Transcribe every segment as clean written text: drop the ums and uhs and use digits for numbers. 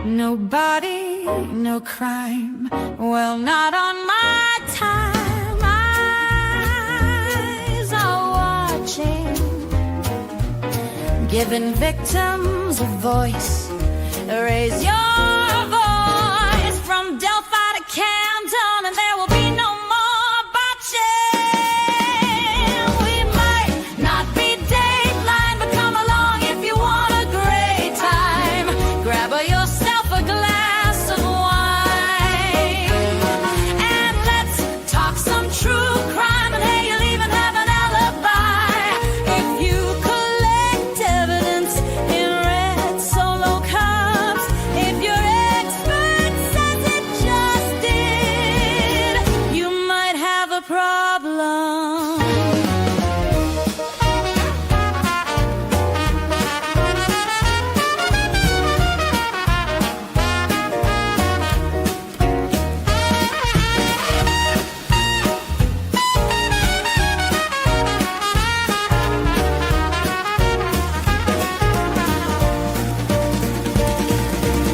Nobody, no crime. Well, not on my time. Eyes are watching, giving victims a voice. Raise your voice from Delphi to Camden, and there will be no more botching. We might not be Dateline, but come along if you want a great time. Grab yourself a glass of wine, and let's talk some true crime. And hey, you'll even have an alibi if you collect evidence in red Solo cups. If your expert says it just did, you might have a problem.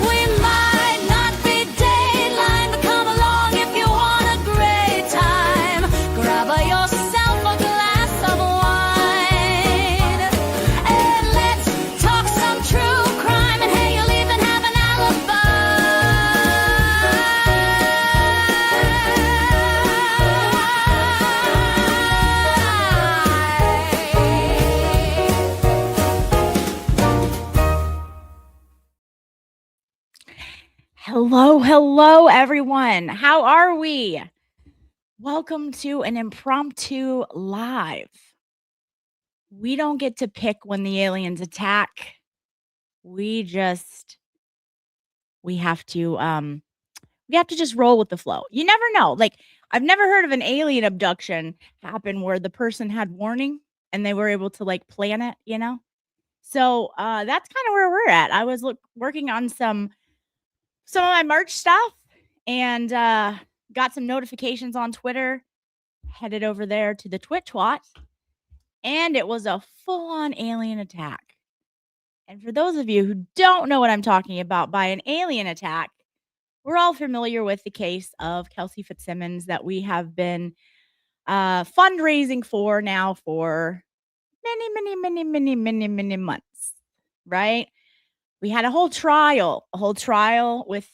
We might not be Dateline, but come along if you want a great time. Grab yourself a glass of wine, and let's talk some true crime. And hey, you'll even have an Hello, everyone. How are we? Welcome to an impromptu live. We don't get to pick when the aliens attack. We have to just roll with the flow. You never know. Like, I've never heard of an alien abduction happen where the person had warning and they were able to like plan it, you know? So that's kind of where we're at. I was working on some of my merch stuff and got some notifications on Twitter, headed over there to the Twitch-Twat, and it was a full-on alien attack. And for those of you who don't know what I'm talking about by an alien attack, we're all familiar with the case of Kelsey Fitzsimmons that we have been fundraising for now for many months, right? We had a whole trial with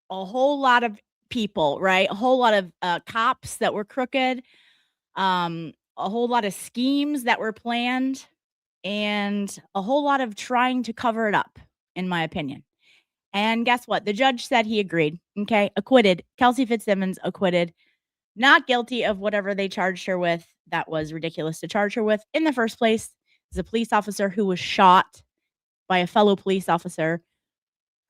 a whole lot of people, right? A whole lot of cops that were crooked, a whole lot of schemes that were planned, and a whole lot of trying to cover it up, in my opinion. And guess what? The judge said he agreed. Okay, acquitted. Kelsey Fitzsimmons acquitted. Not guilty of whatever they charged her with. That was ridiculous to charge her with in the first place. As a police officer who was shot by a fellow police officer.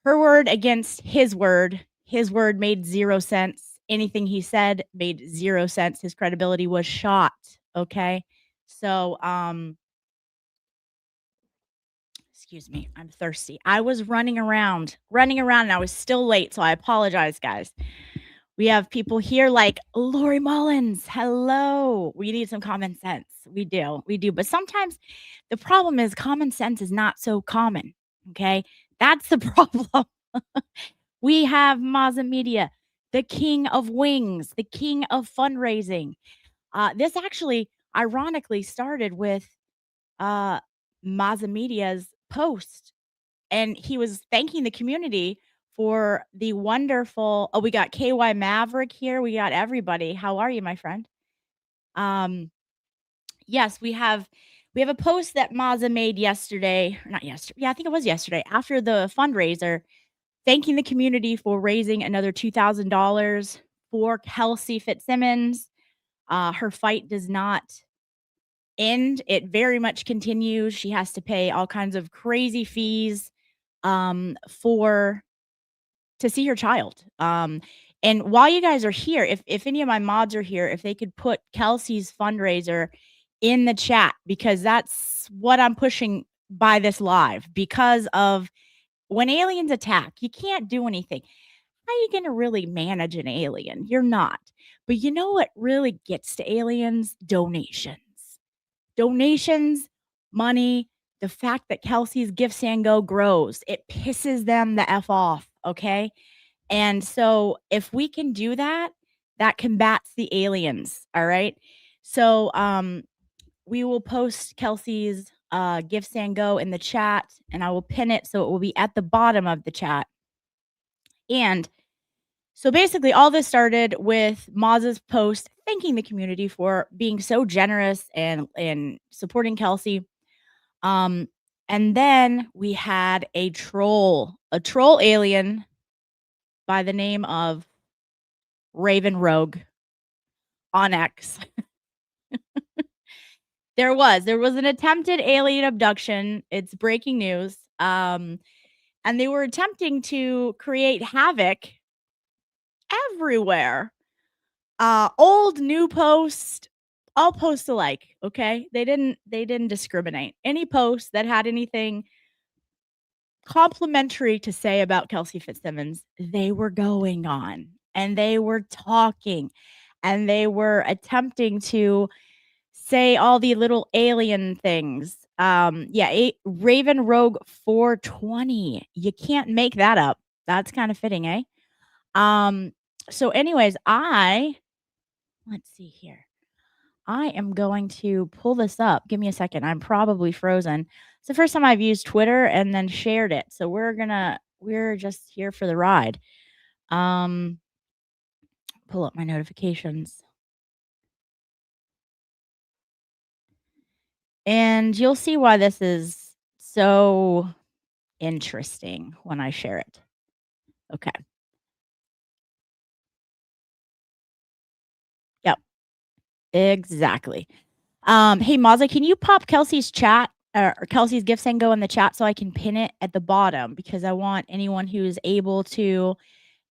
Her word against his word. His word made 0 sense. Anything he said made 0 sense. His credibility was shot. Okay. So, excuse me. I'm thirsty. I was running around and I was still late. So I apologize, guys. We have people here like Lori Mullins. Hello. We need some common sense. We do. But sometimes the problem is common sense is not so common. Okay. That's the problem. We have Maza Media, the king of wings, the king of fundraising. This actually ironically started with Maza Media's post, and he was thanking the community for the wonderful. Oh, we got KY Maverick here. We got everybody. How are you, my friend? Yes, we have a post that Maza made yesterday, or not yesterday. Yeah, I think it was yesterday after the fundraiser, thanking the community for raising another $2,000 for Kelsey Fitzsimmons. Her fight does not end. It very much continues. She has to pay all kinds of crazy fees to see her child. And while you guys are here, if any of my mods are here, if they could put Kelsey's fundraiser in the chat, because that's what I'm pushing by this live, because of when aliens attack, you can't do anything. How are you going to really manage an alien? You're not. But you know what really gets to aliens? Donations, money the fact that Kelsey's Gifts and Go grows, it pisses them the F off, okay? And so if we can do that, that combats the aliens, all right? So we will post Kelsey's Gifts and Go in the chat, and I will pin it so it will be at the bottom of the chat. And so basically, all this started with Maz's post thanking the community for being so generous and supporting Kelsey. And then we had a troll alien by the name of Raven Rogue on X. There was an attempted alien abduction. It's breaking news. And they were attempting to create havoc everywhere. Old, new post, all posts alike, okay? They didn't discriminate. Any post that had anything complimentary to say about Kelsey Fitzsimmons, they were going on, and they were talking, and they were attempting to say all the little alien things. Raven Rogue 420. You can't make that up. That's kind of fitting, eh? So anyways, let's see here. I am going to pull this up. Give me a second. I'm probably frozen. It's the first time I've used Twitter and then shared it. So we're just here for the ride. Pull up my notifications. And you'll see why this is so interesting when I share it. Okay. Yep. Exactly. Hey Mazza, can you pop Kelsey's chat or Kelsey's Gifts and Go in the chat so I can pin it at the bottom, because I want anyone who is able to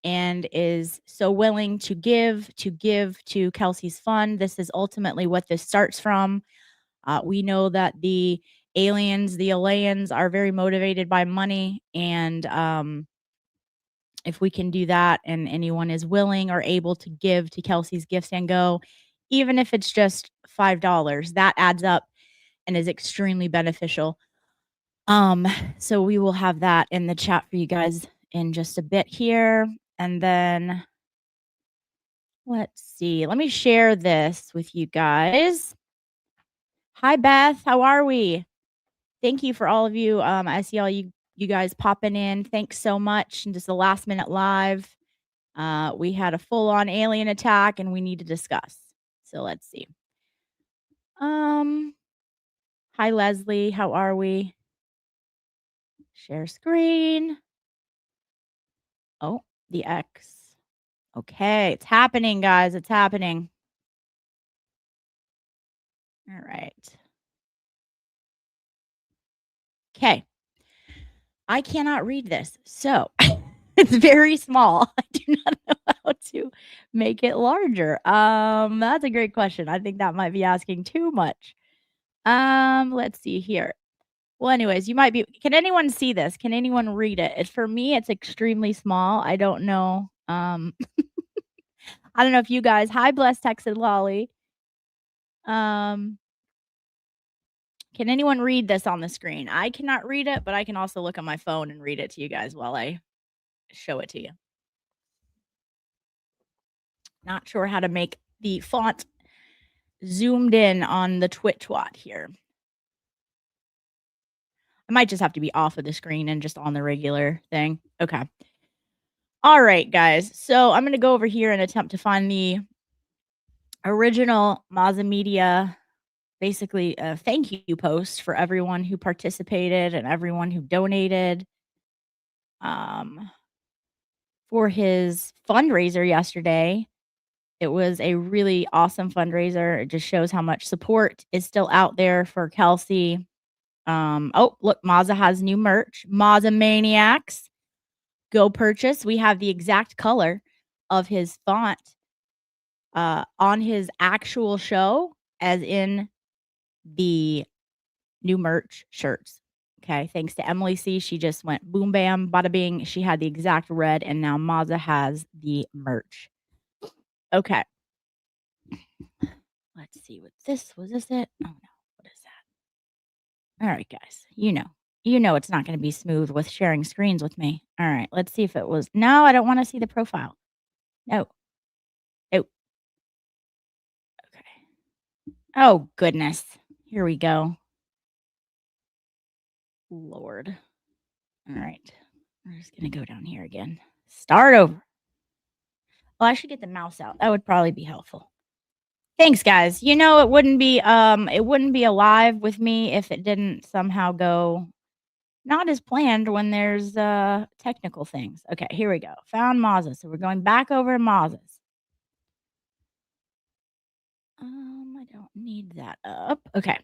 and is so willing to give to Kelsey's fund. This is ultimately what this starts from. We know that the Aylaians are very motivated by money, and if we can do that and anyone is willing or able to give to Kelsey's Gifts and Go, even if it's just $5, that adds up and is extremely beneficial. So we will have that in the chat for you guys in just a bit here. And then let's see. Let me share this with you guys. Hi Beth, how are we? Thank you for all of you. I see all you guys popping in. Thanks so much. And just a last minute live. We had a full-on alien attack and we need to discuss. So let's see. Hi Leslie, how are we? Share screen. Oh, the X. Okay, it's happening, guys. It's happening. All right. Okay. I cannot read this, so it's very small. I do not know how to make it larger. That's a great question. I think that might be asking too much. Let's see here. Well, anyways, you might be. Can anyone see this? Can anyone read it? For me, it's extremely small. I don't know. I don't know if you guys. Hi, blessed Texas Lolly. Can anyone read this on the screen? I cannot read it, but I can also look on my phone and read it to you guys while I show it to you. Not sure how to make the font zoomed in on the TwitchWat here. I might just have to be off of the screen and just on the regular thing. Okay. All right, guys. So I'm going to go over here and attempt to find the original Mazza Media, basically a thank you post for everyone who participated and everyone who donated for his fundraiser yesterday. It was a really awesome fundraiser. It just shows how much support is still out there for Kelsey. Oh, look, Mazza has new merch. Mazza Maniacs. Go purchase. We have the exact color of his font on his actual show, as in the new merch shirts. Okay, thanks to Emily C. She just went boom, bam, bada bing. She had the exact red, and now Mazza has the merch. Okay. Let's see what this was. This it? Oh no, what is All right, guys. You know it's not going to be smooth with sharing screens with me. All right, let's see if it was. No, I don't want to see the profile. No. Oh, okay. Oh, goodness. Here we go. Lord. All right. We're just going to go down here again. Start over. Well, I should get the mouse out. That would probably be helpful. Thanks, guys. It wouldn't be alive with me if it didn't somehow go not as planned when there's technical things. Okay, here we go. Found Mazza. So we're going back over to Mazza's. I don't need that up. Okay.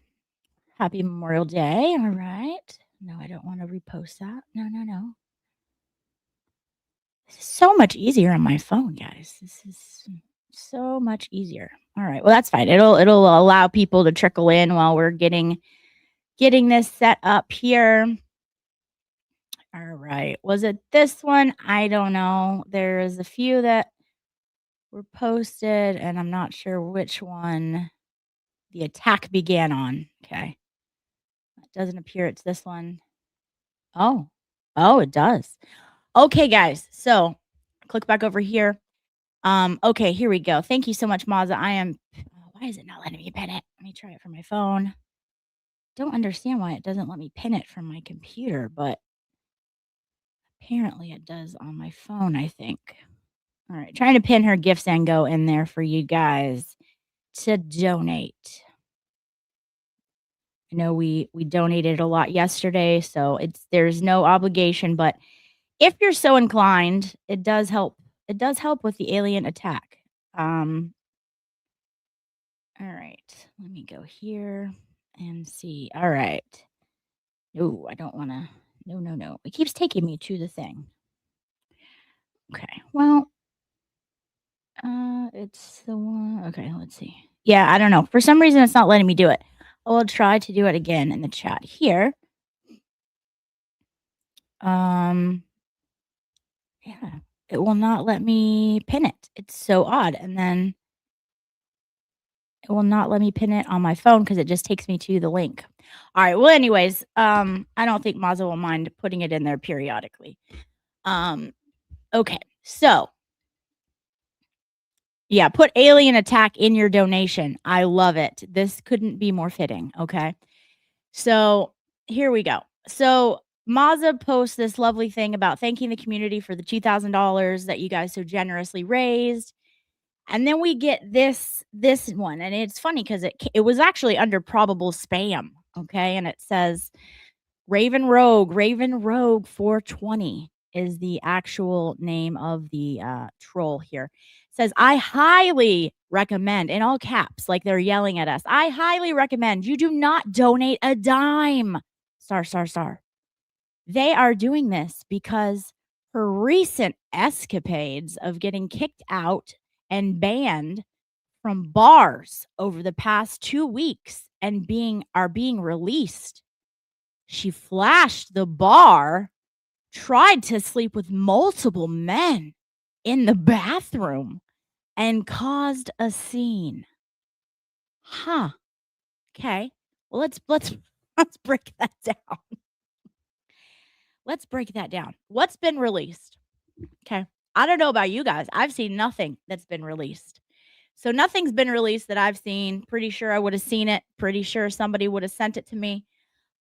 Happy Memorial Day. All right. No, I don't want to repost that. No. This is so much easier on my phone, guys. This is so much easier. All right. Well, that's fine. It'll allow people to trickle in while we're getting this set up here. All right. Was it this one? I don't know. There's a few that were posted, and I'm not sure which one the attack began on. Okay. It doesn't appear it's this one. Oh, it does. Okay, guys. So click back over here. Okay, here we go. Thank you so much, Mazza. Why is it not letting me pin it? Let me try it from my phone. Don't understand why it doesn't let me pin it from my computer, but apparently it does on my phone, I think. All right, trying to pin her gifts and go in there for you guys to donate. I know we donated a lot yesterday, so there's no obligation, but if you're so inclined, it does help. It does help with the alien attack. All right, let me go here and see. All right. No, I don't want to. No. It keeps taking me to the thing. Okay. Well, it's the one. Okay, let's see. Yeah, I don't know. For some reason, it's not letting me do it. I will try to do it again in the chat here. Yeah, it will not let me pin it. It's so odd. And then it will not let me pin it on my phone because it just takes me to the link. All right. Well, anyways, I don't think Mazza will mind putting it in there periodically. Okay. So yeah, put alien attack in your donation. I love it. This couldn't be more fitting. Okay. So here we go. So Mazza posts this lovely thing about thanking the community for the $2,000 that you guys so generously raised. And then we get this one, and it's funny because it was actually under probable spam, okay? And it says Raven Rogue 420 is the actual name of the troll here. It says, I highly recommend, in all caps, like they're yelling at us, I highly recommend you do not donate a dime. Star. They are doing this because her recent escapades of getting kicked out and banned from bars over the past 2 weeks and are being released. She flashed the bar, tried to sleep with multiple men in the bathroom, and caused a scene. Huh. Okay. Well, let's break that down. Let's break that down. What's been released? Okay. I don't know about you guys. I've seen nothing that's been released. So nothing's been released that I've seen. Pretty sure I would have seen it. Pretty sure somebody would have sent it to me.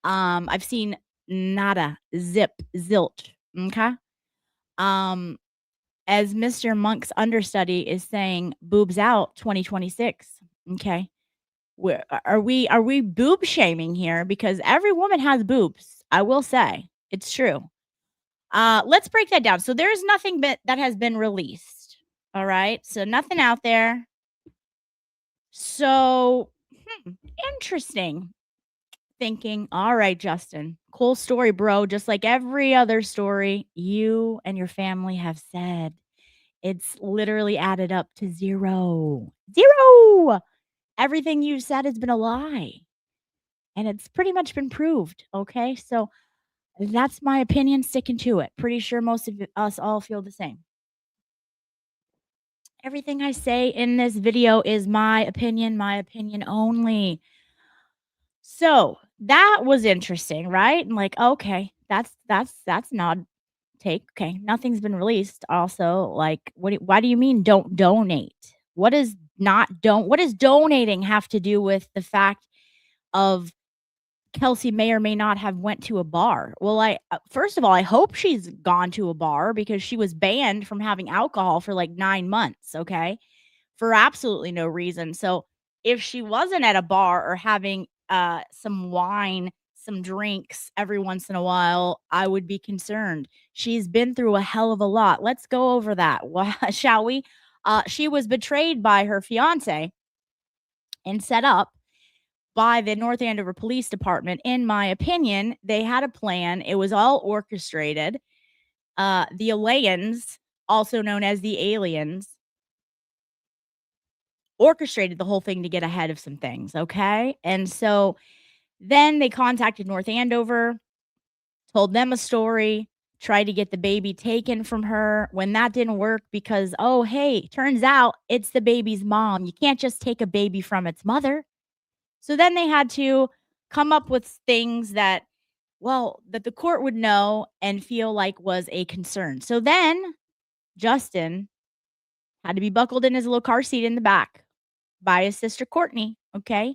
I've seen nada, zip, zilch. Okay. As Mr. Monk's understudy is saying, boobs out 2026. Okay. Are we boob shaming here? Because every woman has boobs. I will say it's true. Let's break that down. So there's nothing that has been released. All right. So nothing out there. So interesting. Thinking, all right, Justin, cool story, bro. Just like every other story you and your family have said, it's literally added up to 0. Everything you said has been a lie. And it's pretty much been proved. Okay. So that's my opinion, sticking to it. Pretty sure most of us all feel the same. Everything I say in this video is my opinion only. So that was interesting, right? And like, okay, that's an odd take. Okay, nothing's been released. Also, like, why do you mean don't donate? What is not don't? What does donating have to do with the fact of Kelsey may or may not have went to a bar? Well, first of all, I hope she's gone to a bar because she was banned from having alcohol for like 9 months. Okay, for absolutely no reason. So if she wasn't at a bar or having some wine, some drinks every once in a while, I would be concerned. She's been through a hell of a lot. Let's go over that, shall we? She was betrayed by her fiance and set up by the North Andover Police Department. In my opinion, they had a plan. It was all orchestrated. The Alayans, also known as the Aliens, orchestrated the whole thing to get ahead of some things, okay? And so then they contacted North Andover, told them a story, tried to get the baby taken from her. When that didn't work because, oh, hey, turns out it's the baby's mom. You can't just take a baby from its mother. So then they had to come up with things that, well, that the court would know and feel like was a concern. So then Justin had to be buckled in his little car seat in the back by his sister Courtney, okay?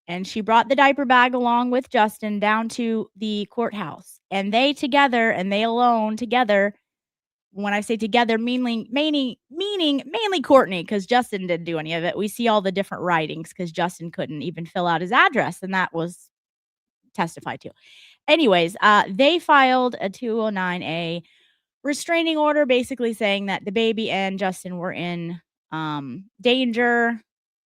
And she brought the diaper bag along with Justin down to the courthouse. And they together and they alone together, when I say together, meaning mainly Courtney, because Justin didn't do any of it. We see all the different writings because Justin couldn't even fill out his address, and that was testified to. Anyways, they filed a 209A restraining order basically saying that the baby and Justin were in danger,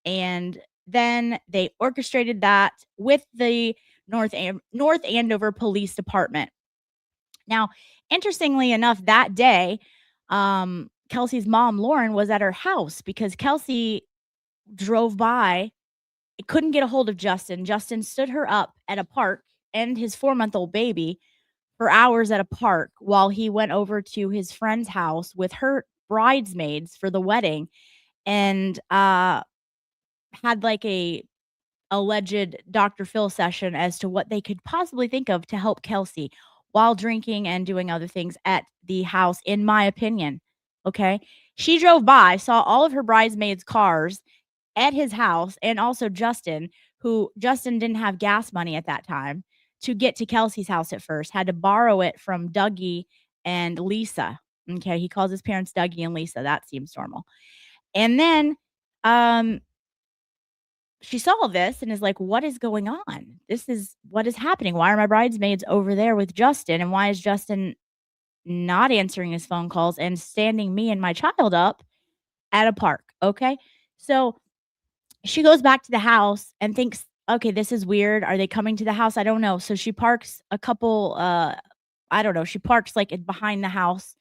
and then they orchestrated that with the North Andover Police Department. Now, interestingly enough, that day, Kelsey's mom, Lauren, was at her house because Kelsey drove by, couldn't get a hold of Justin. Justin stood her up at a park and his 4-month-old baby for hours at a park while he went over to his friend's house with her bridesmaids for the wedding and had like a alleged Dr. Phil session as to what they could possibly think of to help Kelsey while drinking and doing other things at the house, in my opinion. Okay. She drove by, saw all of her bridesmaids' cars at his house, and also Justin, who Justin didn't have gas money at that time to get to Kelsey's house at first, had to borrow it from Dougie and Lisa. Okay. He calls his parents Dougie and Lisa. That seems normal. And then she saw this and is like, what is going on? This is what is happening. Why are my bridesmaids over there with Justin? And why is Justin not answering his phone calls and standing me and my child up at a park? Okay. So she goes back to the house and thinks, okay, this is weird. Are they coming to the house? I don't know. So she parks a couple, I don't know. She parks like behind the house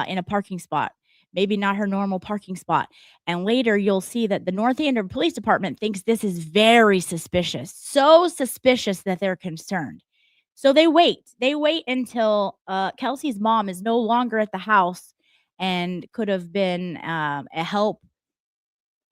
in a parking spot, maybe not her normal parking spot. And later you'll see that the North Andover Police Department thinks this is very suspicious, so suspicious that they're concerned. So they wait. They wait until Kelsey's mom is no longer at the house and could have been a help,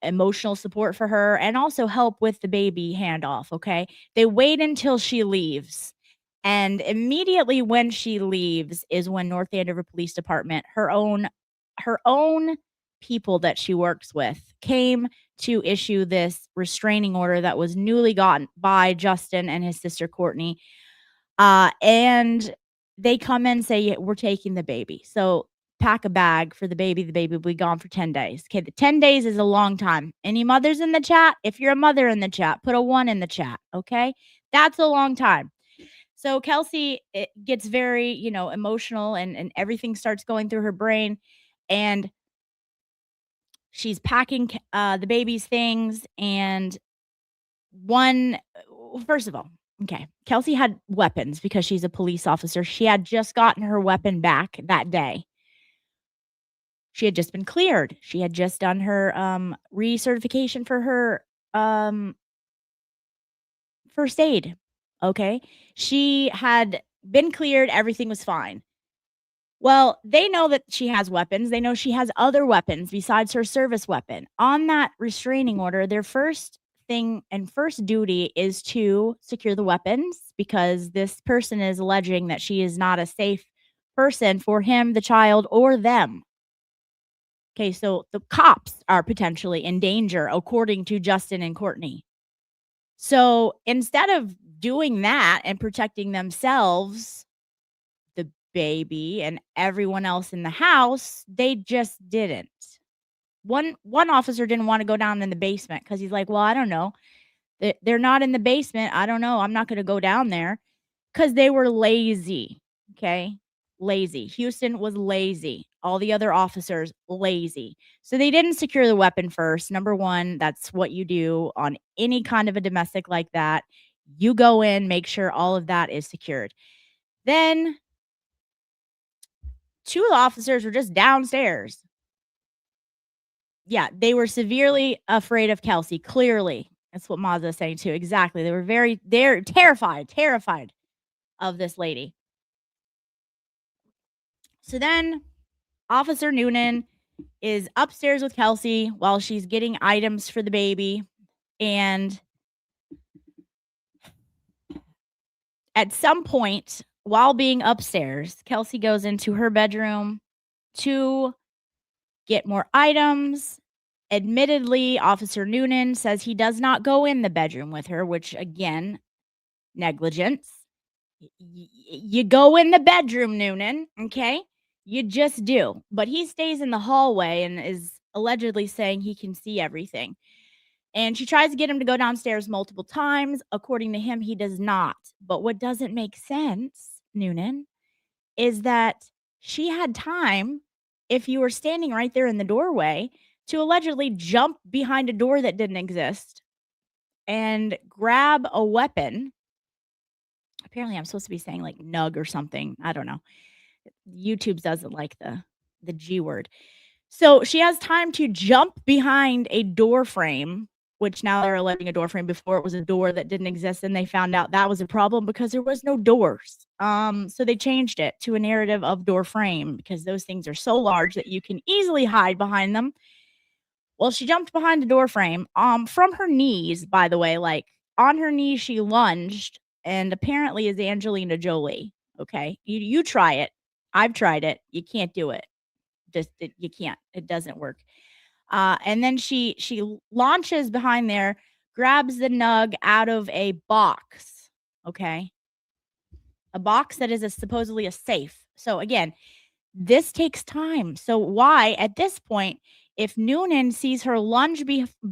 emotional support for her, and also help with the baby handoff. Okay. They wait until she leaves. And immediately when she leaves is when North Andover Police Department, her own people that she works with, came to issue this restraining order that was newly gotten by Justin and his sister Courtney. And they come in and say, yeah, we're taking the baby. So pack a bag for the baby. The baby will be gone for 10 days. Okay, the 10 days is a long time. Any mothers in the chat? If you're a mother in the chat, put a 1 in the chat, okay? That's a long time. So Kelsey, it gets very, emotional and everything starts going through her brain. And she's packing the baby's things. And first of all, okay, Kelsey had weapons because she's a police officer. She had just gotten her weapon back that day. She had just been cleared. She had just done her recertification for her first aid. Okay. She had been cleared. Everything was fine. Well, they know that she has weapons. They know she has other weapons besides her service weapon. On that restraining order, their first thing and first duty is to secure the weapons because this person is alleging that she is not a safe person for him, the child, or them. Okay, so the cops are potentially in danger, according to Justin and Courtney. So instead of doing that and protecting themselves, the baby, and everyone else in the house, they just didn't. One officer didn't want to go down in the basement because he's like, well, I don't know. They're not in the basement. I don't know. I'm not going to go down there because they were lazy. Okay. Lazy. Houston was lazy. All the other officers, lazy. So they didn't secure the weapon first. Number one, that's what you do on any kind of a domestic like that. You go in, make sure all of that is secured. Then two of the officers were just downstairs. Yeah, they were severely afraid of Kelsey, clearly. That's what Mazda is saying too. Exactly. They're terrified of this lady. So then Officer Noonan is upstairs with Kelsey while she's getting items for the baby. And at some point, while being upstairs, Kelsey goes into her bedroom to get more items. Admittedly, Officer Noonan says he does not go in the bedroom with her, which again, negligence. You go in the bedroom, Noonan, okay? You just do. But he stays in the hallway and is allegedly saying he can see everything. And she tries to get him to go downstairs multiple times. According to him, he does not. But what doesn't make sense, Noonan, is that she had time, if you were standing right there in the doorway, to allegedly jump behind a door that didn't exist and grab a weapon. Apparently, I'm supposed to be saying like nug or something. I don't know. YouTube doesn't like the G word. So she has time to jump behind a door frame, which now they're alleging a door frame. Before it was a door that didn't exist, and they found out that was a problem because there was no doors. So they changed it to a narrative of door frame because those things are so large that you can easily hide behind them. Well, she jumped behind the door frame, from her knees, by the way, like on her knees, she lunged and apparently is Angelina Jolie. Okay. You try it. I've tried it. You can't do it. You can't. It doesn't work. And then she launches behind there, grabs the nug out of a box. Okay. A box that is supposedly a safe. So again, this takes time. So why at this point, if Noonan sees her lunge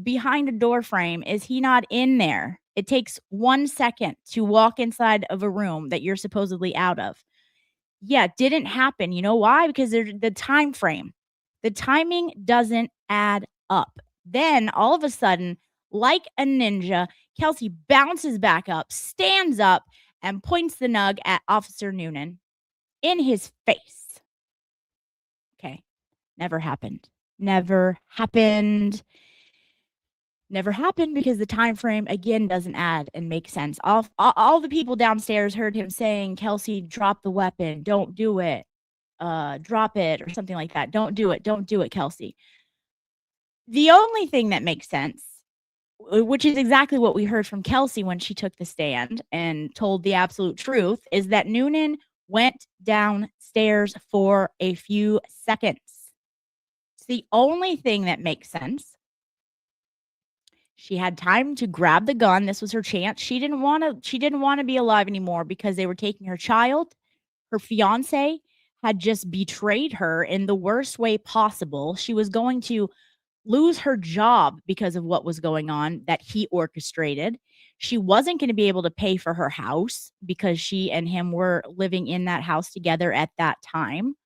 behind a door frame, is he not in there? It takes 1 second to walk inside of a room that you're supposedly out of. Yeah, it didn't happen. You know why? Because the time frame, the timing doesn't add up. Then all of a sudden, like a ninja, Kelsey bounces back up, stands up, and points the nug at Officer Noonan in his face. Okay. Never happened. Never happened. Never happened because the time frame again doesn't add and make sense. All the people downstairs heard him saying, "Kelsey, drop the weapon. Don't do it. Drop it," or something like that. Don't do it. Don't do it, Kelsey. The only thing that makes sense, which is exactly what we heard from Kelsey when she took the stand and told the absolute truth, is that Noonan went downstairs for a few seconds. It's the only thing that makes sense. She had time to grab the gun. This was her chance. She didn't want to be alive anymore because they were taking her child. Her fiance had just betrayed her in the worst way possible. She was going to lose her job because of what was going on that he orchestrated. She wasn't going to be able to pay for her house because she and him were living in that house together at that time.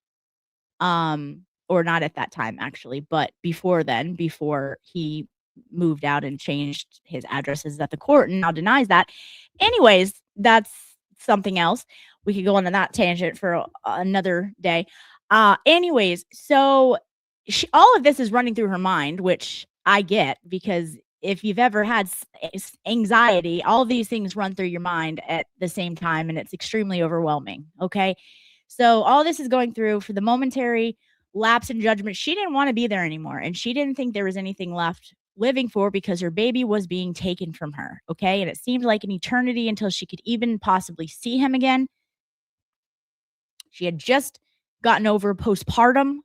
Or not at that time, actually, but before then, before he moved out and changed his addresses at the court and now denies that. Anyways, that's something else. We could go on that tangent for another day. Anyways, so all of this is running through her mind, which I get because if you've ever had anxiety, all of these things run through your mind at the same time, and it's extremely overwhelming. Okay. So all this is going through for the momentary lapse in judgment. She didn't want to be there anymore, and she didn't think there was anything left living for because her baby was being taken from her. Okay. And it seemed like an eternity until she could even possibly see him again. She had just gotten over postpartum.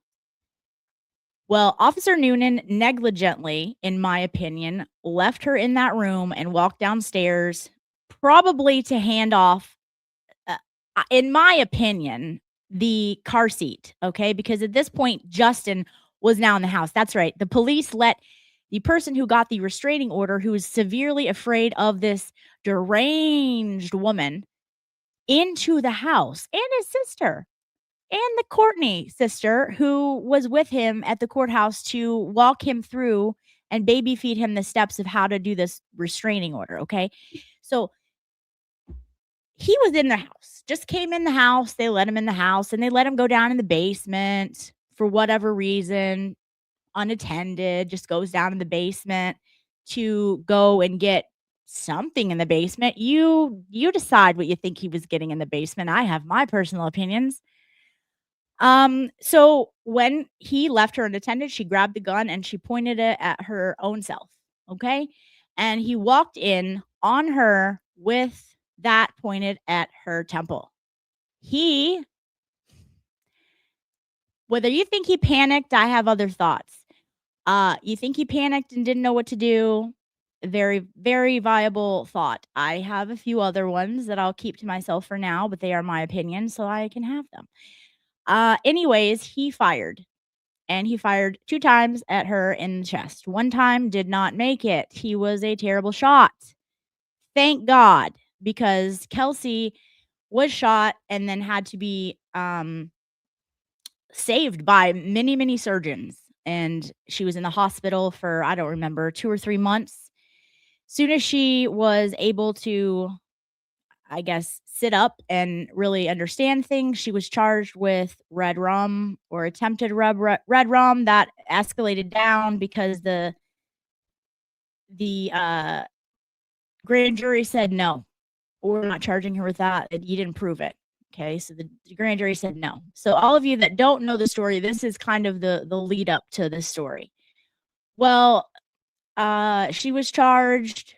Well, Officer Noonan negligently, in my opinion, left her in that room and walked downstairs, probably to hand off, in my opinion, the car seat. Okay. Because at this point, Justin was now in the house. That's right. The police let the person who got the restraining order, who was severely afraid of this deranged woman, into the house, and his sister and the Courtney sister who was with him at the courthouse to walk him through and baby feed him the steps of how to do this restraining order. Okay. So he was in the house, just came in the house. They let him in the house and they let him go down in the basement for whatever reason, unattended, just goes down in the basement to go and get something in the basement. You decide what you think he was getting in the basement. I have my personal opinions. So when he left her unattended, she grabbed the gun and she pointed it at her own self. Okay. And he walked in on her with that pointed at her temple. Whether you think he panicked, I have other thoughts. You think he panicked and didn't know what to do? Very, very viable thought. I have a few other ones that I'll keep to myself for now, but they are my opinion, so I can have them. Anyways, he fired. And he fired 2 times at her in the chest. 1 time did not make it. He was a terrible shot. Thank God, because Kelsey was shot and then had to be saved by many, many surgeons. And she was in the hospital for, I don't remember, 2 or 3 months. Soon as she was able to, I guess, sit up and really understand things, she was charged with red rum or attempted red rum. That escalated down because the grand jury said no, we're not charging her with that. You didn't prove it. Okay, so the grand jury said no. So all of you that don't know the story, this is kind of the lead up to this story. Well, she was charged.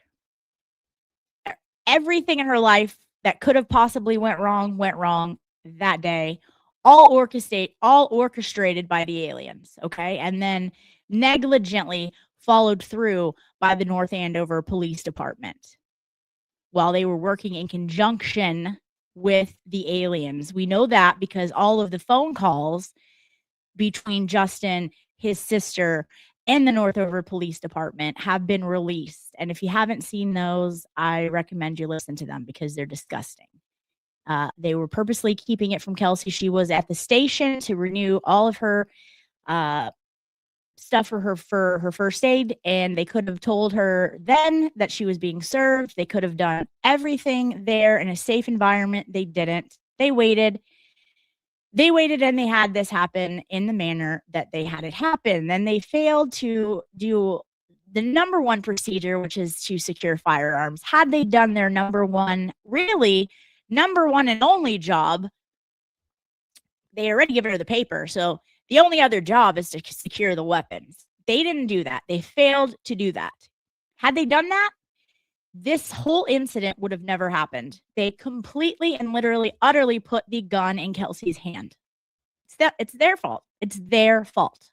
Everything in her life that could have possibly went wrong that day. All orchestrated by the aliens. Okay, and then negligently followed through by the North Andover Police Department while they were working in conjunction with the aliens. We know that because all of the phone calls between Justin, his sister, and the North Andover Police Department have been released. And if you haven't seen those, I recommend you listen to them because they're disgusting. They were purposely keeping it from Kelsey. She was at the station to renew all of her stuff for her first aid, and they could have told her then that she was being served. They could have done everything there in a safe environment. They didn't. They waited and they had this happen in the manner that they had it happen. Then they failed to do the number one procedure, which is to secure firearms. Had they done their number one and only job, they already given her the paper. So the only other job is to secure the weapons. They didn't do that. They failed to do that. Had they done that, this whole incident would have never happened. They completely and literally, utterly put the gun in Kelsey's hand. It's their fault. It's their fault.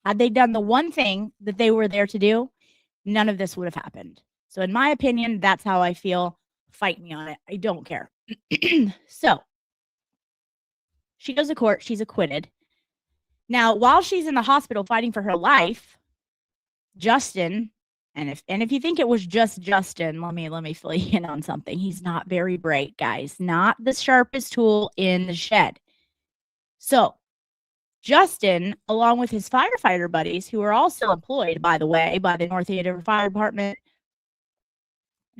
Had they done the one thing that they were there to do, none of this would have happened. So in my opinion, that's how I feel. Fight me on it. I don't care. So she goes to court. She's acquitted. Now, while she's in the hospital fighting for her life, Justin, and if you think it was just Justin, let me fill you in on something. He's not very bright, guys. Not the sharpest tool in the shed. So Justin, along with his firefighter buddies, who are also employed, by the way, by the North Andover Fire Department,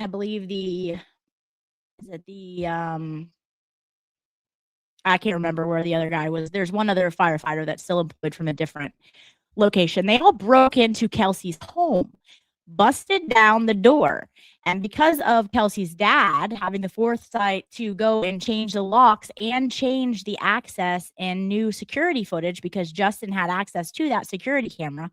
I believe I can't remember where the other guy was. There's one other firefighter that's still employed from a different location. They all broke into Kelsey's home, busted down the door. And because of Kelsey's dad having the foresight to go and change the locks and change the access and new security footage, because Justin had access to that security camera,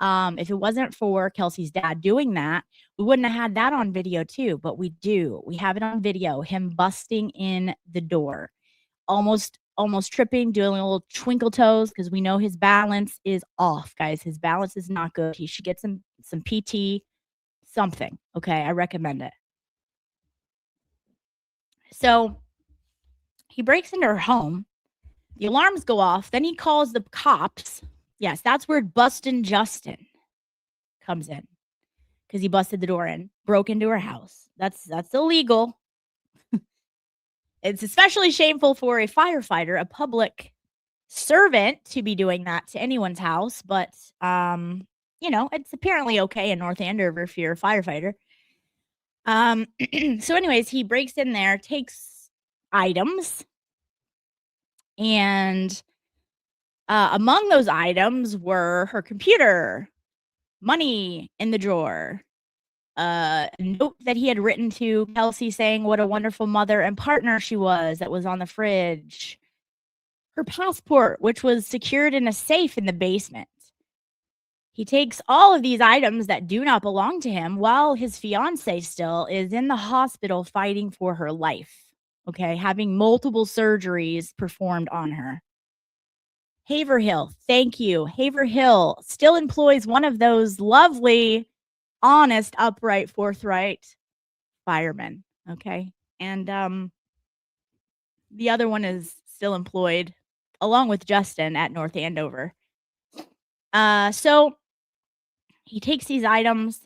If it wasn't for Kelsey's dad doing that, we wouldn't have had that on video too, but we do. We have it on video, him busting in the door, almost tripping, doing a little twinkle toes because we know his balance is off, guys. His balance is not good. He should get some PT, something. Okay, I recommend it. So he breaks into her home. The alarms go off. Then he calls the cops. Yes, that's where Bustin' Justin comes in because he busted the door in, broke into her house. That's illegal. It's especially shameful for a firefighter, a public servant, to be doing that to anyone's house. But, it's apparently okay in North Andover if you're a firefighter. So anyways, he breaks in there, takes items, and among those items were her computer, money in the drawer, a note that he had written to Kelsey saying what a wonderful mother and partner she was that was on the fridge, her passport, which was secured in a safe in the basement. He takes all of these items that do not belong to him while his fiance still is in the hospital fighting for her life, okay, having multiple surgeries performed on her. Haverhill, thank you. Haverhill still employs one of those lovely, honest, upright, forthright firemen, okay? And the other one is still employed along with Justin at North Andover. So he takes these items,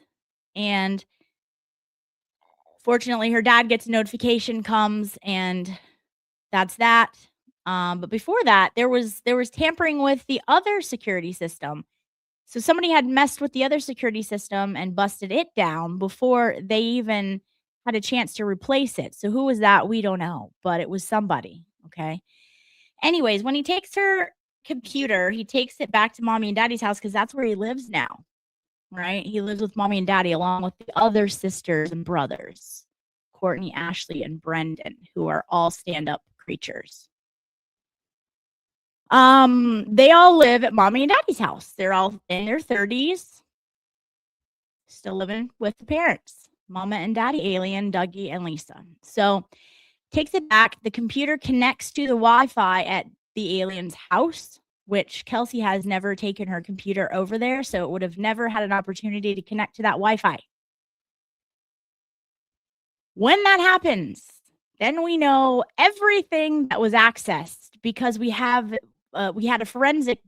and fortunately her dad gets a notification, comes, and that's that. But before that, there was tampering with the other security system. So somebody had messed with the other security system and busted it down before they even had a chance to replace it. So who was that? We don't know, but it was somebody, okay? Anyways, when he takes her computer, he takes it back to mommy and daddy's house because that's where he lives now, right? He lives with mommy and daddy along with the other sisters and brothers, Courtney, Ashley, and Brendan, who are all stand-up creatures. They all live at mommy and daddy's house. They're all in their 30s, still living with the parents, mama and daddy, Alien, Dougie, and Lisa. So takes it back. The computer connects to the Wi-Fi at the alien's house, which Kelsey has never taken her computer over there, so it would have never had an opportunity to connect to that Wi-Fi. When that happens, then we know everything that was accessed because we had a forensic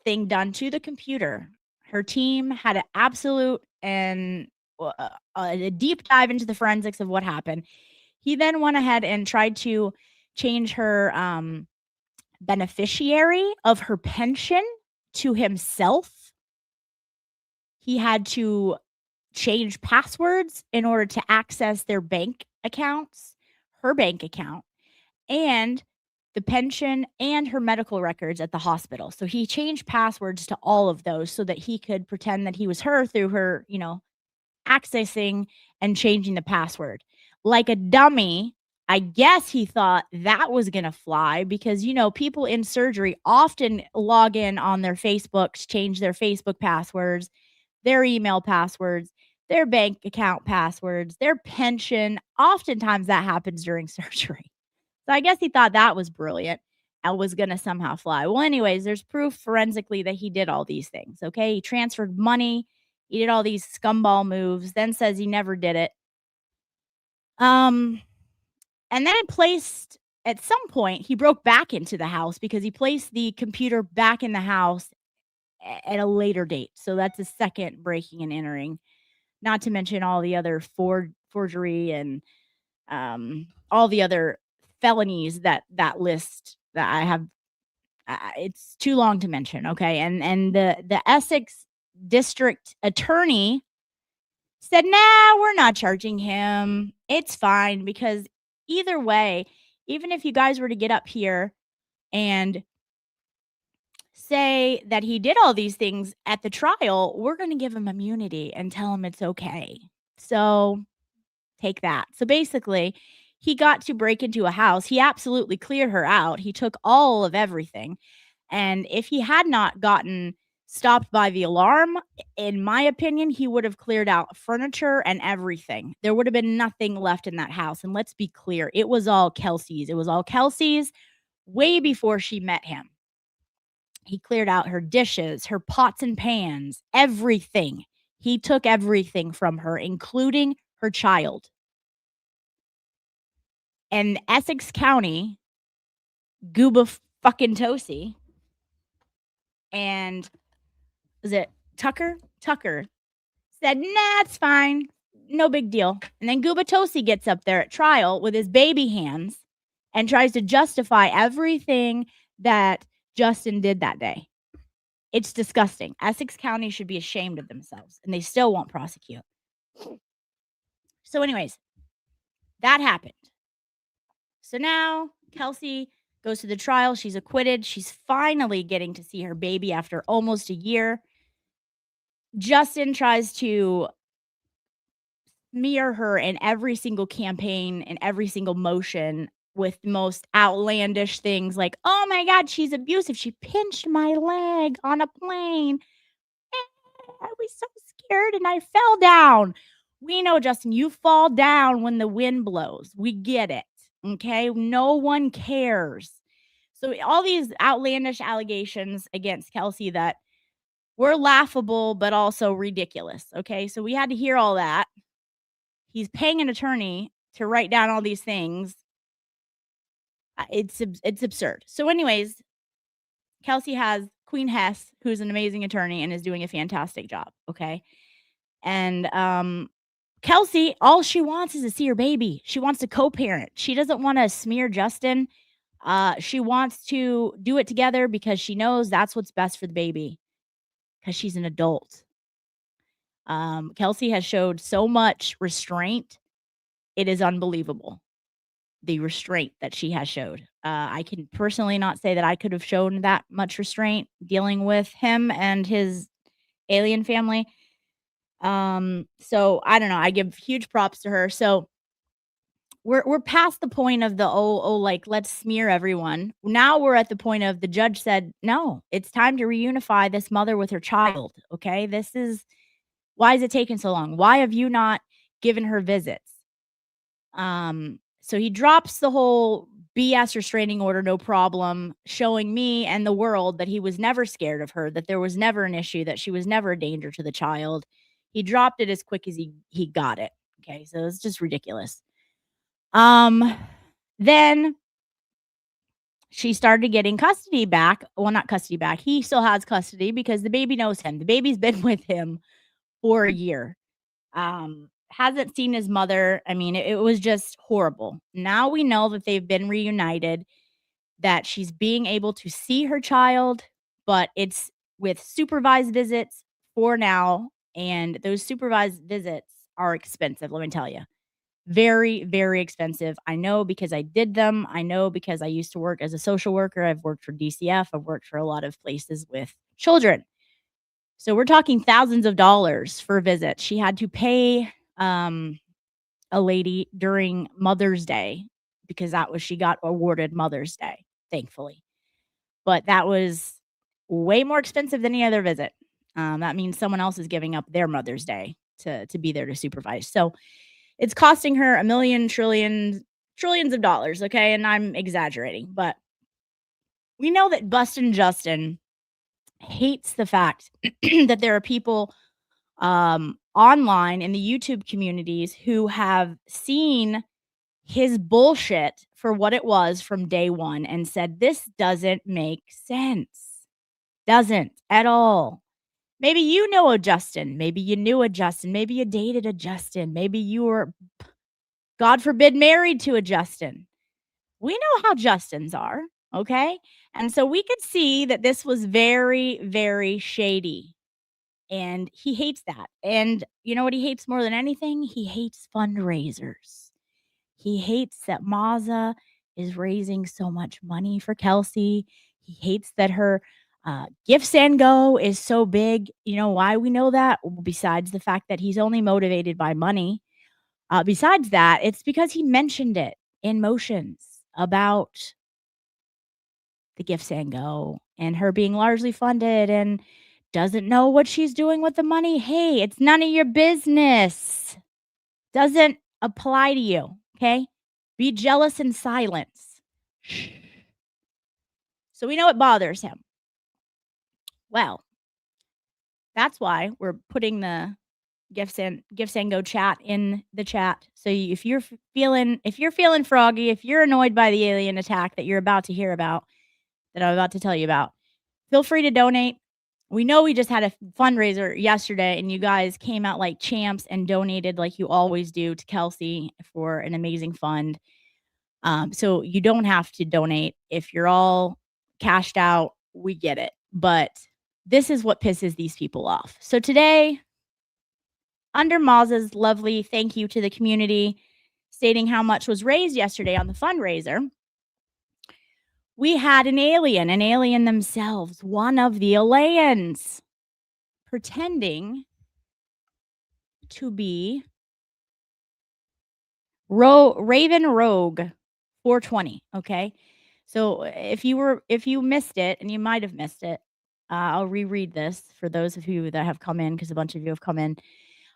thing done to the computer. Her team had an absolute and a deep dive into the forensics of what happened. He then went ahead and tried to change her beneficiary of her pension to himself. He had to change passwords in order to access their bank accounts, her bank account, and the pension and her medical records at the hospital. So he changed passwords to all of those so that he could pretend that he was her through her, accessing and changing the password. Like a dummy, I guess he thought that was going to fly because, people in surgery often log in on their Facebooks, change their Facebook passwords, their email passwords, their bank account passwords, their pension. Oftentimes that happens during surgery. So I guess he thought that was brilliant and was going to somehow fly. Well, anyways, there's proof forensically that he did all these things, okay? He transferred money. He did all these scumball moves, then says he never did it. And then at some point, he broke back into the house because he placed the computer back in the house at a later date. So that's a second breaking and entering, not to mention all the other forgery and all the other felonies that list that I have. It's too long to mention, okay? And the Essex district attorney said, nah, we're not charging him. It's fine because either way, even if you guys were to get up here and say that he did all these things at the trial, we're going to give him immunity and tell him it's okay. So take that. So basically, he got to break into a house. He absolutely cleared her out. He took all of everything. And if he had not gotten stopped by the alarm. In my opinion, he would have cleared out furniture and everything. There would have been nothing left in that house. And let's be clear, it was all Kelsey's. It was all Kelsey's way before she met him. He cleared out her dishes, her pots and pans, everything. He took everything from her, including her child. And Essex County, Gooba fucking Tosi, and is it Tucker? Tucker said, nah, it's fine. No big deal. And then Gooba Tosi gets up there at trial with his baby hands and tries to justify everything that Justin did that day. It's disgusting. Essex County should be ashamed of themselves, and they still won't prosecute. So anyways, that happened. So now Kelsey goes to the trial. She's acquitted. She's finally getting to see her baby after almost a year. Justin tries to smear her in every single campaign and every single motion with the most outlandish things like, oh my God, she's abusive. She pinched my leg on a plane. I was so scared and I fell down. We know, Justin, you fall down when the wind blows. We get it. Okay. No one cares. So all these outlandish allegations against Kelsey that were laughable, but also ridiculous. Okay. So we had to hear all that. He's paying an attorney to write down all these things. It's absurd. So anyways, Kelsey has Queen Hess, who's an amazing attorney and is doing a fantastic job. Okay. And Kelsey, all she wants is to see her baby. She wants to co-parent. She doesn't want to smear Justin. She wants to do it together because she knows that's what's best for the baby because she's an adult. Kelsey has showed so much restraint. It is unbelievable. The restraint that she has showed. I can personally not say that I could have shown that much restraint dealing with him and his alien family. So I don't know. I give huge props to her. So we're past the point of the like let's smear everyone. Now we're at the point of the judge said, no, it's time to reunify this mother with her child. Okay. Why is it taking so long? Why have you not given her visits? So he drops the whole BS restraining order, no problem, showing me and the world that he was never scared of her, that there was never an issue, that she was never a danger to the child. He dropped it as quick as he got it. Okay, so it's just ridiculous. Then she started getting custody back. Well, not custody back. He still has custody because the baby knows him. The baby's been with him for a year. Hasn't seen his mother. I mean, it was just horrible. Now we know that they've been reunited, that she's being able to see her child, but it's with supervised visits for now. And those supervised visits are expensive, let me tell you. Very, very expensive. I know because I did them. I know because I used to work as a social worker. I've worked for DCF. I've worked for a lot of places with children. So we're talking thousands of dollars for a visit. She had to pay a lady during Mother's Day because she got awarded Mother's Day, thankfully. But that was way more expensive than any other visit. That means someone else is giving up their Mother's Day to be there to supervise. So it's costing her a million, trillions of dollars. Okay. And I'm exaggerating, but we know that Bustin' Justin hates the fact that there are people online in the YouTube communities who have seen his bullshit for what it was from day one and said, this doesn't make sense. Doesn't at all. Maybe you know a Justin. Maybe you knew a Justin. Maybe you dated a Justin. Maybe you were, God forbid, married to a Justin. We know how Justins are. Okay. And so we could see that this was very, very shady. And he hates that. And you know what he hates more than anything? He hates fundraisers. He hates that Maza is raising so much money for Kelsey. He hates that her Gifts and Go is so big. You know why we know that? Besides the fact that he's only motivated by money. Besides that, it's because he mentioned it in motions about the Gifts and Go and her being largely funded and doesn't know what she's doing with the money. Hey, it's none of your business. Doesn't apply to you. Okay. Be jealous in silence. So we know it bothers him. Well, that's why we're putting the Gifts and Go chat in the chat. So if you're feeling froggy, if you're annoyed by the alien attack that you're about to hear about, that I'm about to tell you about, feel free to donate. We know we just had a fundraiser yesterday, and you guys came out like champs and donated like you always do to Kelsey for an amazing fund. So you don't have to donate if you're all cashed out. We get it, but this is what pisses these people off. So today, under Maz's lovely thank you to the community, stating how much was raised yesterday on the fundraiser, we had an alien themselves, one of the Aylaians, pretending to be Raven Rogue 420. Okay. So if you missed it, and you might have missed it, I'll reread this for those of you that have come in, because a bunch of you have come in.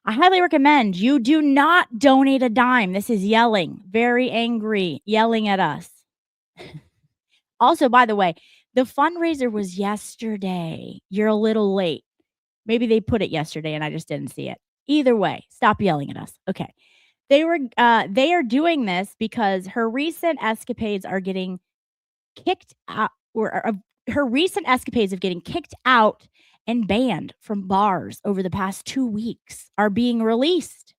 I highly recommend you do not donate a dime. This is yelling, very angry, yelling at us. Also, by the way, the fundraiser was yesterday. You're a little late. Maybe they put it yesterday and I just didn't see it. Either way, stop yelling at us. Okay. They are doing this because her recent escapades are getting kicked out, her recent escapades of getting kicked out and banned from bars over the past 2 weeks are being released.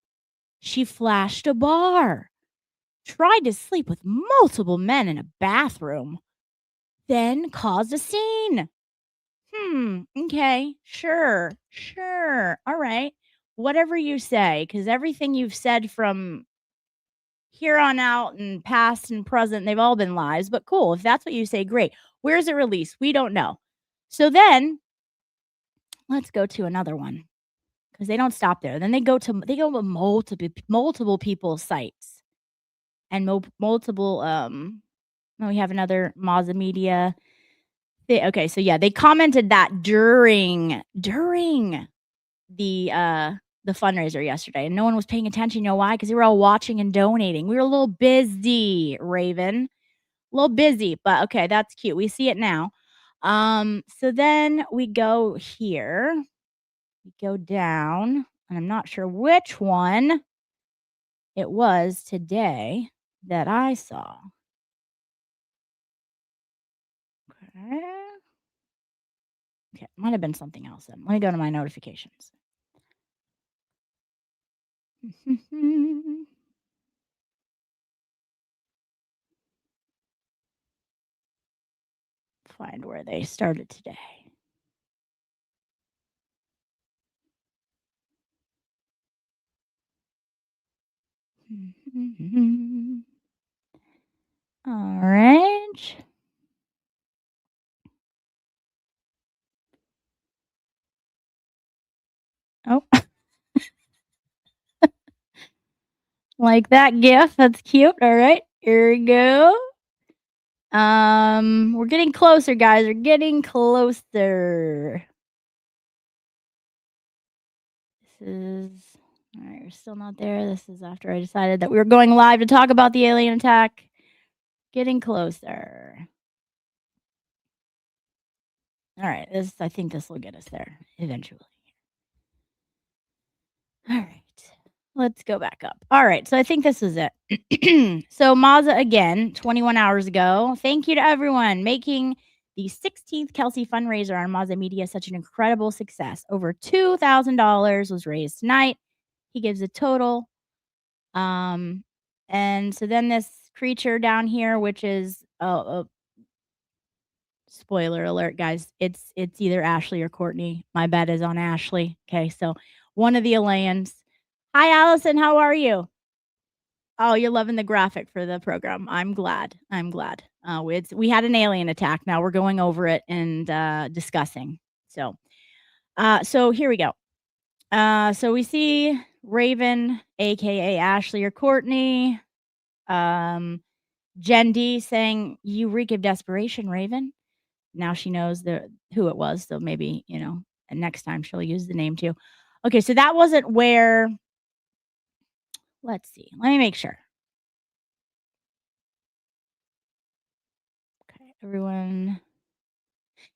She flashed a bar, tried to sleep with multiple men in a bathroom, then caused a scene. Okay, sure. All right. Whatever you say, because everything you've said from here on out and past and present, they've all been lies, but cool. If that's what you say, great. Where's it released? We don't know. So then let's go to another one, because they don't stop there. Then they go to multiple people's sites and multiple we have another Mazda Media. Okay, so yeah, they commented that during the fundraiser yesterday, and no one was paying attention. You know why? Because they were all watching and donating. We were a little busy, Raven. A little busy, but okay, that's cute. We see it now. So then we go here. We go down, and I'm not sure which one it was today that I saw. Okay, might have been something else then. Let me go to my notifications. Find where they started today. All right. Oh. Like that gif. That's cute. All right. Here we go. We're getting closer, guys. We're getting closer. This is all right. We're still not there. This is after I decided that we were going live to talk about the alien attack. Getting closer. All right. I think this will get us there eventually. All right. Let's go back up. All right. So I think this is it. So Mazda again, 21 hours ago. Thank you to everyone making the 16th Kelsey fundraiser on Mazda Media such an incredible success. Over $2,000 was raised tonight. He gives a total. And so then this creature down here, which is spoiler alert, guys. It's either Ashley or Courtney. My bet is on Ashley. Okay, so one of the Alayans. Hi, Allison. How are you? Oh, you're loving the graphic for the program. I'm glad. We had an alien attack. Now we're going over it and discussing. So here we go. So we see Raven, aka Ashley or Courtney. Jen D saying, "You reek of desperation, Raven." Now she knows who it was, so maybe And next time she'll use the name too. Okay, so that wasn't where. Let's see. Let me make sure. Okay, everyone.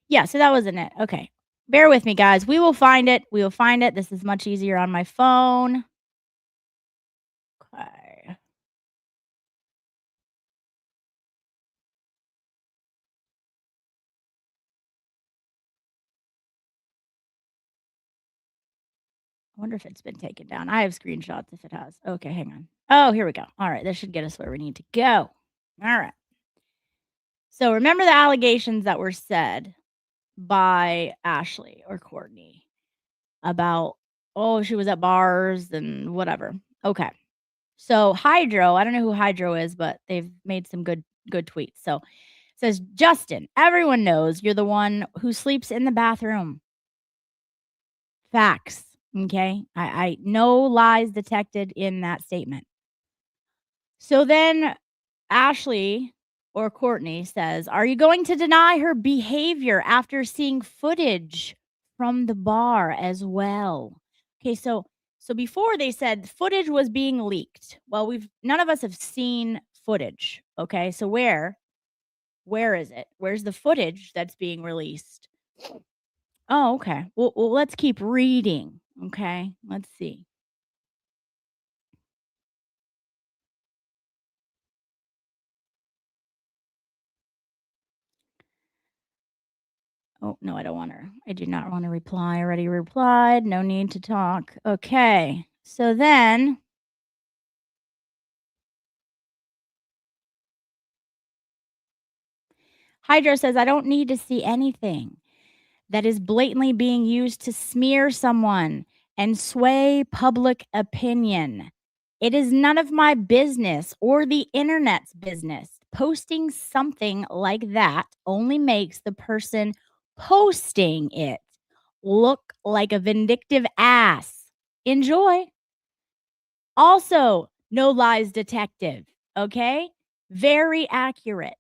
Yeah, so that wasn't it. Okay. Bear with me, guys. We will find it. We will find it. This is much easier on my phone. Okay. I wonder if it's been taken down. I have screenshots if it has. Okay, hang on. Oh, here we go. All right, this should get us where we need to go. All right. So remember the allegations that were said by Ashley or Courtney about, oh, she was at bars and whatever. Okay. So Hydro, I don't know who Hydro is, but they've made some good tweets. So it says, Justin, everyone knows you're the one who sleeps in the bathroom. Facts. Okay. I no lies detected in that statement. So then Ashley or Courtney says, are you going to deny her behavior after seeing footage from the bar as well? Okay, so before they said footage was being leaked. Well, none of us have seen footage. Okay, so where is it? Where's the footage that's being released? Oh, okay. Well, let's keep reading. Okay, let's see. Oh, no, I don't want her. I do not want to reply. I already replied. No need to talk. Okay. So then Hydro says, I don't need to see anything that is blatantly being used to smear someone and sway public opinion. It is none of my business or the internet's business. Posting something like that only makes the person posting it look like a vindictive ass. Enjoy. Also, no lies detective. Okay? Very accurate.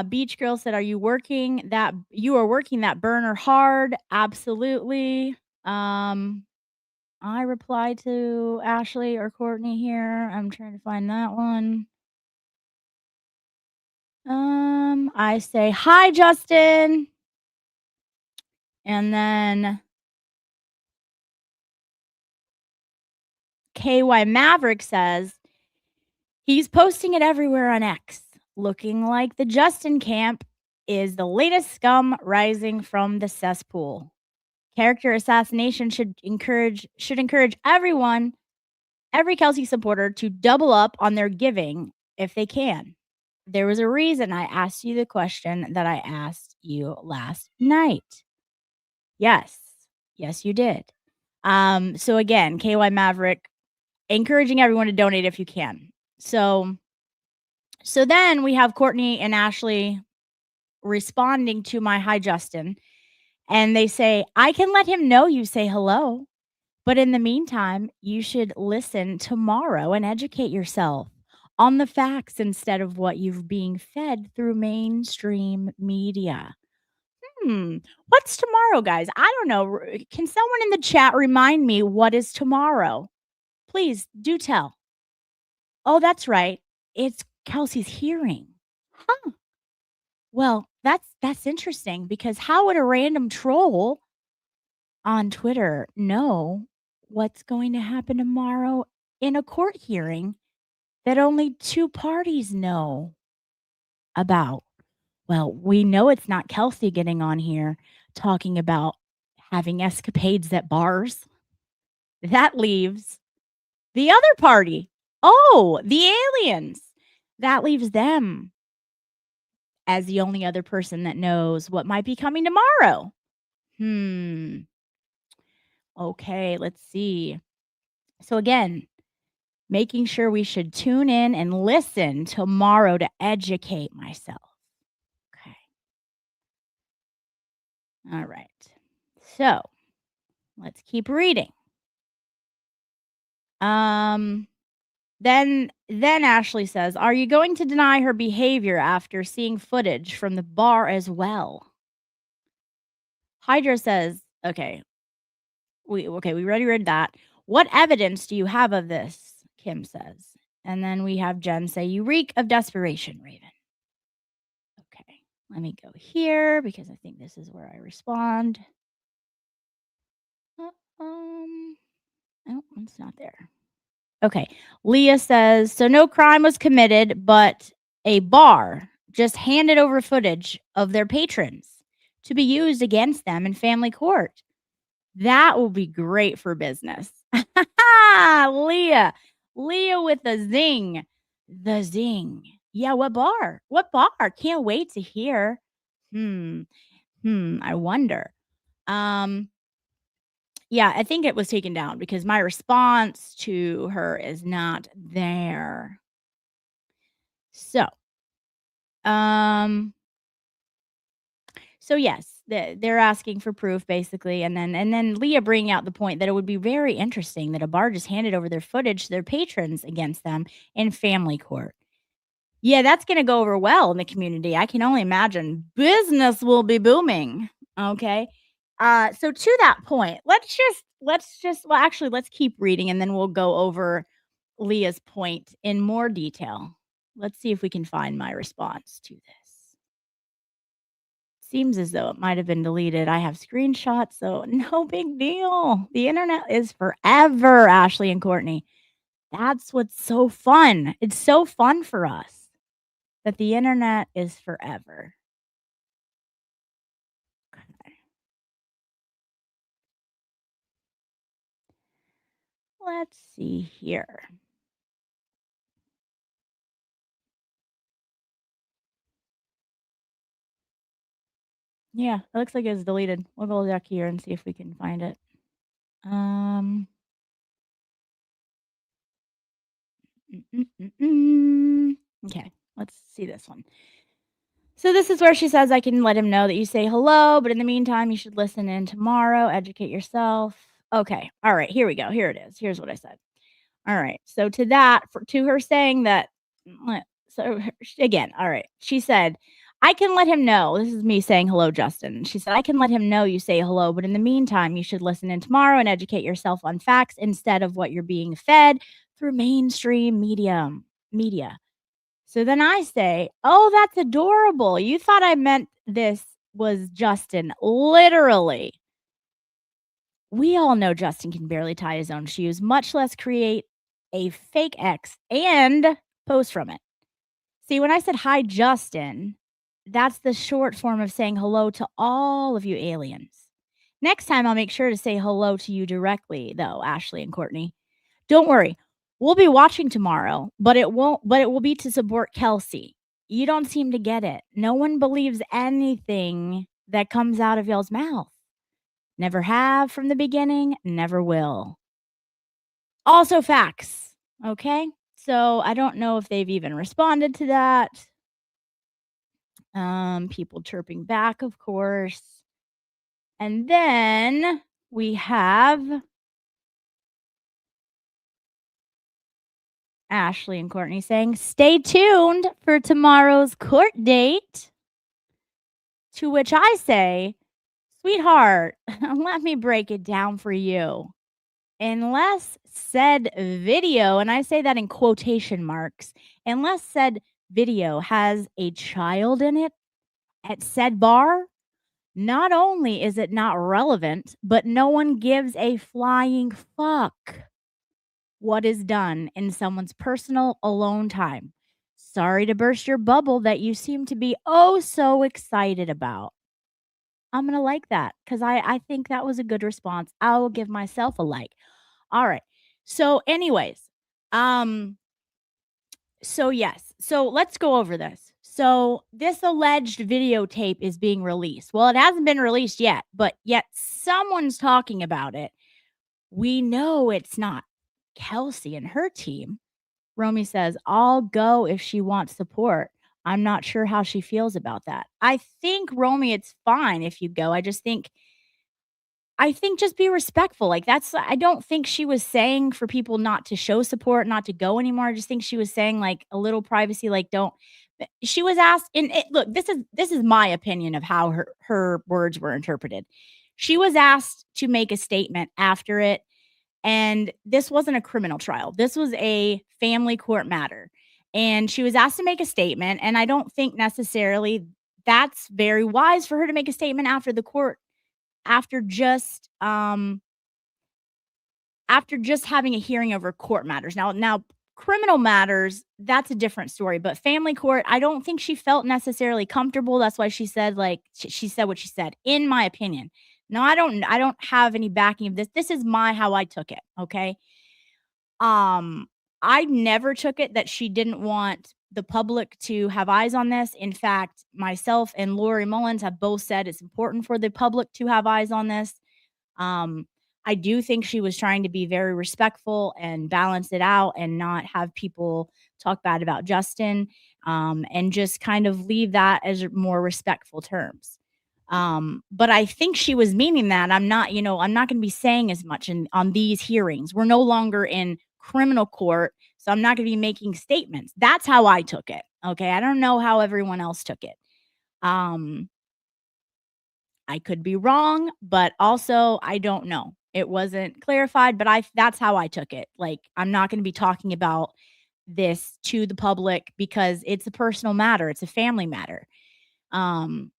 Beach Girl said, "Are you working that? You are working that burner hard. Absolutely." I replied to Ashley or Courtney here. I'm trying to find that one. I say, "Hi, Justin," and then KY Maverick says he's posting it everywhere on X, looking like the Justin camp is the latest scum rising from the cesspool. Character assassination should encourage everyone, every Kelsey supporter to double up on their giving if they can. There was a reason I asked you the question that I asked you last night. Yes. Yes, you did. So again, KY Maverick encouraging everyone to donate if you can. So then we have Courtney and Ashley responding to my hi Justin, and they say, I can let him know you say hello. But in the meantime, you should listen tomorrow and educate yourself on the facts instead of what you've being fed through mainstream media. What's tomorrow, guys? I don't know. Can someone in the chat remind me what is tomorrow? Please do tell. Oh, that's right. It's Kelsey's hearing. Huh. Well, that's interesting because how would a random troll on Twitter know what's going to happen tomorrow in a court hearing that only two parties know about? Well, we know it's not Kelsey getting on here talking about having escapades at bars. That leaves the other party. Oh, the aliens. That leaves them as the only other person that knows what might be coming tomorrow. Okay, let's see. So again, making sure we should tune in and listen tomorrow to educate myself. Okay. All right. So let's keep reading. Then Ashley says, are you going to deny her behavior after seeing footage from the bar as well? Hydra says, okay, we already read that. What evidence do you have of this? Kim says. And then we have Jen say, you reek of desperation, Raven. Okay, let me go here because I think this is where I respond. Oh, it's not there. Okay. Leah says, so no crime was committed, but a bar just handed over footage of their patrons to be used against them in family court. That will be great for business. Leah. Leah with the zing. The zing. Yeah, what bar? What bar? Can't wait to hear. I wonder. Yeah, I think it was taken down because my response to her is not there. So, yes, they're asking for proof basically, and then Leah bringing out the point that it would be very interesting that a bar just handed over their footage to their patrons against them in family court. Yeah, that's gonna go over well in the community. I can only imagine. Business will be booming. Okay. So to that point, let's actually let's keep reading and then we'll go over Leah's point in more detail. Let's see if we can find my response to this. Seems as though it might have been deleted. I have screenshots, so no big deal. The internet is forever, Ashley and Courtney. That's what's so fun. It's so fun for us that the internet is forever. Okay. Let's see here. Yeah, it looks like it's deleted. We'll go back here and see if we can find it. Okay, let's see this one. So this is where she says, I can let him know that you say hello, but in the meantime, you should listen in tomorrow, educate yourself. Okay, all right, here we go. Here it is. Here's what I said. All right, so to that, to her saying that, so again, all right, she said, I can let him know. This is me saying hello, Justin. She said, I can let him know you say hello, but in the meantime, you should listen in tomorrow and educate yourself on facts instead of what you're being fed through mainstream media. So then I say, oh, that's adorable. You thought I meant this was Justin. Literally. We all know Justin can barely tie his own shoes, much less create a fake ex and post from it. See, when I said hi, Justin, that's the short form of saying hello to all of you aliens. Next time, I'll make sure to say hello to you directly, though, Ashley and Courtney. Don't worry. We'll be watching tomorrow, but it will be to support Kelsey. You don't seem to get it. No one believes anything that comes out of y'all's mouth. Never have from the beginning, never will. Also facts, okay? So I don't know if they've even responded to that. People chirping back, of course. And then we have Ashley and Courtney saying, stay tuned for tomorrow's court date. To which I say, sweetheart, let me break it down for you. Unless said video, and I say that in quotation marks, unless said video has a child in it at said bar, not only is it not relevant, but no one gives a flying fuck what is done in someone's personal alone time. Sorry to burst your bubble that you seem to be oh so excited about. I'm going to like that because I think that was a good response. I will give myself a like. All right. So anyways, so yes. So let's go over this. So this alleged videotape is being released. Well, it hasn't been released yet, but yet someone's talking about it. We know it's not Kelsey and her team. Romy says, I'll go if she wants support. I'm not sure how she feels about that. I think, Romy, it's fine if you go. I think just be respectful. Like I don't think she was saying for people not to show support, not to go anymore. I just think she was saying like a little privacy, like don't. She was asked, and look, this is my opinion of how her words were interpreted. She was asked to make a statement after it, and this wasn't a criminal trial. This was a family court matter. And she was asked to make a statement, and I don't think necessarily that's very wise for her to make a statement after the court after just um after just having a hearing over court matters. Now criminal matters, that's a different story, but family court, I don't think she felt necessarily comfortable. That's why she said like she said what she said in my opinion. No, I don't have any backing of this. This is my how I took it, okay? Um I never took it that she didn't want the public to have eyes on this. In fact, myself and Lori Mullins have both said it's important for the public to have eyes on this. um, I do think she was trying to be very respectful and balance it out and not have people talk bad about Justin, and just kind of leave that as more respectful terms. But I think she was meaning that. I'm not going to be saying as much on these hearings. We're no longer in criminal court, so I'm not going to be making statements. That's how I took it. Okay. I don't know how everyone else took it. Um, I could be wrong, but also I don't know. It wasn't clarified, but that's how I took it. Like, I'm not going to be talking about this to the public because it's a personal matter. It's a family matter.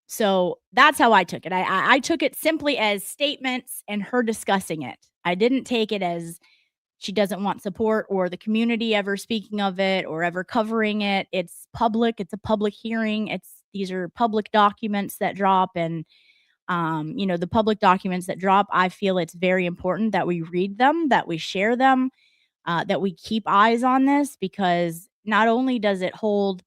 So that's how I took it. I took it simply as statements and her discussing it. I didn't take it as she doesn't want support or the community ever speaking of it or ever covering it. It's public. It's a public hearing. These are public documents that drop, and the public documents that drop, I feel it's very important that we read them, that we share them, that we keep eyes on this, because not only does it hold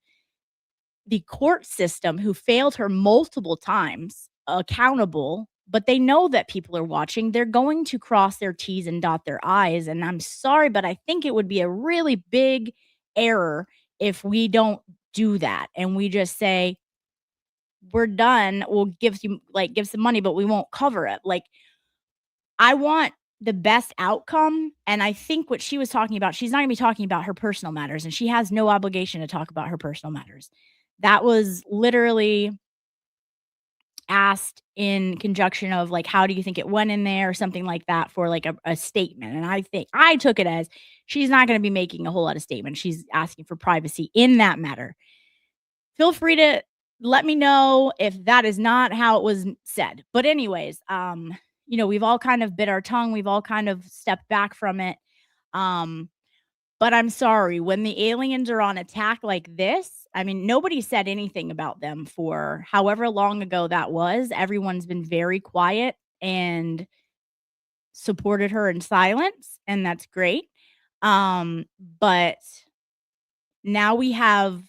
the court system who failed her multiple times accountable, but they know that people are watching. They're going to cross their T's and dot their I's. And I'm sorry, but I think it would be a really big error if we don't do that and we just say, we're done. We'll give some money, but we won't cover it. Like, I want the best outcome. And I think what she was talking about, she's not gonna be talking about her personal matters, and she has no obligation to talk about her personal matters. That was literally asked in conjunction of like, how do you think it went in there, or something like that, for like a statement. And I think I took it as she's not gonna be making a whole lot of statements. She's asking for privacy in that matter. Feel free to let me know if that is not how it was said. But anyways, we've all kind of bit our tongue. We've all kind of stepped back from it. Um, but I'm sorry, when the aliens are on attack like this, I mean, nobody said anything about them for however long ago that was. Everyone's been very quiet and supported her in silence, and that's great. But now we have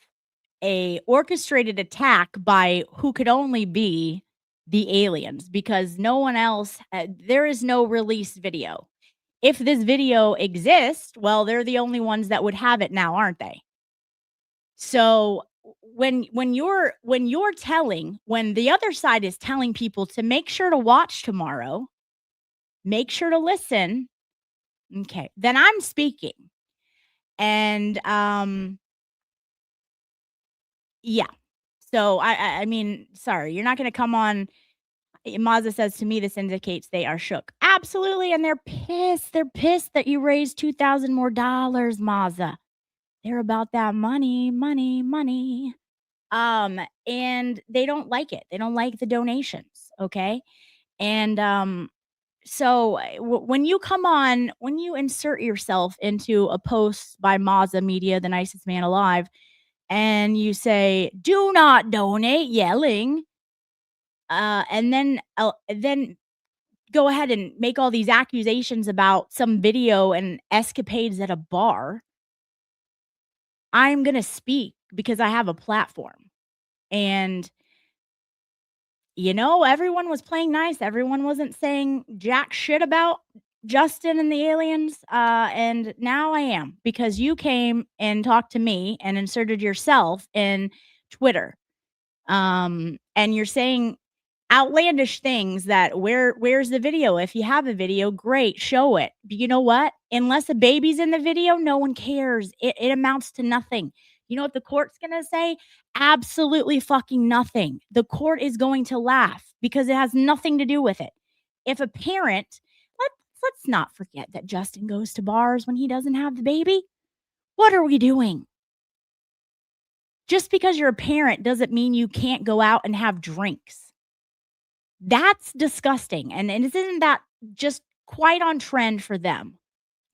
a orchestrated attack by who could only be the aliens, because no one else there is no released video. If this video exists, well, they're the only ones that would have it now, aren't they? So when the other side is telling people to make sure to watch tomorrow, make sure to listen, okay, then I'm speaking. And yeah. So I mean, sorry, you're not gonna come on. Mazda says to me, this indicates they are shook. Absolutely, and they're pissed. They're pissed that you raised $2,000 more dollars, Mazda. They're about that money, money, money. And they don't like it. They don't like the donations. Okay, and so when you insert yourself into a post by Mazda Media, the nicest man alive, and you say, "Do not donate," yelling, and then go ahead and make all these accusations about some video and escapades at a bar. I'm gonna speak because I have a platform, and everyone was playing nice. Everyone wasn't saying jack shit about Justin and the aliens, and now I am, because you came and talked to me and inserted yourself in Twitter. And you're saying outlandish things that where's the video? If you have a video, great, show it. But you know what? Unless a baby's in the video, no one cares. It amounts to nothing. You know what the court's gonna say? Absolutely fucking nothing. The court is going to laugh because it has nothing to do with it. if a parent, let's not forget that Justin goes to bars when he doesn't have the baby. What are we doing? Just because you're a parent doesn't mean you can't go out and have drinks. That's disgusting. And isn't that just quite on trend for them?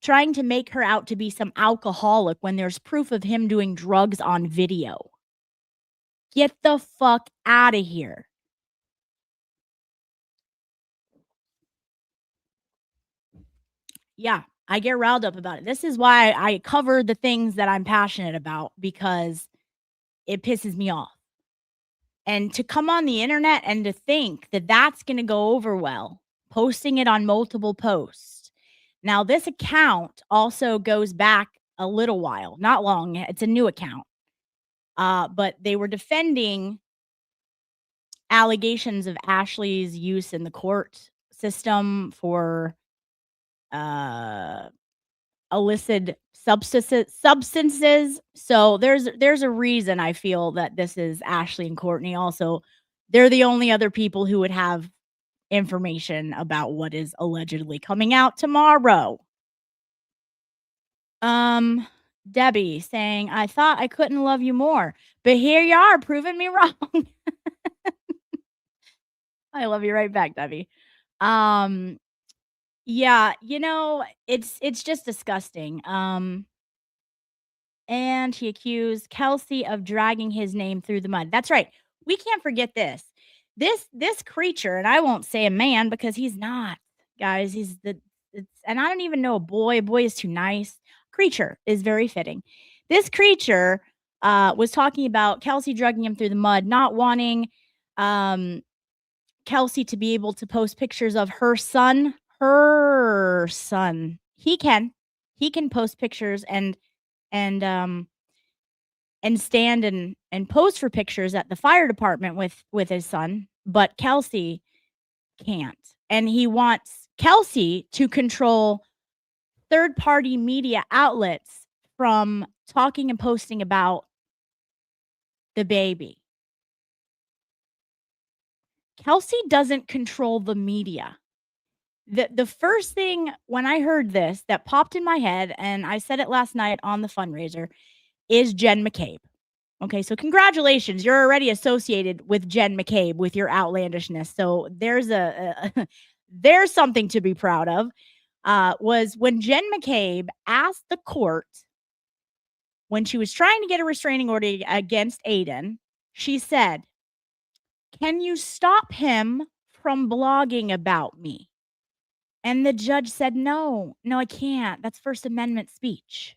Trying to make her out to be some alcoholic when there's proof of him doing drugs on video. Get the fuck out of here. Yeah, I get riled up about it. This is why I cover the things that I'm passionate about, because it pisses me off. And to come on the internet and to think that that's going to go over well, posting it on multiple posts. Now, this account also goes back a little while, not long. It's a new account. But they were defending allegations of Ashley's use in the court system for illicit substances. So there's a reason I feel that this is Ashley and Courtney. Also, they're the only other people who would have information about what is allegedly coming out tomorrow. Debbie saying, I thought I couldn't love you more, but here you are proving me wrong. I love you right back, Debbie. Yeah, it's just disgusting. And he accused Kelsey of dragging his name through the mud. That's right. We can't forget this. This creature, and I won't say a man because he's not, guys. And I don't even know a boy. A boy is too nice. Creature is very fitting. This creature was talking about Kelsey dragging him through the mud, not wanting Kelsey to be able to post pictures of her son. He can post pictures and stand and pose for pictures at the fire department with his son, but Kelsey can't. And he wants Kelsey to control third-party media outlets from talking and posting about the baby. Kelsey doesn't control the media. The first thing when I heard this that popped in my head, and I said it last night on the fundraiser, is Jen McCabe. Okay, so congratulations. You're already associated with Jen McCabe with your outlandishness. So there's there's something to be proud of. Was when Jen McCabe asked the court, when she was trying to get a restraining order against Aiden, she said, "Can you stop him from blogging about me?" And the judge said, no, I can't. That's First Amendment speech.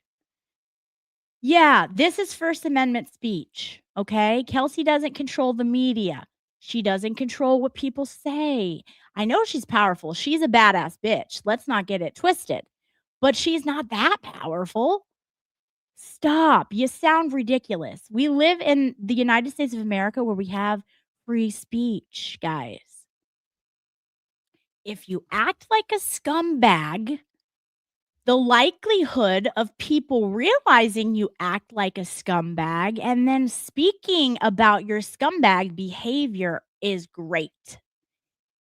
Yeah, this is First Amendment speech, okay? Kelsey doesn't control the media. She doesn't control what people say. I know she's powerful. She's a badass bitch. Let's not get it twisted. But she's not that powerful. Stop. You sound ridiculous. We live in the United States of America where we have free speech, guys. If you act like a scumbag, the likelihood of people realizing you act like a scumbag and then speaking about your scumbag behavior is great.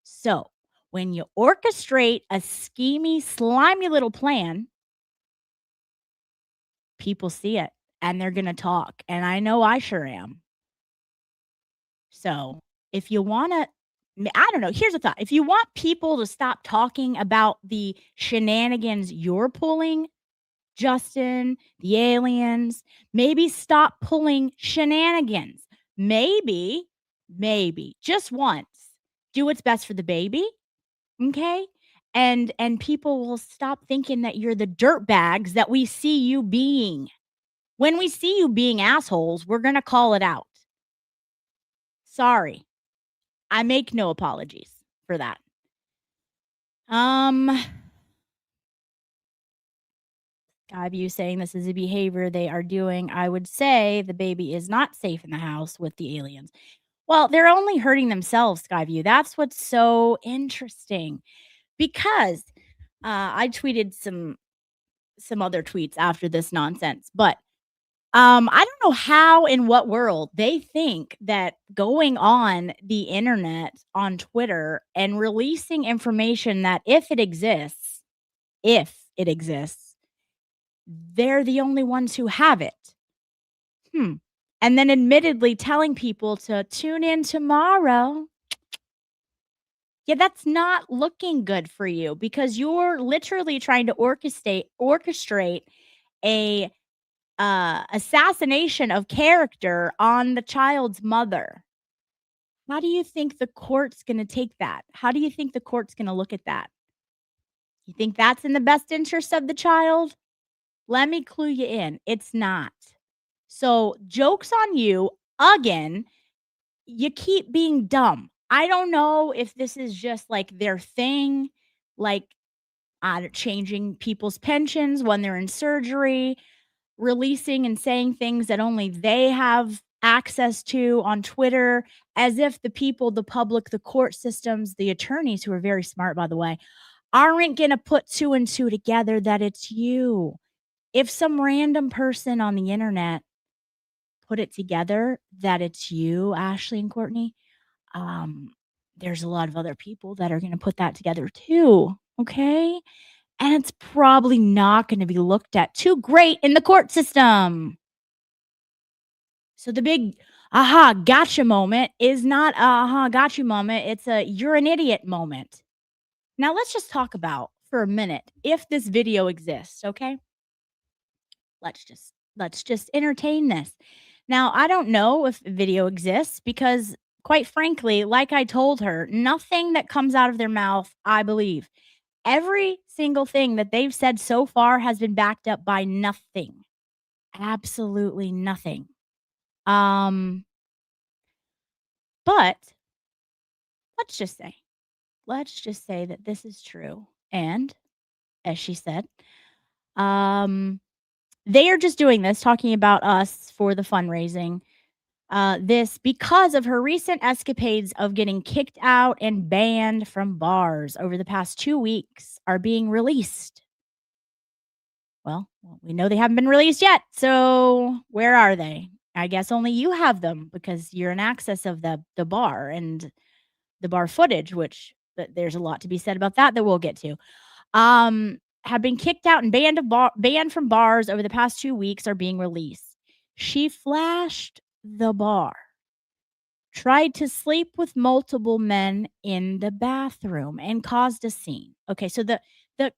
So, when you orchestrate a schemy, slimy little plan, people see it and they're going to talk. And I know I sure am. So, if you want to, I don't know. Here's a thought. If you want people to stop talking about the shenanigans you're pulling, Justin, the aliens, maybe stop pulling shenanigans. Maybe, just once, do what's best for the baby. Okay? And people will stop thinking that you're the dirt bags that we see you being. When we see you being assholes, we're going to call it out. Sorry. I make no apologies for that. Skyview saying this is a behavior they are doing. I would say the baby is not safe in the house with the aliens. Well, they're only hurting themselves, Skyview. That's what's so interesting. Because I tweeted some other tweets after this nonsense, but I don't know how in what world they think that going on the internet, on Twitter, and releasing information that if it exists, they're the only ones who have it. And then admittedly telling people to tune in tomorrow. Yeah, that's not looking good for you because you're literally trying to orchestrate a assassination of character on the child's mother. How do you think the court's going to take that? How do you think the court's going to look at that? You think that's in the best interest of the child? Let me clue you in. It's not. So, joke's on you again. You keep being dumb. I don't know if this is just like their thing, like changing people's pensions when they're in surgery, releasing and saying things that only they have access to on Twitter, as if the people, the public, the court systems, the attorneys, who are very smart, by the way, aren't going to put two and two together that it's you. If some random person on the internet put it together that it's you, Ashley and Courtney, there's a lot of other people that are going to put that together too. Okay. And it's probably not going to be looked at too great in the court system. So the big aha gotcha moment is not a aha gotcha moment. It's a you're an idiot moment. Now let's just talk about for a minute if this video exists, okay? Let's just entertain this. Now, I don't know if video exists because quite frankly, like I told her, nothing that comes out of their mouth, I believe. Every single thing that they've said so far has been backed up by nothing. Absolutely nothing. But let's just say that this is true. And as she said, they are just doing this, talking about us for the fundraising. This because of her recent escapades of getting kicked out and banned from bars over the past 2 weeks are being released. Well, we know they haven't been released yet. So where are they? I guess only you have them because you're in access of the bar and the bar footage, which there's a lot to be said about that we'll get to. Have been kicked out and banned from bars over the past 2 weeks are being released. She flashed the bar, tried to sleep with multiple men in the bathroom, and caused a scene. Okay, so the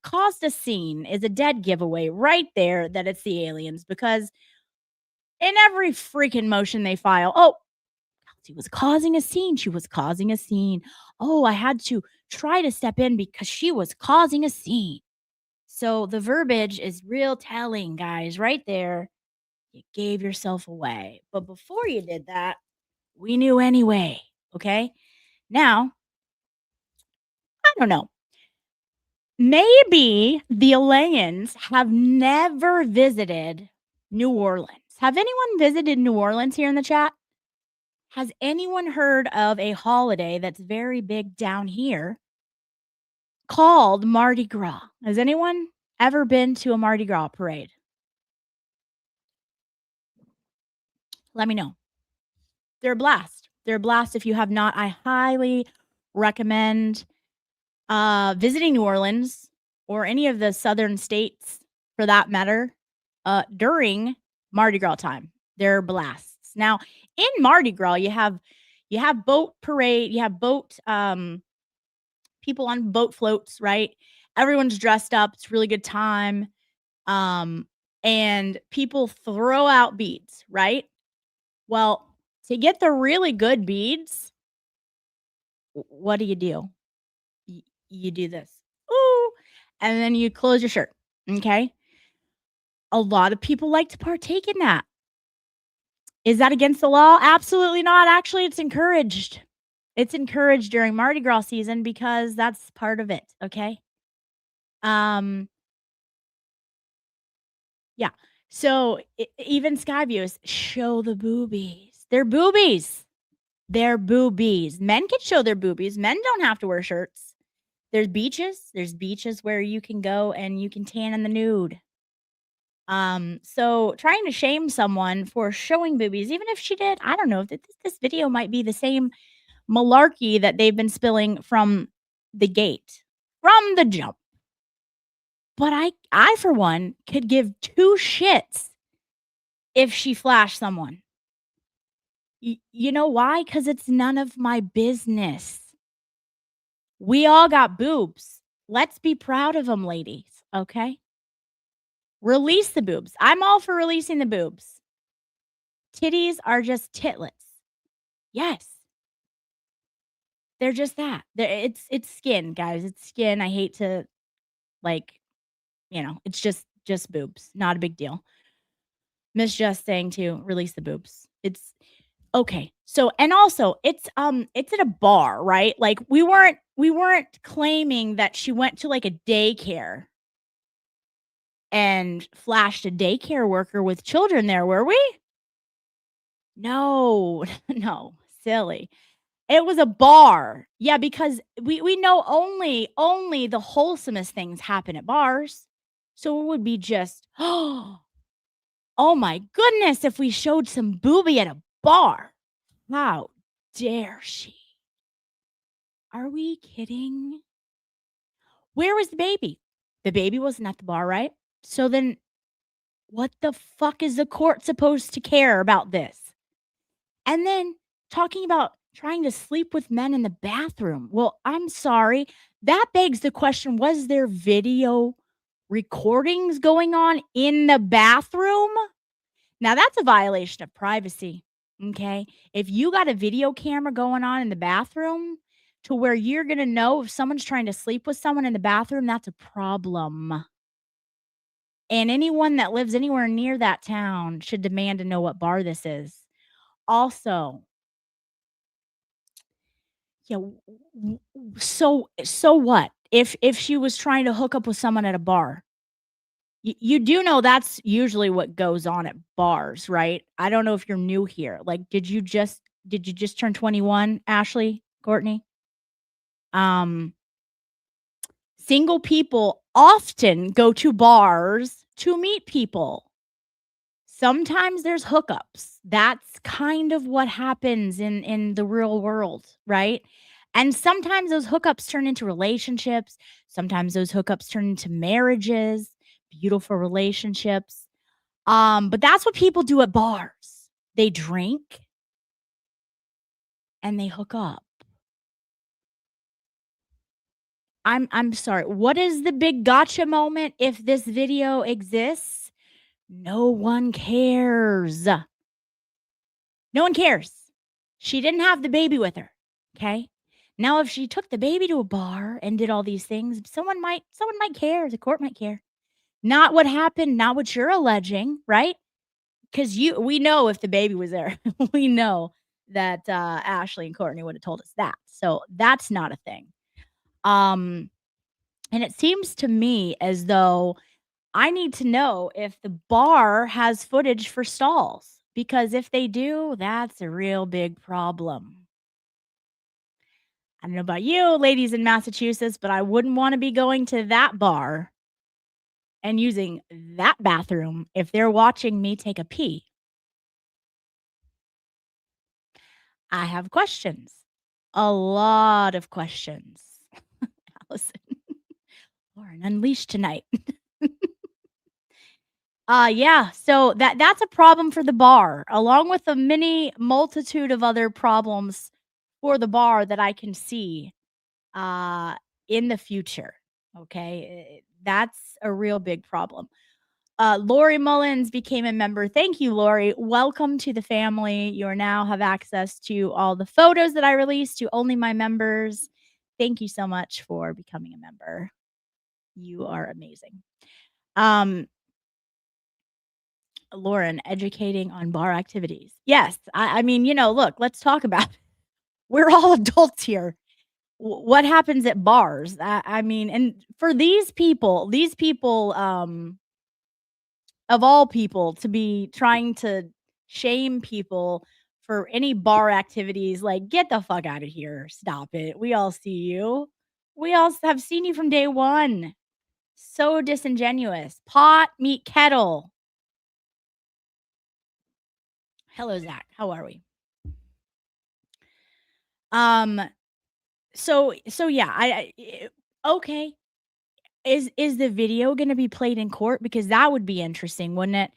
caused a scene is a dead giveaway right there that it's the aliens because in every freaking motion they file, oh, she was causing a scene. She was causing a scene. Oh, I had to try to step in because she was causing a scene. So the verbiage is real telling, guys, right there. You gave yourself away. But before you did that, we knew anyway. Okay. Now, I don't know. Maybe the Alayans have never visited New Orleans. Have anyone visited New Orleans here in the chat? Has anyone heard of a holiday that's very big down here called Mardi Gras? Has anyone ever been to a Mardi Gras parade? Let me know. They're a blast. They're a blast. If you have not, I highly recommend visiting New Orleans or any of the southern states for that matter during Mardi Gras time. They're blasts. Now, in Mardi Gras, you have boat parade, you have boat people on boat floats, right? Everyone's dressed up. It's a really good time. And people throw out beads, right? Well, to get the really good beads, what do? You do this. Ooh, and then you close your shirt. Okay? A lot of people like to partake in that. Is that against the law? Absolutely not. Actually, it's encouraged. It's encouraged during Mardi Gras season because that's part of it, okay? Yeah. So even Skyviews show the boobies. They're boobies. They're boobies. Men can show their boobies. Men don't have to wear shirts. There's beaches. There's beaches where you can go and you can tan in the nude. So trying to shame someone for showing boobies, even if she did, I don't know, this video might be the same malarkey that they've been spilling from the gate, from the jump. But I for one could give two shits if she flashed someone. You know why? Because it's none of my business. We all got boobs. Let's be proud of them, ladies. Okay. Release the boobs. I'm all for releasing the boobs. Titties are just titlets. Yes. They're just that. It's skin, guys. It's skin. I hate to it's just boobs. Not a big deal. Miss Just saying to release the boobs. It's okay. So and also it's at a bar, right? Like we weren't claiming that she went to like a daycare and flashed a daycare worker with children there, were we? No, no, silly. It was a bar. Yeah, because we know only the wholesomest things happen at bars. So it would be just, oh my goodness, if we showed some booby at a bar. How dare she? Are we kidding? Where was the baby? The baby wasn't at the bar, right? So then what the fuck is the court supposed to care about this? And then talking about trying to sleep with men in the bathroom. Well, I'm sorry. That begs the question, was there video recordings going on in the bathroom? Now, that's a violation of privacy, okay? If you got a video camera going on in the bathroom to where you're going to know if someone's trying to sleep with someone in the bathroom, that's a problem. And anyone that lives anywhere near that town should demand to know what bar this is. Also, yeah, so what? If she was trying to hook up with someone at a bar? You do know that's usually what goes on at bars, right? I don't know if you're new here. Like, did you just turn 21, Ashley, Courtney? Um, Single people often go to bars to meet people. Sometimes there's hookups. That's kind of what happens in the real world, right? And sometimes those hookups turn into relationships. Sometimes those hookups turn into marriages, beautiful relationships. But that's what people do at bars. They drink and they hook up. I'm sorry. What is the big gotcha moment if this video exists? No one cares. No one cares. She didn't have the baby with her. Okay. Now, if she took the baby to a bar and did all these things, someone might care. The court might care. Not what happened, not what you're alleging, right? Because we know if the baby was there, we know that Ashley and Courtney would have told us that. So that's not a thing. And it seems to me as though I need to know if the bar has footage for stalls, because if they do, that's a real big problem. I don't know about you, ladies in Massachusetts, but I wouldn't want to be going to that bar and using that bathroom if they're watching me take a pee. I have questions. A lot of questions. Allison. Lauren, unleashed tonight. Yeah, so that's a problem for the bar, along with a many multitude of other problems for the bar that I can see in the future. Okay, that's a real big problem. Lori Mullins became a member. Thank you, Lori. Welcome to the family. You are now have access to all the photos that I release to only my members. Thank you so much for becoming a member. You are amazing. Lauren, educating on bar activities. Yes, I mean, look, let's talk about it. We're all adults here. What happens at bars? I mean, and for these people, of all people, to be trying to shame people for any bar activities, like, get the fuck out of here. Stop it. We all see you. We all have seen you from day one. So disingenuous. Pot, meet kettle. Hello, Zach. How are we? Um. So yeah. Okay. Is the video going to be played in court? Because that would be interesting, wouldn't it?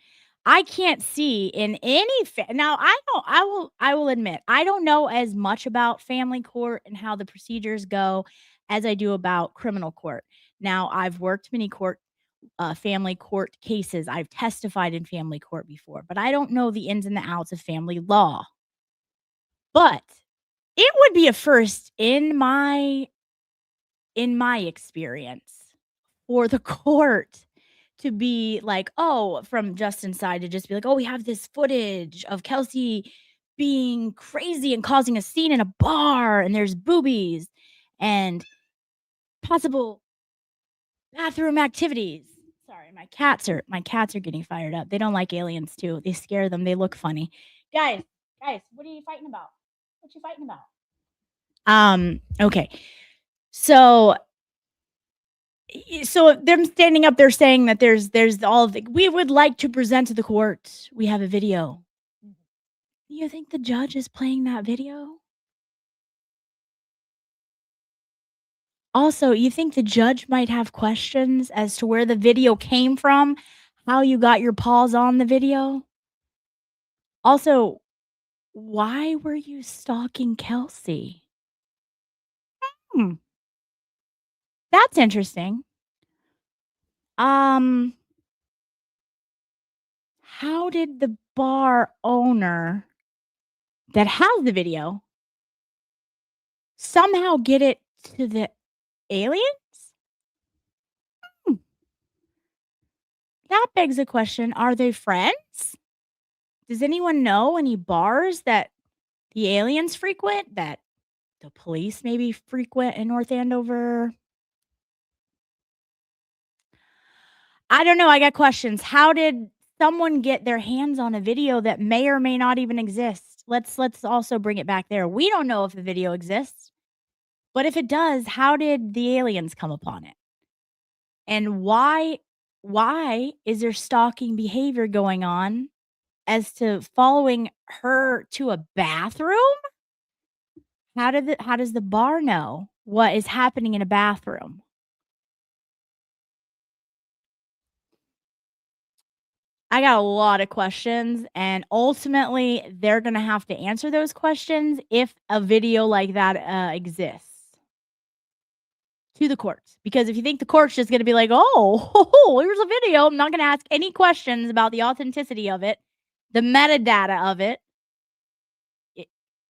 I can't see in any now. I don't. I will admit I don't know as much about family court and how the procedures go as I do about criminal court. Now I've worked many family court cases. I've testified in family court before, but I don't know the ins and the outs of family law. But it would be a first in my experience for the court to be like, oh, from Justin's side to just be like, oh, we have this footage of Kelsey being crazy and causing a scene in a bar, and there's boobies and possible bathroom activities. Sorry, my cats are getting fired up. They don't like aliens too. They scare them. They look funny. Guys, what are you fighting about? What you fighting about? Okay. So them standing up there saying that there's all of the, we would like to present to the court. We have a video. You think the judge is playing that video? Also, you think the judge might have questions as to where the video came from, how you got your paws on the video? Also, why were you stalking Kelsey? Hmm. That's interesting. How did the bar owner that has the video somehow get it to the aliens? Hmm. That begs a question. Are they friends? Does anyone know any bars that the aliens frequent, that the police maybe frequent in North Andover? I don't know. I got questions. How did someone get their hands on a video that may or may not even exist? Let's also bring it back there. We don't know if the video exists, but if it does, how did the aliens come upon it? And why is there stalking behavior going on as to following her to a bathroom? How does the bar know what is happening in a bathroom? I got a lot of questions, and ultimately, they're gonna have to answer those questions if a video like that exists to the courts. Because if you think the court's just gonna be like, "Oh, here's a video," I'm not gonna ask any questions about the authenticity of it, the metadata of it.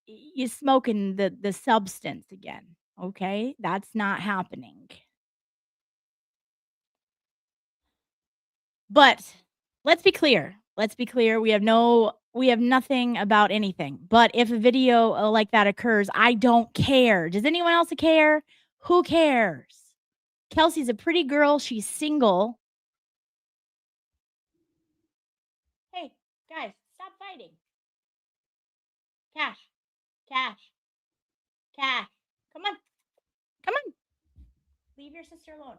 You're smoking the substance again, okay? That's not happening. But let's be clear. We have nothing about anything. But if a video like that occurs, I don't care. Does anyone else care? Who cares? Kelsey's a pretty girl. She's single. Hey, guys, stop fighting. Cash. Come on. Leave your sister alone.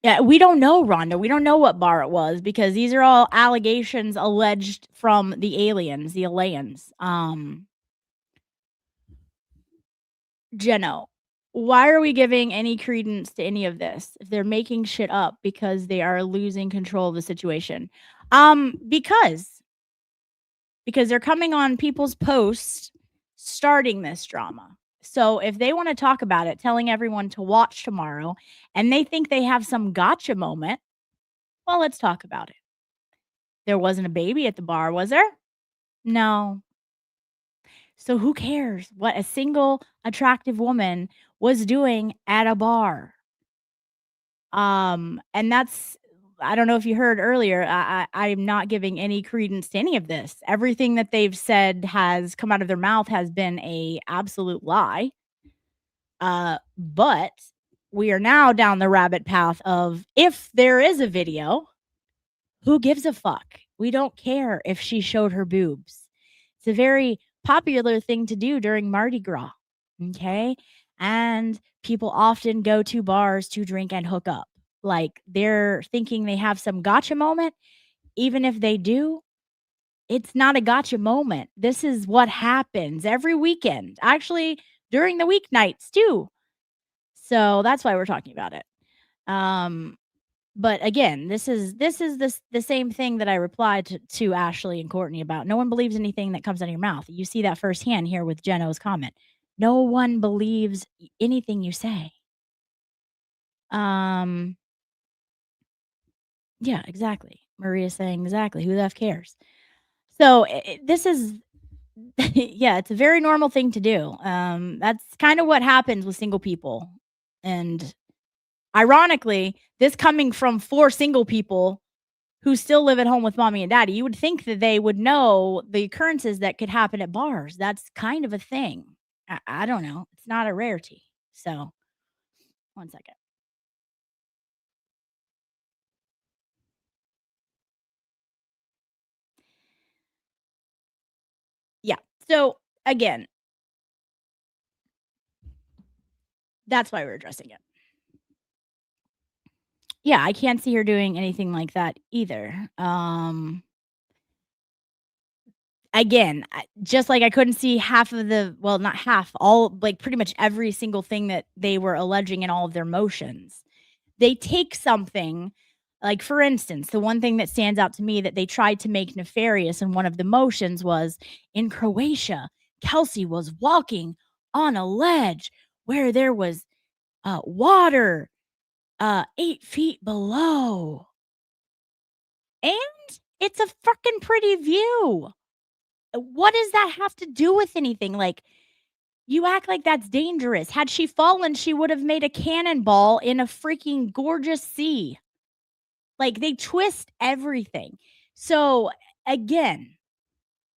Yeah, we don't know, Rhonda. We don't know what bar it was because these are all allegations alleged from the aliens, the Alayans. Jeno, why are we giving any credence to any of this if they're making shit up because they are losing control of the situation? Because they're coming on people's posts starting this drama. So if they want to talk about it, telling everyone to watch tomorrow, and they think they have some gotcha moment, well, let's talk about it. There wasn't a baby at the bar, was there? No. So who cares what a single attractive woman was doing at a bar? And that's, I don't know if you heard earlier, I'm not giving any credence to any of this. Everything that they've said has come out of their mouth has been a absolute lie. But we are now down the rabbit path of if there is a video, who gives a fuck? We don't care if she showed her boobs. It's a very popular thing to do during Mardi Gras. Okay. And people often go to bars to drink and hook up. Like they're thinking they have some gotcha moment. even if they do, it's not a gotcha moment. This is what happens every weekend, actually during the weeknights too. So that's why we're talking about it. Um, but again, this is the same thing that I replied to Ashley and Courtney about. No one believes anything that comes out of your mouth. You see that firsthand here with Jeno's comment. No one believes anything you say. Um, yeah, exactly. Maria's saying exactly. Who the f cares? So this is yeah, it's a very normal thing to do. That's kind of what happens with single people. And ironically, this coming from 4 single people who still live at home with mommy and daddy, you would think that they would know the occurrences that could happen at bars. That's kind of a thing. I don't know. It's not a rarity. So, one second. Yeah. So, again, that's why we're addressing it. Yeah, I can't see her doing anything like that either. Again, just like I couldn't see half of well, not half, all like pretty much every single thing that they were alleging in all of their motions. They take something, like for instance, the one thing that stands out to me that they tried to make nefarious in one of the motions was in Croatia, Kelsey was walking on a ledge where there was water 8 feet below. And it's a freaking pretty view. What does that have to do with anything? Like, you act like that's dangerous. Had she fallen, she would have made a cannonball in a freaking gorgeous sea. Like, they twist everything. So, again,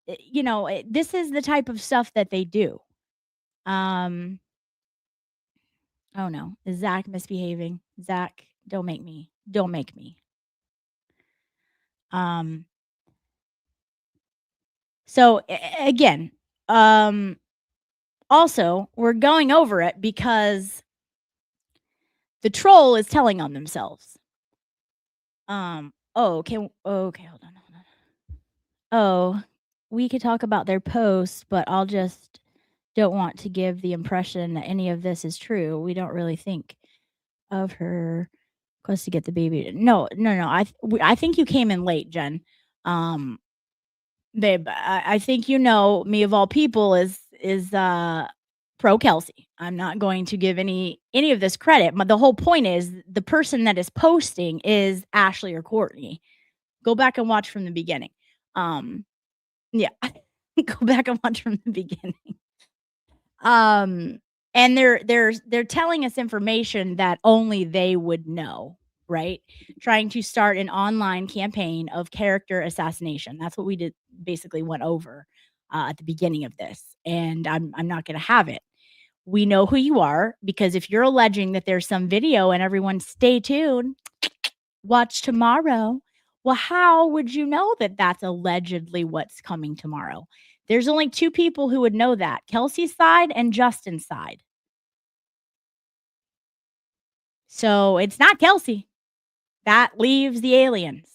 this is the type of stuff that they do. Oh no, is Zach misbehaving? Zach, don't make me. Don't make me. Um, so again, also, we're going over it because the troll is telling on themselves. Okay, hold on. Oh, we could talk about their posts, but I'll just don't want to give the impression that any of this is true. We don't really think of her quest to get the baby. No. I think you came in late, Jen. Babe, I think me of all people is pro Kelsey. I'm not going to give any of this credit. But the whole point is the person that is posting is Ashley or Courtney. Go back and watch from the beginning. Yeah. Go back and watch from the beginning. And they're telling us information that only they would know, right? Trying to start an online campaign of character assassination. That's what we did basically went over at the beginning of this. And I'm not going to have it. We know who you are because if you're alleging that there's some video and everyone stay tuned, watch tomorrow. Well, how would you know that that's allegedly what's coming tomorrow? There's only 2 people who would know that, Kelsey's side and Justin's side. So it's not Kelsey. That leaves the aliens.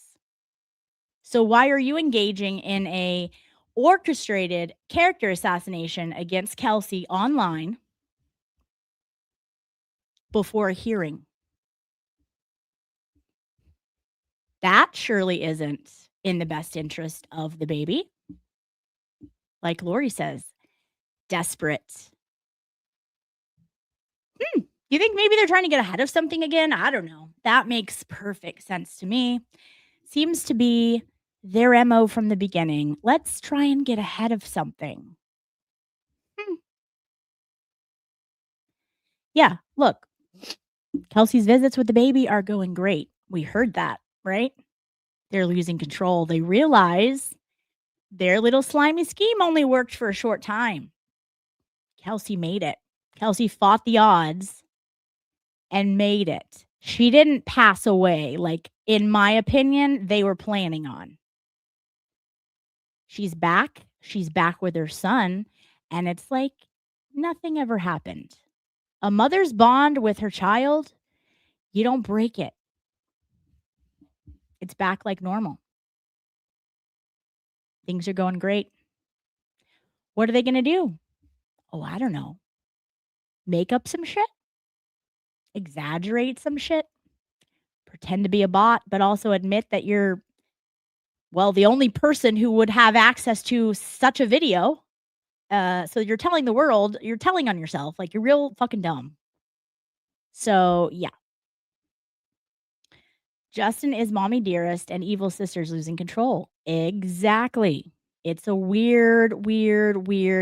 So why are you engaging in a orchestrated character assassination against Kelsey online before a hearing? That surely isn't in the best interest of the baby. Like Lori says, desperate. You think maybe they're trying to get ahead of something again? I don't know. That makes perfect sense to me. Seems to be their MO from the beginning. Let's try and get ahead of something. Yeah, look, Kelsey's visits with the baby are going great. We heard that, right? They're losing control. They realize their little slimy scheme only worked for a short time. Kelsey made it. Kelsey fought the odds and made it. She didn't pass away, like, in my opinion, they were planning on. She's back. She's back with her son. And it's like nothing ever happened. A mother's bond with her child, you don't break it. It's back like normal. Things are going great. What are they going to do? Oh, I don't know. Make up some shit? Exaggerate some shit? Pretend to be a bot, but also admit that you're, well, the only person who would have access to such a video. So you're telling the world, you're telling on yourself, like you're real fucking dumb. So yeah. Justin is mommy dearest and evil sister's losing control. Exactly. It's a weird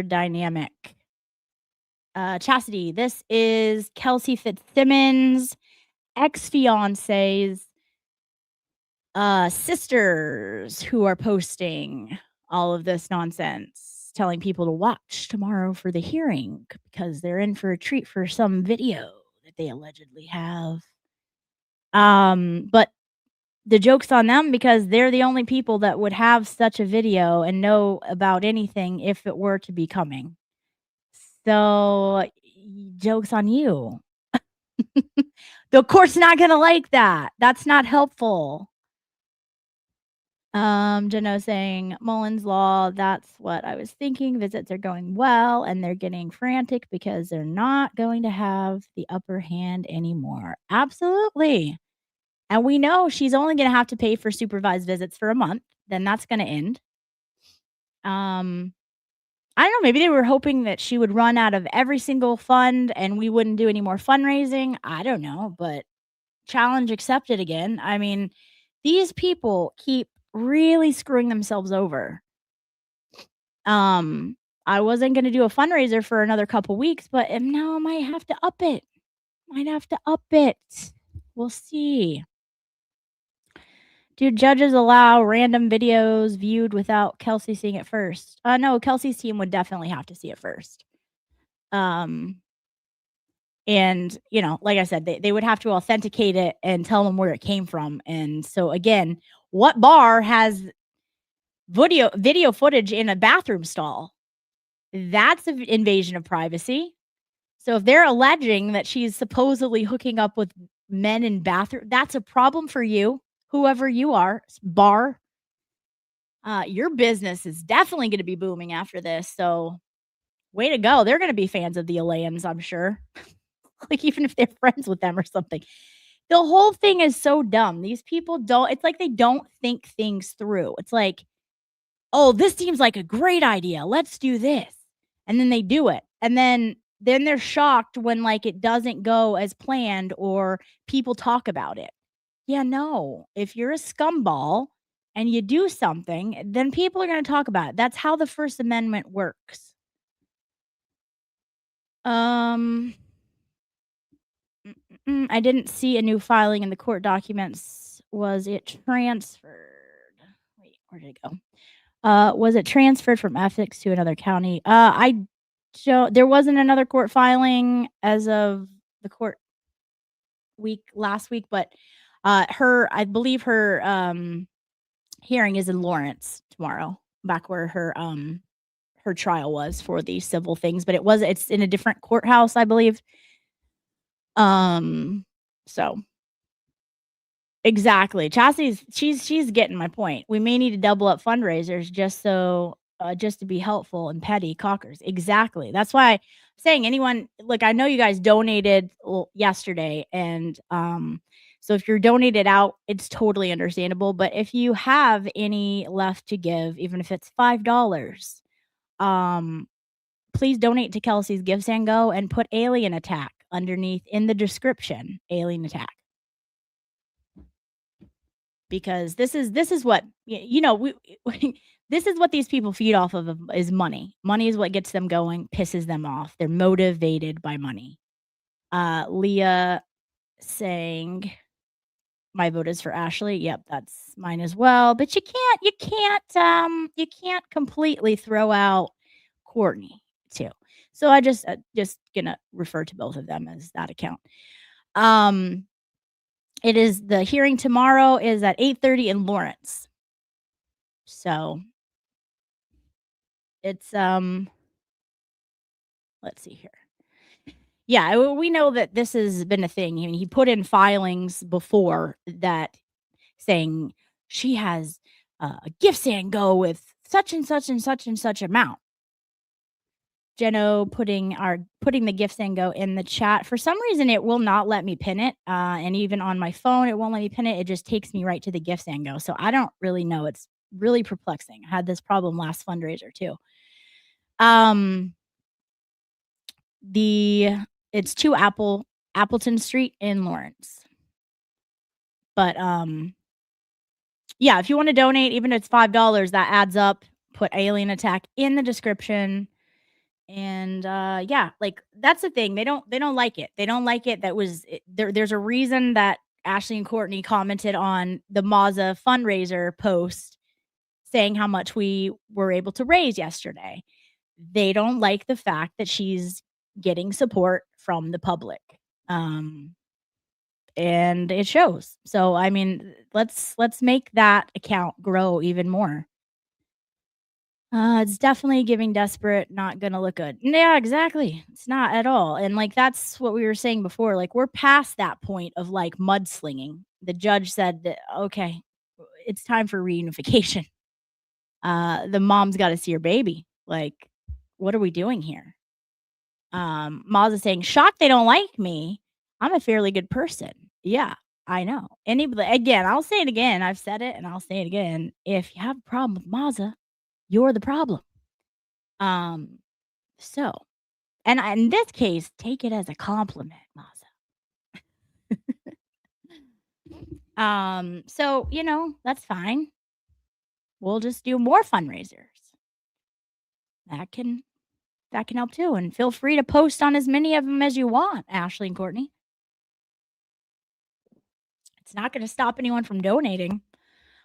dynamic. Chastity, this is Kelsey Fitzsimmons' ex-fiance's sisters who are posting all of this nonsense, telling people to watch tomorrow for the hearing because they're in for a treat for some video that they allegedly have. But the joke's on them because they're the only people that would have such a video and know about anything if it were to be coming. So, joke's on you. The court's not gonna like that. That's not helpful. Jeno saying, Mullins Law, that's what I was thinking. Visits are going well, and they're getting frantic because they're not going to have the upper hand anymore. Absolutely. And we know she's only gonna have to pay for supervised visits for a month. Then that's gonna end. I don't know, maybe they were hoping that she would run out of every single fund and we wouldn't do any more fundraising. I don't know, but challenge accepted again. I mean, these people keep really screwing themselves over. I wasn't going to do a fundraiser for another couple weeks, but now I might have to up it. We'll see. Do judges allow random videos viewed without Kelsey seeing it first? No, Kelsey's team would definitely have to see it first. And, you know, like I said, they would have to authenticate it and tell them where it came from. And so, again, what bar has video footage in a bathroom stall? That's an invasion of privacy. So if they're alleging that she's supposedly hooking up with men in bathroom, that's a problem for you, whoever you are, bar. Your business is definitely going to be booming after this. So way to go. They're going to be fans of the Alayans, I'm sure. Like, even if they're friends with them or something. The whole thing is so dumb. These people it's like they don't think things through. It's like, oh, this seems like a great idea. Let's do this. And then they do it. And then they're shocked when, like, it doesn't go as planned or people talk about it. Yeah, no. If you're a scumball and you do something, then people are going to talk about it. That's how the First Amendment works. I didn't see a new filing in the court documents. Was it transferred? Wait, where did it go? Was it transferred from ethics to another county? There wasn't another court filing as of the court last week, but I believe her hearing is in Lawrence tomorrow, back where her trial was for the civil things, but it's in a different courthouse, I believe. So exactly. Chastity's she's getting my point. We may need to double up fundraisers just to be helpful and petty cockers. Exactly. That's why I'm saying anyone, like, I know you guys donated yesterday, and so if you're donated out, it's totally understandable. But if you have any left to give, even if it's $5, please donate to Kelsey's Give and Go and put Alien Attack underneath in the description. Alien Attack. Because this is what, you know, this is what these people feed off of is money. Money is what gets them going, pisses them off. They're motivated by money. Leah saying, my vote is for Ashley. Yep, that's mine as well. But you can't completely throw out Courtney too. So I just gonna refer to both of them as that account. It is the hearing tomorrow is at 8:30 in Lawrence. So it's let's see here. Yeah, we know that this has been a thing. I mean, he put in filings before that saying she has a Give and Go with such and such and such and such amount. Jeno putting the GIF-Sango in the chat. For some reason, it will not let me pin it, and even on my phone, it won't let me pin it. It just takes me right to the GIF-Sango. So I don't really know. It's really perplexing. I had this problem last fundraiser too. It's 2 Appleton Street in Lawrence. But yeah, if you want to donate, even if it's $5, that adds up. Put Alien Attack in the description. And yeah, like that's the thing. They don't like it. They don't like it. There's a reason that Ashley and Courtney commented on the Mazza fundraiser post saying how much we were able to raise yesterday. They don't like the fact that she's getting support from the public. And it shows. So I mean, let's make that account grow even more. It's definitely giving desperate, not gonna look good. Yeah, exactly. It's not at all. And like that's what we were saying before. Like we're past that point of like mudslinging. The judge said that, okay, it's time for reunification. The mom's got to see her baby. Like, what are we doing here? Maz is saying, shocked they don't like me. I'm a fairly good person. Yeah, I know. Again, I'll say it again. I've said it and I'll say it again. If you have a problem with Mazza, you're the problem. So, and in this case, take it as a compliment, Mazza. So, that's fine. We'll just do more fundraisers. That can help too. And feel free to post on as many of them as you want, Ashley and Courtney. It's not going to stop anyone from donating.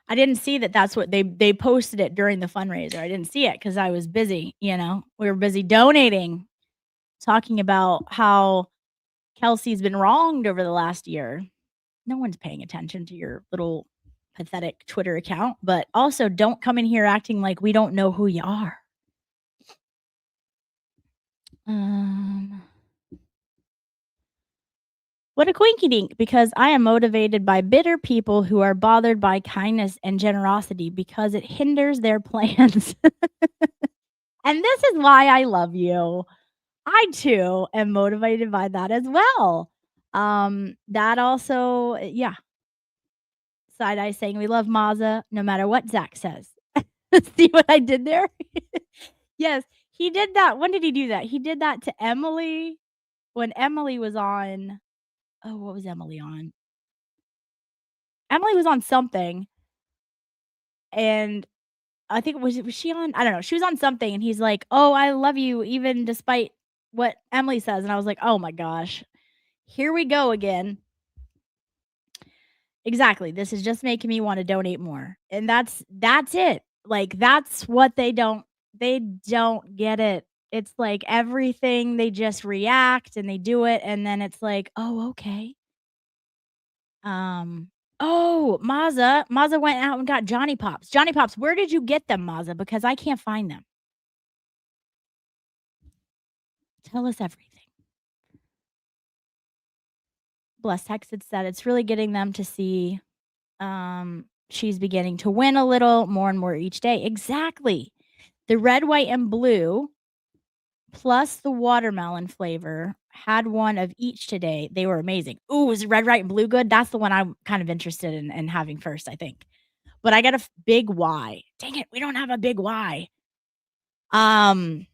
I didn't see that that's what they posted it during the fundraiser. I didn't see it because I was busy, we were busy donating, talking about how Kelsey's been wronged over the last year. No one's paying attention to your little pathetic Twitter account, but also don't come in here acting like we don't know who you are. What a quinky dink, because I am motivated by bitter people who are bothered by kindness and generosity because it hinders their plans. And this is why I love you. I too am motivated by that as well. That also, yeah. Side eye saying we love Mazza no matter what Zach says. See what I did there? Yes, he did that. When did he do that? He did that to Emily when Emily was on. Oh, what was Emily on? Emily was on something. And I think was she on? I don't know. She was on something and he's like, "Oh, I love you even despite what Emily says." And I was like, "Oh my gosh. Here we go again." Exactly. This is just making me want to donate more. And that's it. Like that's what they don't get it. It's like everything they just react and they do it and then it's like, "Oh, okay." Oh, Mazza went out and got Johnny Pops. Johnny Pops, where did you get them, Mazza? Because I can't find them. Tell us everything. Bless texted said it's really getting them to see she's beginning to win a little more and more each day. Exactly. The red, white, and blue plus the watermelon flavor had one of each today. They were amazing. Ooh, is red, white, and blue good? That's the one I'm kind of interested in having first, I think. But I got a big Y. Dang it, we don't have a big Y. I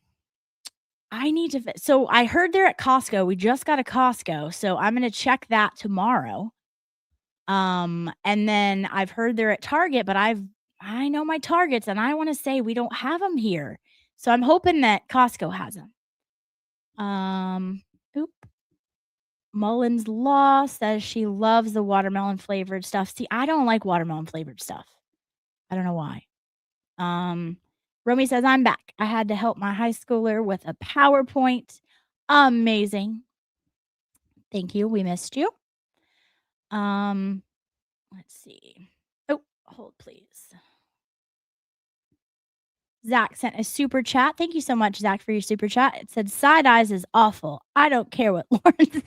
need to. So I heard they're at Costco. We just got a Costco, so I'm gonna check that tomorrow. And then I've heard they're at Target, but I know my Targets, and I want to say we don't have them here. So I'm hoping that Costco has them. Mullins Law says she loves the watermelon flavored stuff. See, I don't like watermelon flavored stuff. I don't know why. Romy says, I'm back. I had to help my high schooler with a PowerPoint. Amazing. Thank you. We missed you. Let's see. Oh, hold please. Zach sent a super chat. Thank you so much, Zach, for your super chat. It said, side eyes is awful. I don't care what Lauren says.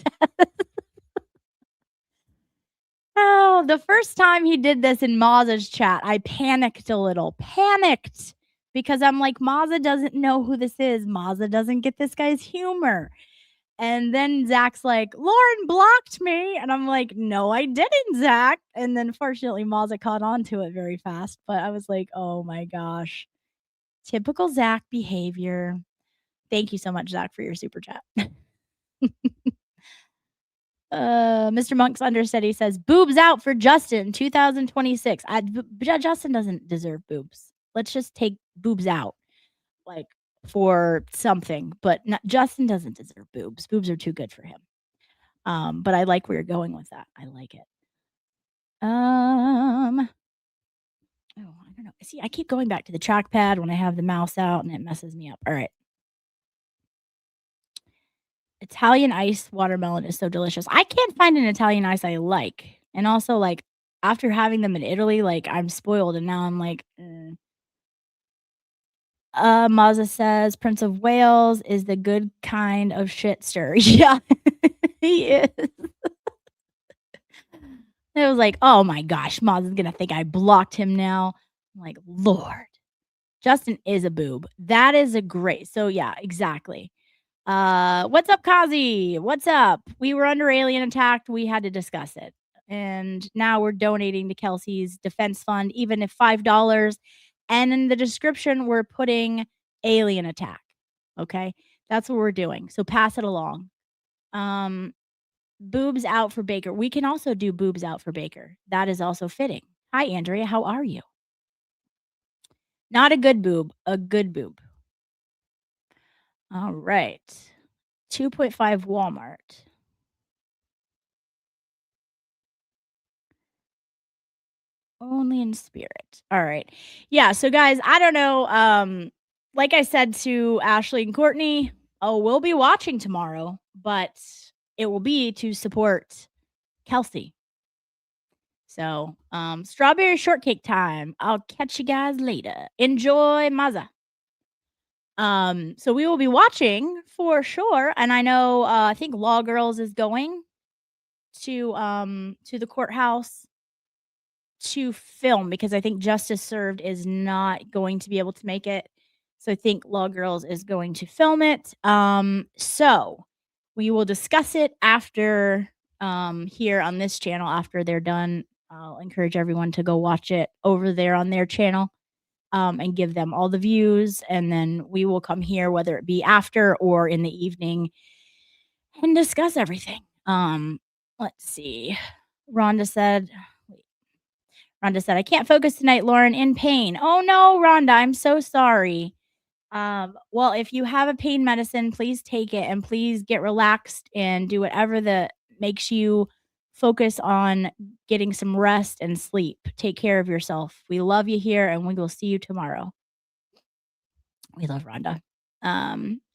Oh, the first time he did this in Maz's chat, I panicked a little. Panicked. because I'm like, Mazza doesn't know who this is. Mazza doesn't get this guy's humor. And then Zach's like, Lauren blocked me. And I'm like, no, I didn't, Zach. And then fortunately, Mazza caught on to it very fast. But I was like, oh my gosh. Typical Zach behavior. Thank you so much, Zach, for your super chat. Mr. Monk's understudy says, boobs out for Justin 2026. Justin doesn't deserve boobs. Let's just take boobs out, like, for something. But Justin doesn't deserve boobs. Boobs are too good for him. But I like where you're going with that. I like it. Oh, I don't know. See, I keep going back to the trackpad when I have the mouse out and it messes me up. All right. Italian ice watermelon is so delicious. I can't find an Italian ice I like. And also, like, after having them in Italy, like, I'm spoiled and now I'm like, Mazza says Prince of Wales is the good kind of shitster. Yeah, he is. It was like, oh my gosh, Mazza's gonna think I blocked him now. I'm like, Lord. Justin is a boob. That is a great. So yeah, exactly. What's up, Kazi? What's up? We were under alien attack. We had to discuss it. And now we're donating to Kelsey's defense fund, even if $5. And in the description, we're putting alien attack. Okay. That's what we're doing. So pass it along. Boobs out for Baker. We can also do boobs out for Baker. That is also fitting. Hi, Andrea. How are you? Not a good boob, a good boob. All right. 2.5 Walmart. Only in spirit. All right. Yeah, so guys, I don't know. Like I said to Ashley and Courtney, we'll be watching tomorrow, but it will be to support Kelsey. So, strawberry shortcake time. I'll catch you guys later. Enjoy Mazza. So we will be watching for sure. And I know I think Law Girls is going to the courthouse to film because I think Justice Served is not going to be able to make it. So I think Law Girls is going to film it. So we will discuss it after here on this channel after they're done. I'll encourage everyone to go watch it over there on their channel and give them all the views. And then we will come here, whether it be after or in the evening, and discuss everything. Let's see. Rhonda said, I can't focus tonight, Lauren, in pain. Oh no, Rhonda, I'm so sorry. Well, if you have a pain medicine, please take it and please get relaxed and do whatever that makes you focus on getting some rest and sleep. Take care of yourself. We love you here and we will see you tomorrow. We love Rhonda.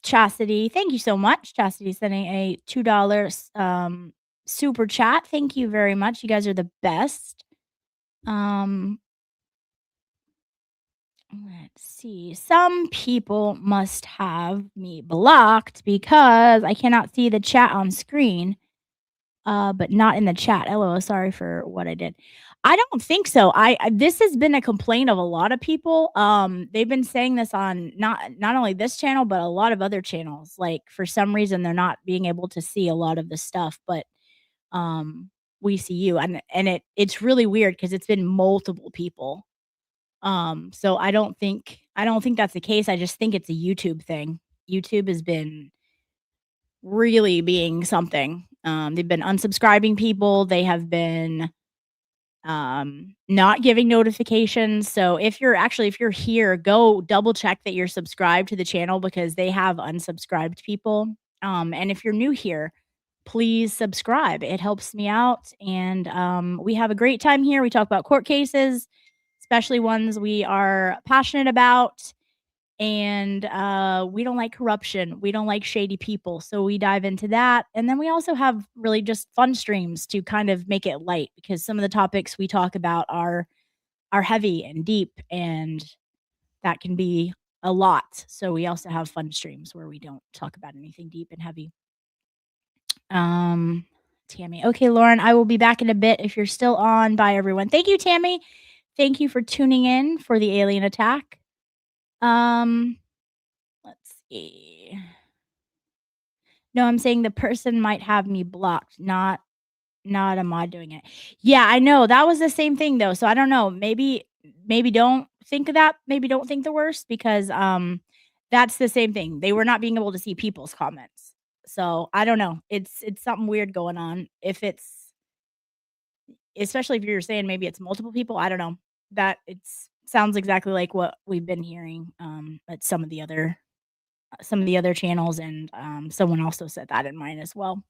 Chastity, thank you so much. Chastity sending a $2 super chat. Thank you very much. You guys are the best. Let's see. Some people must have me blocked because I cannot see the chat on screen, but not in the chat. LOL, sorry for what I did. I don't think so. This has been a complaint of a lot of people. They've been saying this on not only this channel, but a lot of other channels. Like for some reason, they're not being able to see a lot of the stuff, but we see you, and it's really weird because it's been multiple people. So I don't think that's the case. I just think it's a YouTube thing. YouTube has been really being something. They've been unsubscribing people. They have been not giving notifications. So if you're here, go double check that you're subscribed to the channel because they have unsubscribed people. And if you're new here, please subscribe. It helps me out. And we have a great time here. We talk about court cases, especially ones we are passionate about. And we don't like corruption. We don't like shady people. So we dive into that. And then we also have really just fun streams to kind of make it light because some of the topics we talk about are heavy and deep, and that can be a lot. So we also have fun streams where we don't talk about anything deep and heavy. Tammy. Okay, Lauren, I will be back in a bit if you're still on. Bye, everyone. Thank you, Tammy. Thank you for tuning in for the alien attack. Let's see. No, I'm saying the person might have me blocked, not a mod doing it. Yeah, I know. That was the same thing though. So I don't know. Maybe don't think of that. Maybe don't think the worst because that's the same thing. They were not being able to see people's comments. So I don't know. It's something weird going on. If it's especially if you're saying maybe it's multiple people, I don't know. That it's sounds exactly like what we've been hearing at some of the other channels and someone also said that in mine as well.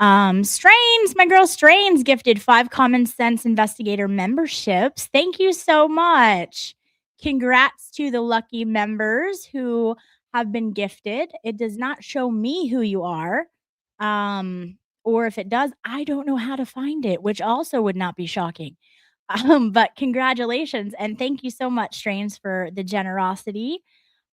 Strains, my girl Strains gifted 5 Common Sense Investigator memberships. Thank you so much. Congrats to the lucky members who have been gifted. It does not show me who you are. Or if it does, I don't know how to find it, which also would not be shocking. But congratulations and thank you so much, Strains, for the generosity.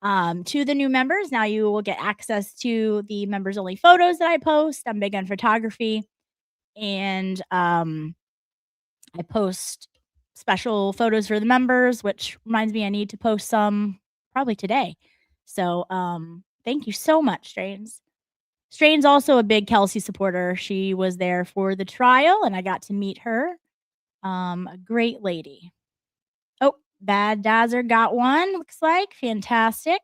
To the new members, now you will get access to the members only photos that I post. I'm big on photography and I post special photos for the members, which reminds me I need to post some probably today. So thank you so much, Strains. Strain's also a big Kelsey supporter. She was there for the trial and I got to meet her. A great lady. Oh, Bad Dazzer got one, looks like. Fantastic.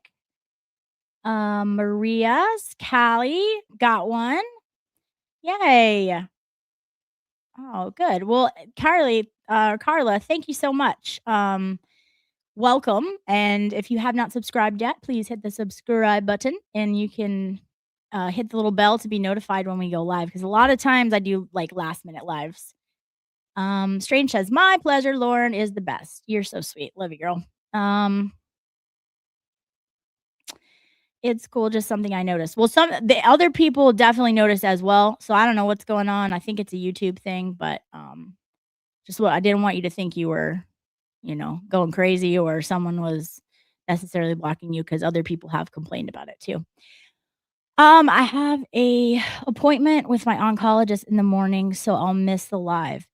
Maria's Callie got one. Yay. Oh, good. Well, Carla, thank you so much. Welcome. And if you have not subscribed yet, please hit the subscribe button and you can hit the little bell to be notified when we go live. Because a lot of times I do like last minute lives. Strange says, my pleasure, Lauren is the best. You're so sweet. Love you, girl. It's cool, just something I noticed. Well, some the other people definitely noticed as well, so I don't know what's going on. I think it's a YouTube thing, but, just what I didn't want you to think you were, going crazy or someone was necessarily blocking you because other people have complained about it too. I have a appointment with my oncologist in the morning, so I'll miss the live.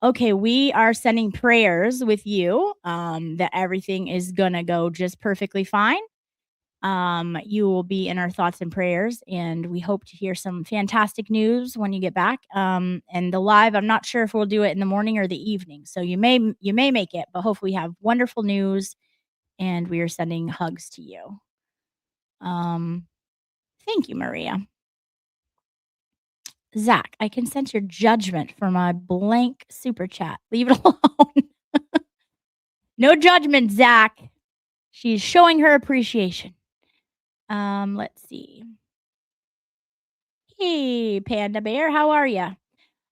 Okay, we are sending prayers with you, that everything is gonna go just perfectly fine. You will be in our thoughts and prayers, and we hope to hear some fantastic news when you get back. And the live, I'm not sure if we'll do it in the morning or the evening, so you may make it, but hopefully we have wonderful news, and we are sending hugs to you. Thank you, Maria. Zach, I can sense your judgment for my blank super chat. Leave it alone. No judgment, Zach. She's showing her appreciation. Let's see. Hey, Panda Bear, how are you?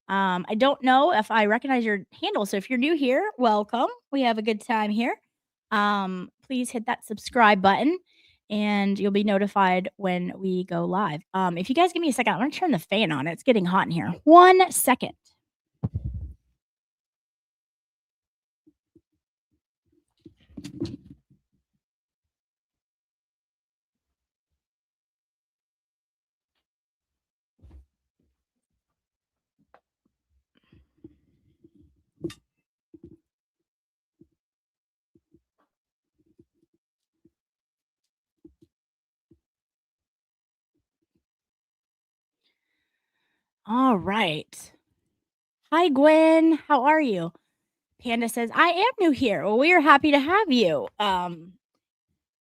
I don't know if I recognize your handle, so if you're new here, welcome. We have a good time here. Please hit that subscribe button, and you'll be notified when we go live. If you guys give me a second, I'm gonna turn the fan on. It's getting hot in here. 1 second. All right. Hi, Gwen. How are you? Panda says, I am new here. Well, we are happy to have you.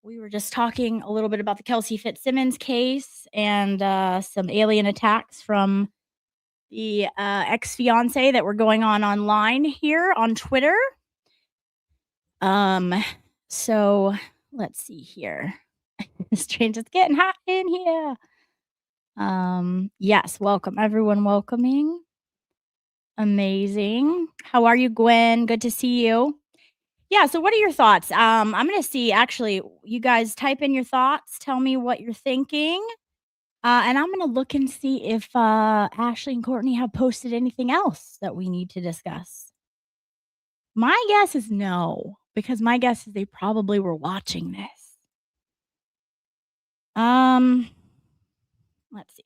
We were just talking a little bit about the Kelsey Fitzsimmons case and some alien attacks from the ex-fiance that were going on online here on Twitter. So let's see here. Strange, it's getting hot in here. Yes, welcome everyone welcoming. Amazing. How are you, Gwen? Good to see you. Yeah, so what are your thoughts? I'm gonna see actually, you guys type in your thoughts, tell me what you're thinking. And I'm gonna look and see if Ashley and Courtney have posted anything else that we need to discuss. My guess is no, because my guess is they probably were watching this. Let's see.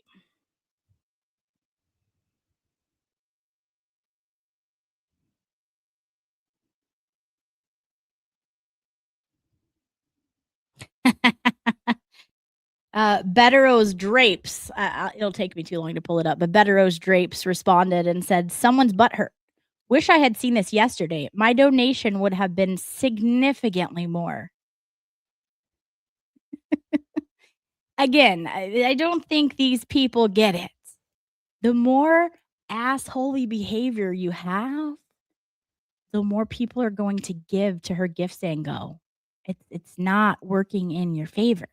Bettero's Drapes, it'll take me too long to pull it up, but Bettero's Drapes responded and said, "Someone's butthurt. Wish I had seen this yesterday. My donation would have been significantly more." Again, I don't think these people get it. The more assholey behavior you have, the more people are going to give to her gifts and go. It's not working in your favor.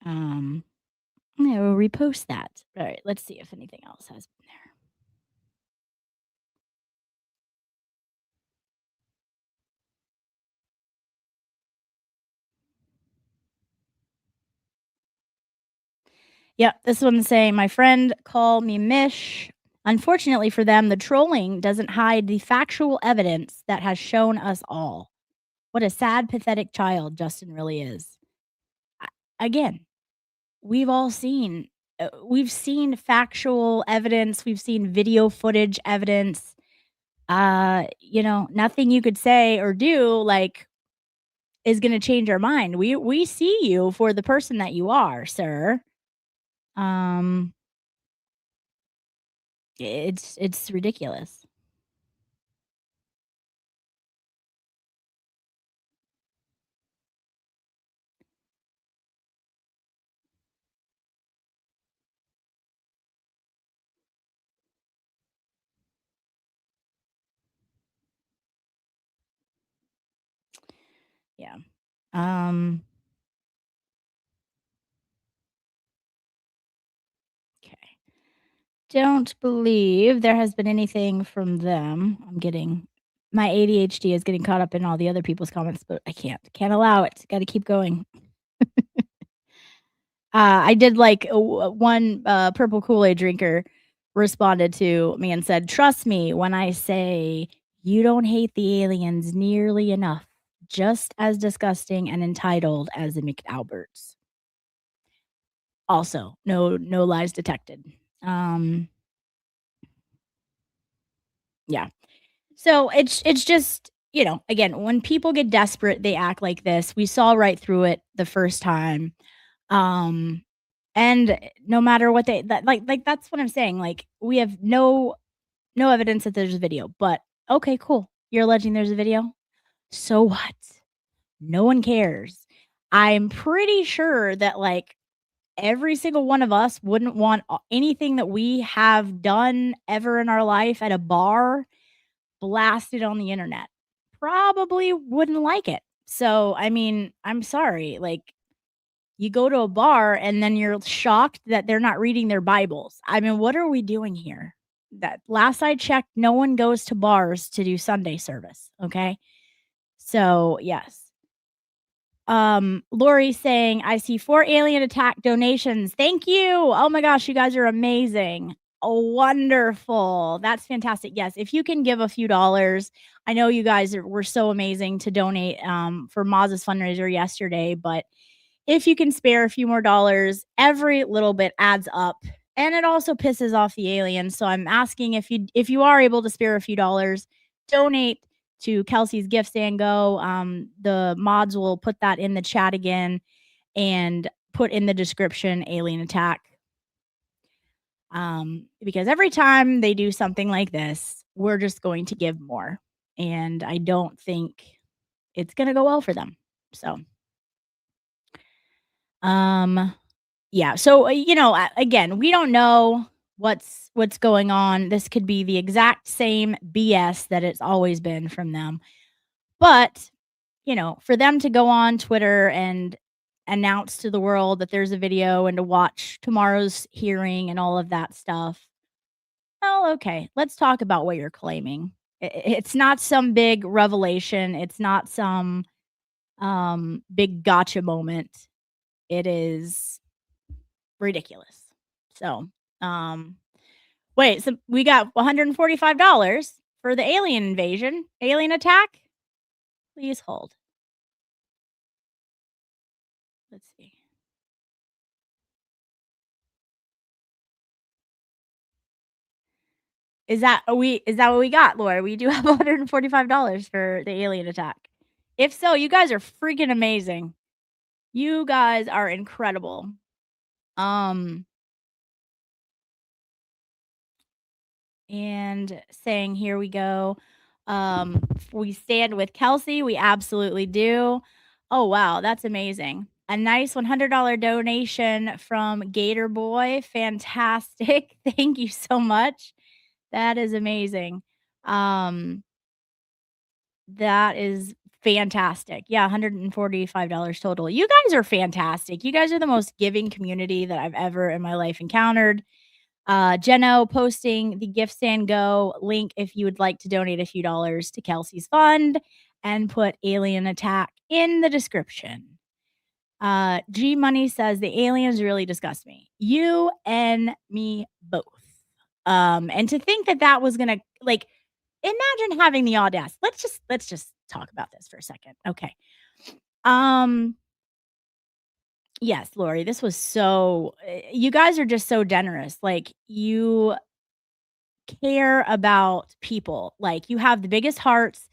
Um, yeah, we'll repost that. All right, let's see if anything else has been there. Yep, this one's saying, "My friend called me Mish. Unfortunately for them, the trolling doesn't hide the factual evidence that has shown us all. What a sad, pathetic child Justin really is." Again, we've all seen we've seen factual evidence, we've seen video footage evidence. Nothing you could say or do is going to change our mind. We see you for the person that you are, sir. Um it's ridiculous. Yeah. Um okay. Don't believe there has been anything from them. My ADHD is getting caught up in all the other people's comments, but I can't allow it. Got to keep going. I did one purple Kool-Aid drinker responded to me and said, "Trust me when I say you don't hate the aliens nearly enough. Just as disgusting and entitled as the McAlberts." Also, no lies detected. Yeah. So it's just, again, when people get desperate, they act like this. We saw right through it the first time. Um and no matter what that's what I'm saying. Like, we have no evidence that there's a video, but okay, cool. You're alleging there's a video. So what? No one cares. I'm pretty sure that every single one of us wouldn't want anything that we have done ever in our life at a bar blasted on the internet. Probably wouldn't like it. So, I mean, I'm sorry. You go to a bar and then you're shocked that they're not reading their Bibles. I mean, what are we doing here? That last I checked, no one goes to bars to do Sunday service. Okay. So, yes. Lori saying, "I see 4 alien attack donations. Thank you. Oh my gosh, you guys are amazing. Oh, wonderful. That's fantastic. Yes, if you can give a few dollars. I know you guys were so amazing to donate for Maz's fundraiser yesterday, but if you can spare a few more dollars, every little bit adds up. And it also pisses off the aliens. So I'm asking, if you are able to spare a few dollars, donate to Kelsey's Gifts and Go. The mods will put that in the chat again and put in the description alien attack. Because every time they do something like this, we're just going to give more. And I don't think it's going to go well for them. So, yeah. So, again, we don't know what's going on. This could be the exact same BS that it's always been from them. But, for them to go on Twitter and announce to the world that there's a video and to watch tomorrow's hearing and all of that stuff. Well, okay. Let's talk about what you're claiming. It's not some big revelation. It's not some big gotcha moment. It is ridiculous. So, wait, so we got $145 for the alien invasion, alien attack? Please hold. Let's see. Is that what we got, Laura? We do have $145 for the alien attack. If so, you guys are freaking amazing. You guys are incredible. Um, and saying, "Here we go." We stand with Kelsey. We absolutely do. Oh, wow, that's amazing. A nice $100 donation from Gator Boy. Fantastic. Thank you so much. That is amazing. Um, that is fantastic. Yeah, $145 total. You guys are fantastic. You guys are the most giving community that I've ever in my life encountered. Jeno posting the Gift Stand Go link if you would like to donate a few dollars to Kelsey's fund and put Alien Attack in the description. G Money says the aliens really disgust me. You and me both. And to think that that was gonna like imagine having the audacity. Let's just talk about this for a second. Okay. Um yes, Lori, this was so you guys are just so generous. Like you care about people. Like you have the biggest hearts,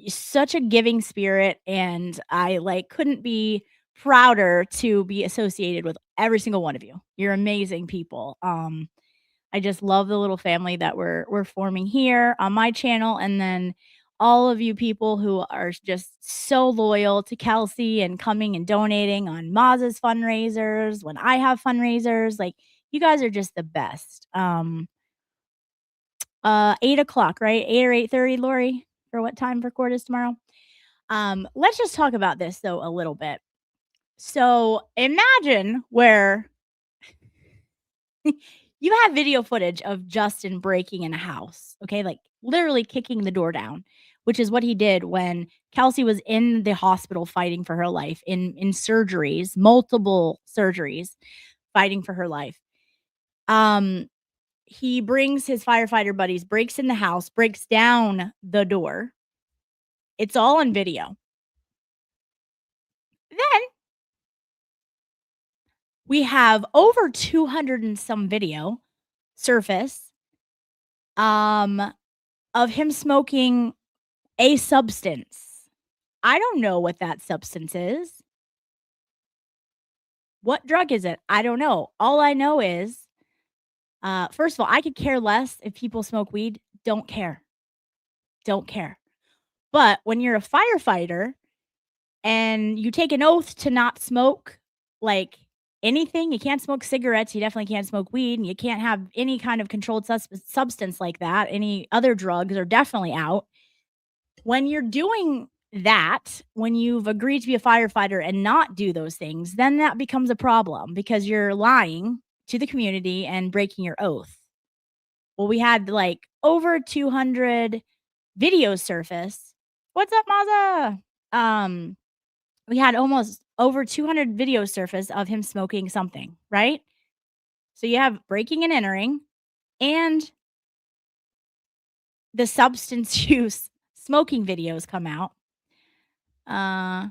such a giving spirit, and I like couldn't be prouder to be associated with every single one of you. You're amazing people. I just love the little family that we're forming here on my channel, and then all of you people who are just so loyal to Kelsey and coming and donating on Maz's fundraisers when I have fundraisers. Like you guys are just the best. 8 o'clock, right? 8 or 8:30, Lori, for what time for court is tomorrow? Let's just talk about this though a little bit. So imagine where you have video footage of Justin breaking in a house, okay? Like literally kicking the door down, which is what he did when Kelsey was in the hospital fighting for her life in surgeries, multiple surgeries, fighting for her life. Um, he brings his firefighter buddies, breaks in the house, breaks down the door. It's all on video. Then we have over 200 and some video surface um of him smoking a substance. I don't know what that substance is. What drug is it? I don't know. All I know is first of all, I could care less if people smoke weed. Don't care. Don't care. But when you're a firefighter and you take an oath to not smoke like anything, you can't smoke cigarettes, you definitely can't smoke weed, and you can't have any kind of controlled substance like that. Any other drugs are definitely out. When you're doing that, when you've agreed to be a firefighter and not do those things, then that becomes a problem because you're lying to the community and breaking your oath. Well, we had like over 200 videos surface. What's up, Maza? We had almost over 200 videos surface of him smoking something, right? So you have breaking and entering and the substance use smoking videos come out. Oh,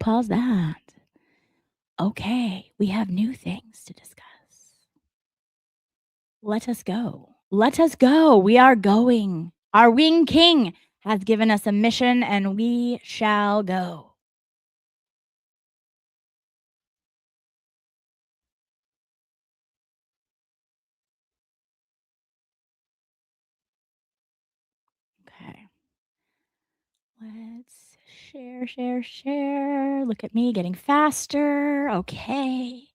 pause that. Okay, we have new things to discuss. Let us go. Let us go. We are going. Our wing king has given us a mission and we shall go. Okay. Let's share. Look at me getting faster. Okay.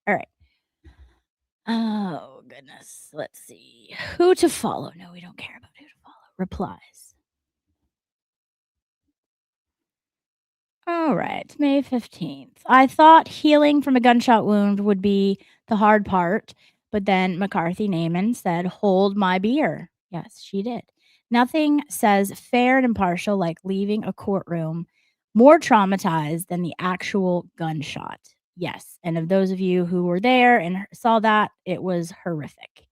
All right. Oh, goodness. Let's see. Who to follow? No, we don't care about who to follow. Replies. All right. May 15th. I thought healing from a gunshot wound would be the hard part, but then McCarthy Naaman said, hold my beer. Yes, she did. Nothing says fair and impartial like leaving a courtroom more traumatized than the actual gunshot. Yes. And of those of you who were there and saw that, it was horrific.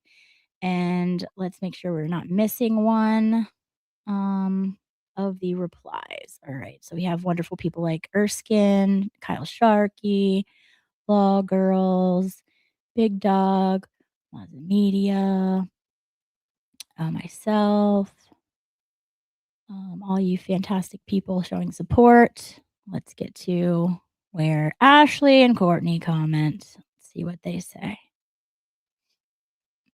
And let's make sure we're not missing one of the replies. All right. So we have wonderful people like Erskine, Kyle Sharkey, Law Girls, Big Dog, Mazza Media, myself, All you fantastic people showing support. Let's get to where Ashley and Courtney comment. Let's see what they say.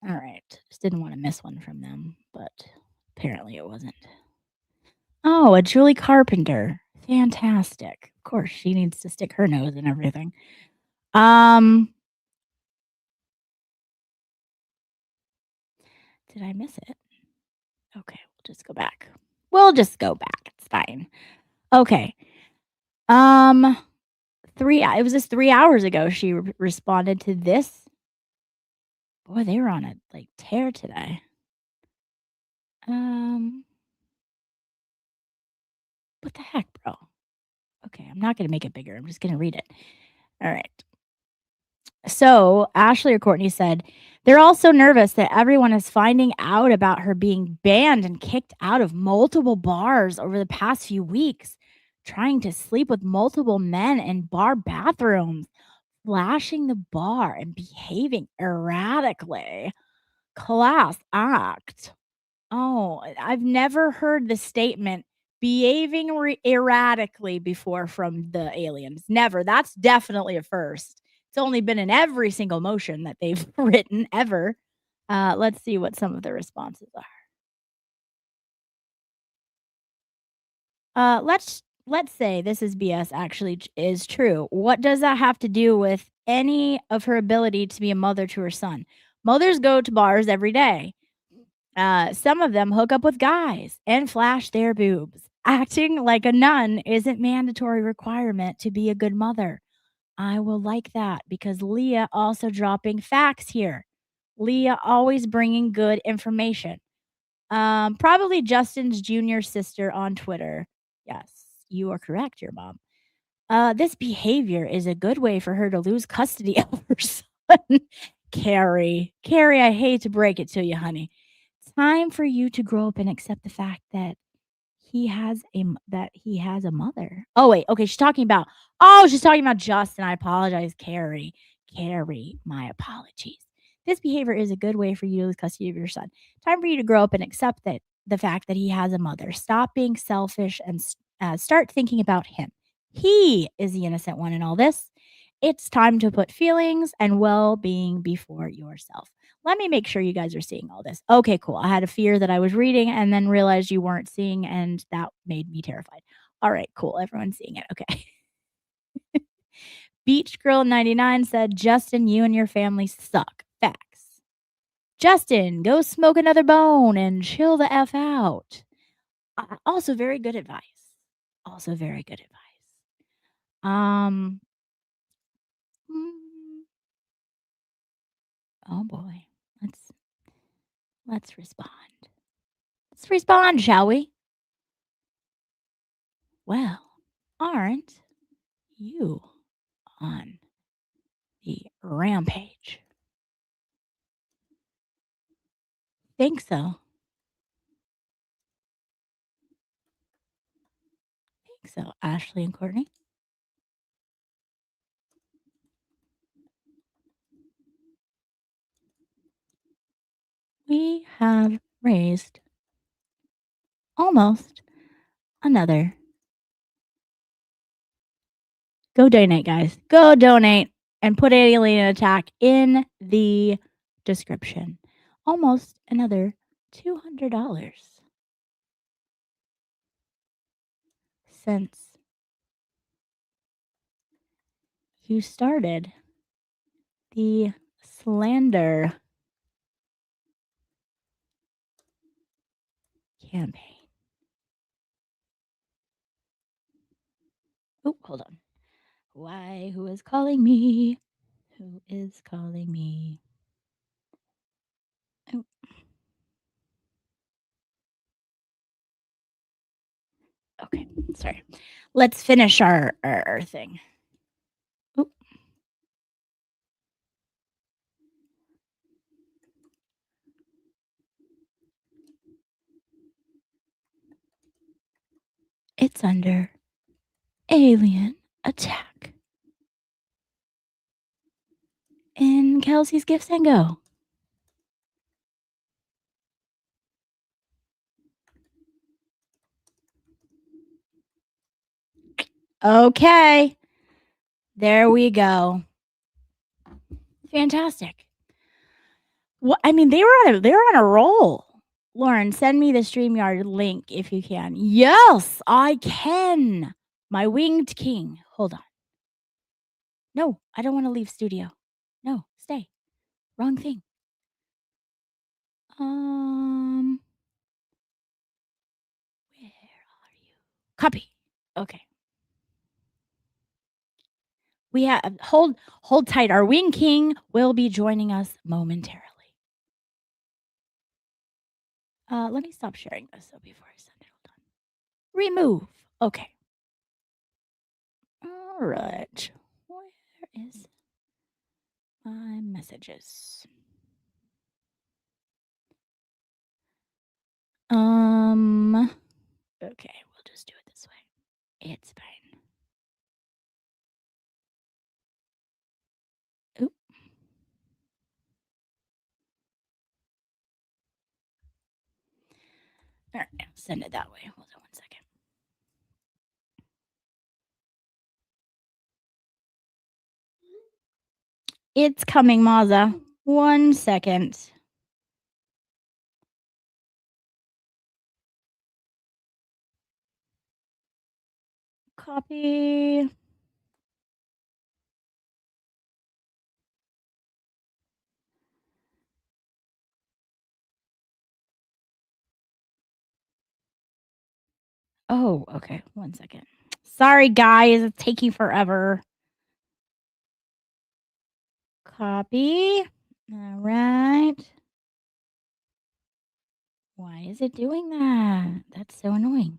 All right. Just didn't want to miss one from them, but apparently it wasn't. Oh, a Julie Carpenter. Fantastic. Of course, she needs to stick her nose in everything. Did I miss it? Okay, we'll just go back. We'll just go back. It's fine. Okay. It was just 3 hours ago she responded to this. Boy, they were on a, like, tear today. What the heck, bro? Okay, I'm not gonna make it bigger. I'm just gonna read it. All right. So Ashley or Courtney said, they're all so nervous that everyone is finding out about her being banned and kicked out of multiple bars over the past few weeks, trying to sleep with multiple men in bar bathrooms, flashing the bar, and behaving erratically. Class act. Oh, I've never heard the statement behaving erratically before from the aliens. Never. That's definitely a first. It's only been in every single motion that they've written ever. Let's see what some of the responses are. Let's say this is BS actually is true. What does that have to do with any of her ability to be a mother to her son? Mothers go to bars every day. Some of them hook up with guys and flash their boobs. Acting like a nun isn't mandatory requirement to be a good mother. I will like that because Leah also dropping facts here. Leah always bringing good information. Probably Justin's junior sister on Twitter. Yes, you are correct, your mom. This behavior is a good way for her to lose custody of her son. Carrie, I hate to break it to you, honey. Time for you to grow up and accept the fact that he has a mother. Oh wait, okay, she's talking about Justin. I apologize, Carrie. Carrie, my apologies. This behavior is a good way for you to lose custody of your son. Time for you to grow up and accept that the fact that he has a mother. Stop being selfish and start thinking about him. He is the innocent one in all this. It's time to put feelings and well-being before yourself. Let me make sure you guys are seeing all this. Okay, cool. I had a fear that I was reading and then realized you weren't seeing, and that made me terrified. All right, cool. Everyone's seeing it. Okay. Beach Girl 99 said, Justin, you and your family suck. Facts. Justin, go smoke another bone and chill the F out. Also, very good advice. Also, very good advice. Oh boy. Let's respond. Let's respond, shall we? Well, aren't you on the rampage? Think so. Think so, Ashley and Courtney. We have raised almost another. Go donate, guys. Go donate and put Alien Attack in the description. Almost another $200 since you started the slander campaign. Oh, hold on. Why? Who is calling me? Who is calling me? Oh. Okay, sorry. Let's finish our thing. Oh. It's under Alien Attack. In Kelsey's Gifts and Go. Okay. There we go. Fantastic. Well, I mean, they're on a roll. Lauren, send me the StreamYard link if you can. Yes, I can. My winged king. Hold on. No, I don't want to leave studio. No, stay. Wrong thing. Where are you? Copy. Okay. We have hold tight. Our wing king will be joining us momentarily. Let me stop sharing this before I send it. Hold on. Remove. Okay. All right. Where is my messages? Okay, we'll just do it this way. It's fine. Oop. All right, send it that way. Hold on 1 second. It's coming, Maza. 1 second. Copy. Oh, okay. 1 second. Sorry, guys. It's taking forever. Copy. All right. Why is it doing that? That's so annoying.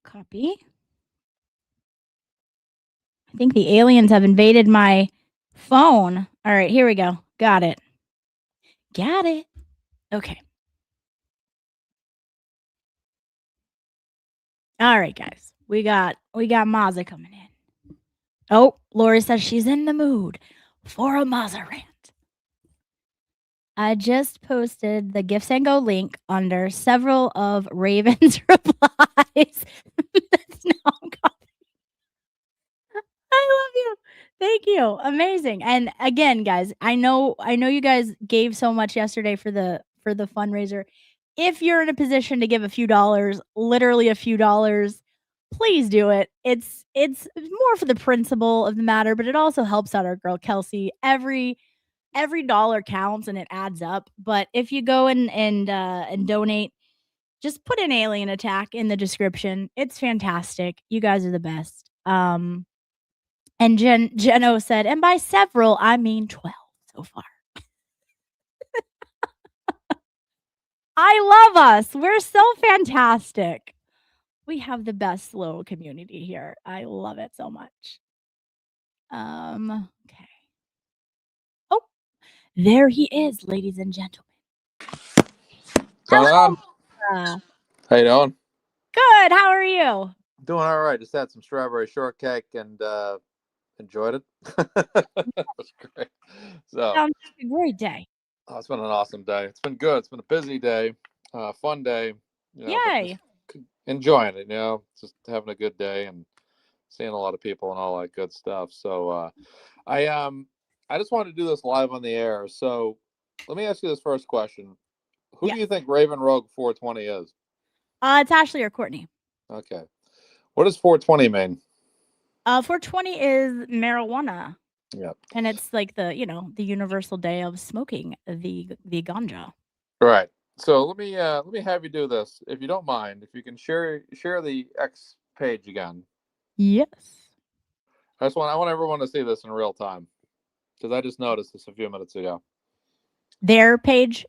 Copy. I think the aliens have invaded my phone. All right, here we go. Got it. Got it. Okay. All right, guys. We got Maza coming in. Oh, Lori says she's in the mood for a Maza rant. I just posted the Gifts and Go link under several of Raven's replies. That's now I love you. Thank you. Amazing. And again, guys, I know you guys gave so much yesterday for the fundraiser. If you're in a position to give a few dollars, literally a few dollars, please do it. It's more for the principle of the matter, but it also helps out our girl Kelsey. Every dollar counts and it adds up. But if you go and donate, just put an alien attack in the description. It's fantastic. You guys are the best. And Jeno said, and by several, I mean 12 so far. I love us. We're so fantastic. We have the best little community here. I love it so much. Okay. Oh, there he is, ladies and gentlemen. What's going on? How you doing? Good. How are you? Doing all right. Just had some strawberry shortcake and enjoyed it. It was great. So Sounds like a great day. Oh, it's been an awesome day. It's been good. It's been a busy day, fun day. Yay. Enjoying it. Just having a good day and seeing a lot of people and all that good stuff. So I just wanted to do this live on the air. So let me ask you this first question: Who do you think Raven Rogue 420 is? It's Ashley or Courtney. Okay. What does 420 mean? 420 is marijuana. Yep. And it's like the universal day of smoking the ganja. Right. So let me have you do this, if you don't mind. If you can share the X page again. Yes. I want everyone to see this in real time, because I just noticed this a few minutes ago. Their page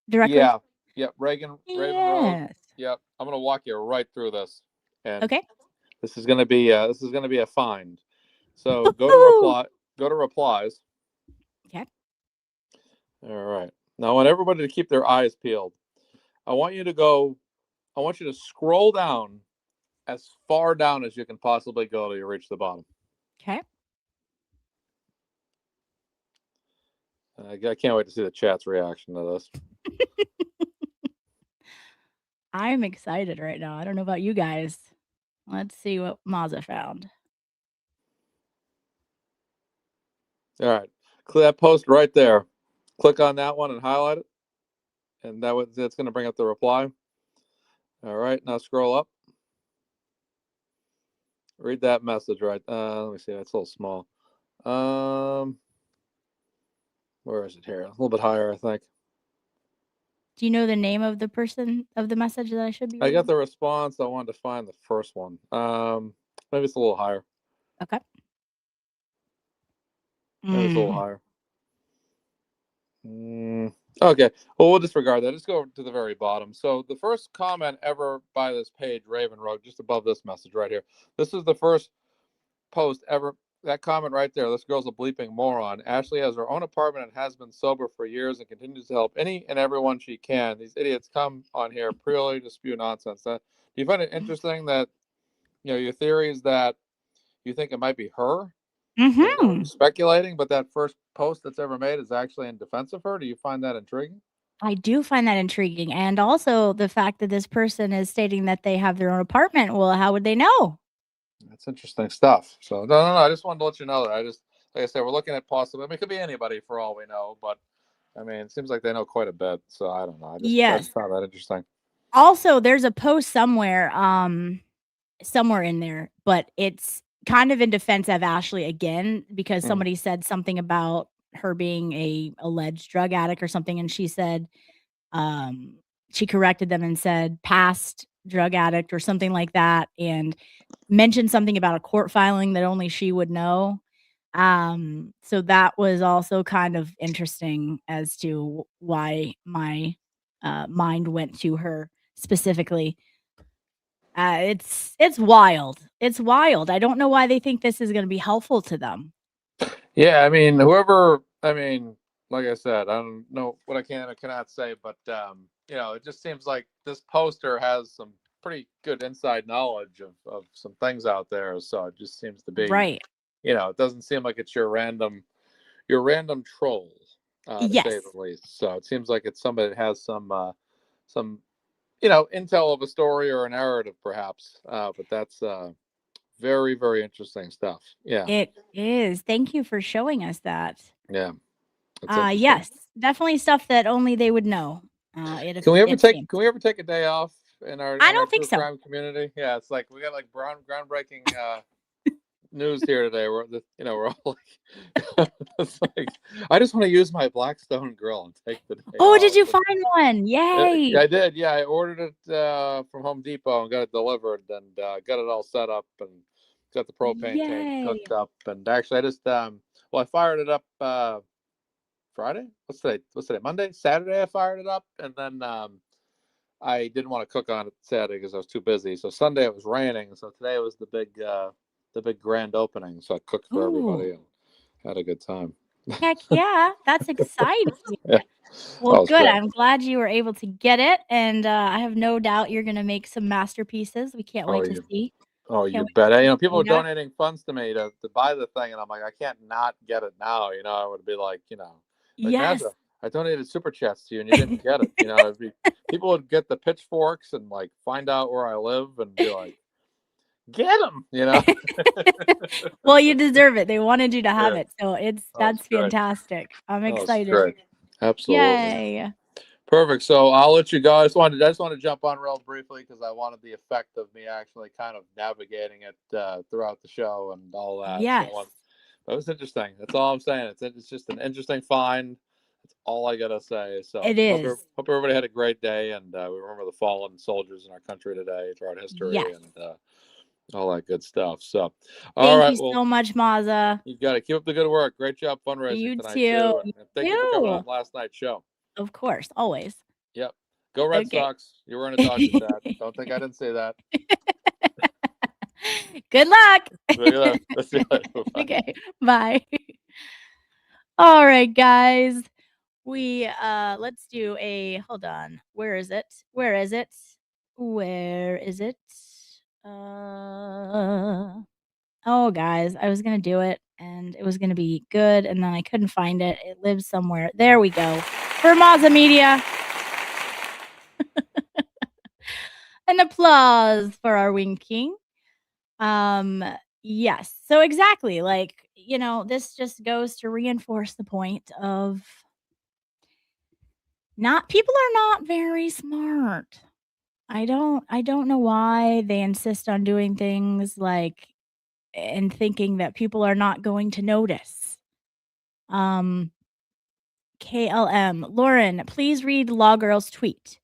directly. Yeah. Yep. Raven Rogue. Yep. I'm gonna walk you right through this. And okay. This is gonna be a find. So go to replies. Okay. All right. Now I want everybody to keep their eyes peeled. I want you to scroll down as far down as you can possibly go till you reach the bottom. Okay. I can't wait to see the chat's reaction to this. I'm excited right now. I don't know about you guys. Let's see what Mazza found. All right. Click that post right there. Click on that one and highlight it. And that's going to bring up the reply. All right. Now scroll up. Read that message right. Let me see. That's a little small. Where is it here? A little bit higher, I think. Do you know the name of the person of the message that I should be I reading? got the response. I wanted to find the first one. Maybe it's a little higher. Okay. Maybe it's a little higher. Okay. Well, we'll disregard that. Just go to the very bottom. So the first comment ever by this page, Raven wrote, just above this message right here. This is the first post ever. That comment right there. This girl's a bleeping moron. Ashley has her own apartment and has been sober for years and continues to help any and everyone she can. These idiots come on here purely to spew nonsense. Do you find it interesting that, your theory is that you think it might be her? And, speculating, but that first post that's ever made is actually in defense of her. Do you find that intriguing? I do find that intriguing, and also the fact that this person is stating that they have their own apartment. Well, how would they know? That's interesting stuff. So no. I just wanted to let you know that. Like I said, we're looking at possibly. I mean, it could be anybody for all we know, but I mean, it seems like they know quite a bit. So I don't know. I just found that interesting. Also, there's a post somewhere in there, but it's kind of in defense of Ashley again, because somebody said something about her being a alleged drug addict or something, and she said, she corrected them and said past drug addict or something like that, and mentioned something about a court filing that only she would know. So that was also kind of interesting as to why my mind went to her specifically. It's wild. It's wild. I don't know why they think this is going to be helpful to them. Yeah, I mean, like I said, I don't know what I can or cannot say, but it just seems like this poster has some pretty good inside knowledge of some things out there. So it just seems to be right. It doesn't seem like it's your random troll, to say the least. So it seems like it's somebody that has some intel of a story or a narrative, perhaps. But that's very, very interesting stuff. Yeah, It is. Thank you for showing us that. yeah. Yes, definitely stuff that only they would know. Can we ever take a day off in our I don't think true so. crime community? Yeah, it's like we got like groundbreaking news here today. We're all like, it's like, I just want to use my Blackstone grill and take the day off. Did you find one? Yay! Yeah, I did. Yeah, I ordered it from Home Depot and got it delivered and got it all set up and got the propane tank hooked up. And actually, I just I fired it up Friday. What's today? Monday, Saturday. I fired it up, and then I didn't want to cook on it Saturday because I was too busy. So Sunday it was raining. So today was the big grand opening. So I cooked for everybody and had a good time. Heck yeah, that's exciting. Yeah. Well, good. I'm glad you were able to get it, and I have no doubt you're going to make some masterpieces. We can't wait to see. Oh, you bet. People are donating funds to me to buy the thing, and I'm like, I can't not get it now. I would be like, yes. Mazza, I donated super chats to you, and you didn't get it. People would get the pitchforks and like find out where I live and be like, get them, Well, you deserve it. They wanted you to have it, so that's fantastic. I'm excited. Great. Absolutely. Yay. Perfect. So I'll let you go. I just want to jump on real briefly because I wanted the effect of me actually kind of navigating it throughout the show and all that. Yes. So that was interesting. That's all I'm saying. It's just an interesting find. That's all I gotta say. So it is. Hope everybody had a great day, and we remember the fallen soldiers in our country today throughout history and all that good stuff. So, thank you so much, Mazza. You got to keep up the good work. Great job fundraising tonight too. And thank you for coming on last night's show. Of course, always. Yep. Go Red Sox. You're wearing a Dodgers hat. Don't think I didn't say that. Good luck. Let's see you later. Bye. Okay. Bye. All right, guys. We let's do hold on. Where is it? Oh, guys, I was going to do it and it was going to be good and then I couldn't find it. It lives somewhere. There we go. For Mazza Media. An applause for our Wing King. Yes. So exactly, like, this just goes to reinforce the point of not people are not very smart. I don't know why they insist on doing things like and thinking that people are not going to notice. Um KLM. Lauren, please read Law Girl's tweet.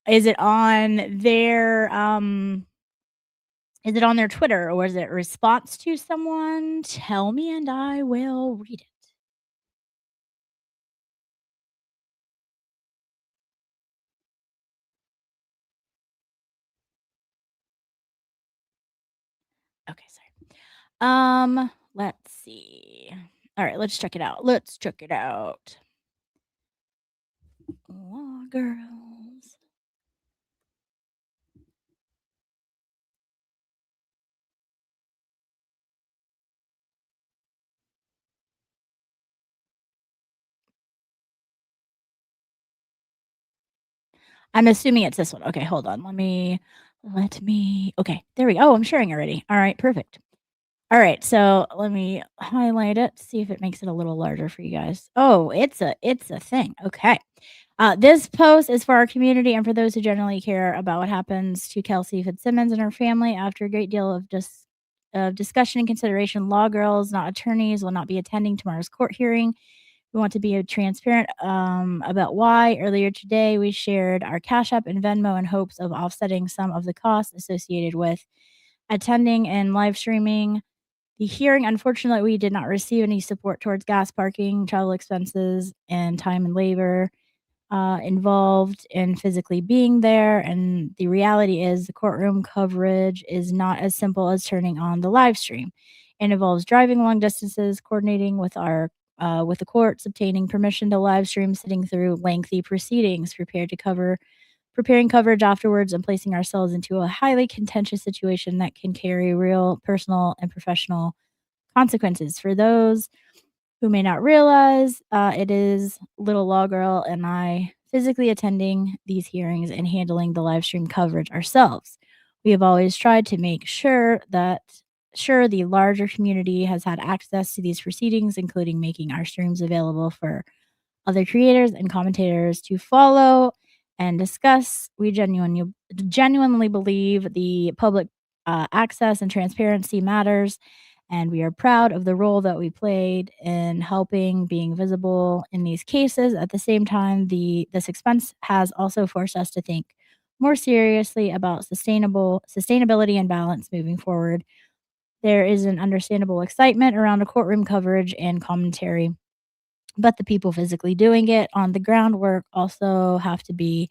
Is it on their Twitter or is it a response to someone? Tell me and I will read it. Okay, sorry. Let's see. All right, let's check it out. Let's check it out. Law girls. I'm assuming it's this one. Okay, hold on. Okay, there we go. Oh, I'm sharing already. All right, perfect. All right, so let me highlight it, see if it makes it a little larger for you guys. Oh, it's a thing. Okay. This post is for our community and for those who generally care about what happens to Kelsey Fitzsimmons and her family. After a great deal of discussion and consideration, law girls, not attorneys, will not be attending tomorrow's court hearing. We want to be transparent about why. Earlier today, we shared our Cash App and Venmo in hopes of offsetting some of the costs associated with attending and live streaming the hearing. Unfortunately, we did not receive any support towards gas, parking, travel expenses, and time and labor involved in physically being there. And the reality is, the courtroom coverage is not as simple as turning on the live stream. It involves driving long distances, coordinating with the courts, obtaining permission to live stream, sitting through lengthy proceedings, preparing coverage afterwards, and placing ourselves into a highly contentious situation that can carry real personal and professional consequences. For those who may not realize, it is little law girl and I physically attending these hearings and handling the live stream coverage ourselves. We have always tried to make sure the larger community has had access to these proceedings, including making our streams available for other creators and commentators to follow and discuss. We genuinely believe the public access and transparency matters, and we are proud of the role that we played in helping being visible in these cases. At the same time, this expense has also forced us to think more seriously about sustainability and balance moving forward. There is an understandable excitement around a courtroom coverage and commentary, but the people physically doing it on the groundwork also have to be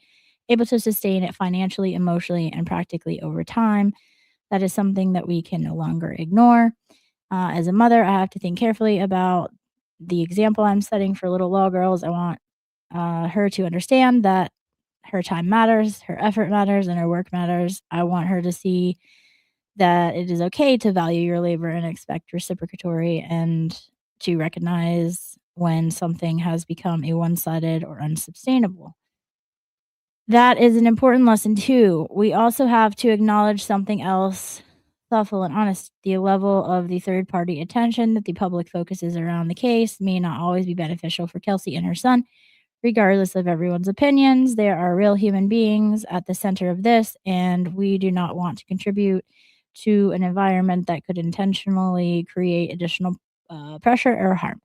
able to sustain it financially, emotionally, and practically over time. That is something that we can no longer ignore. As a mother, I have to think carefully about the example I'm setting for little law girls. I want her to understand that her time matters, her effort matters, and her work matters. I want her to see that it is okay to value your labor and expect reciprocatory, and to recognize when something has become a one-sided or unsustainable. That is an important lesson too. We also have to acknowledge something else, thoughtful and honest. The level of the third party attention that the public focuses around the case may not always be beneficial for Kelsey and her son. Regardless of everyone's opinions, there are real human beings at the center of this, and we do not want to contribute to an environment that could intentionally create additional pressure or harm.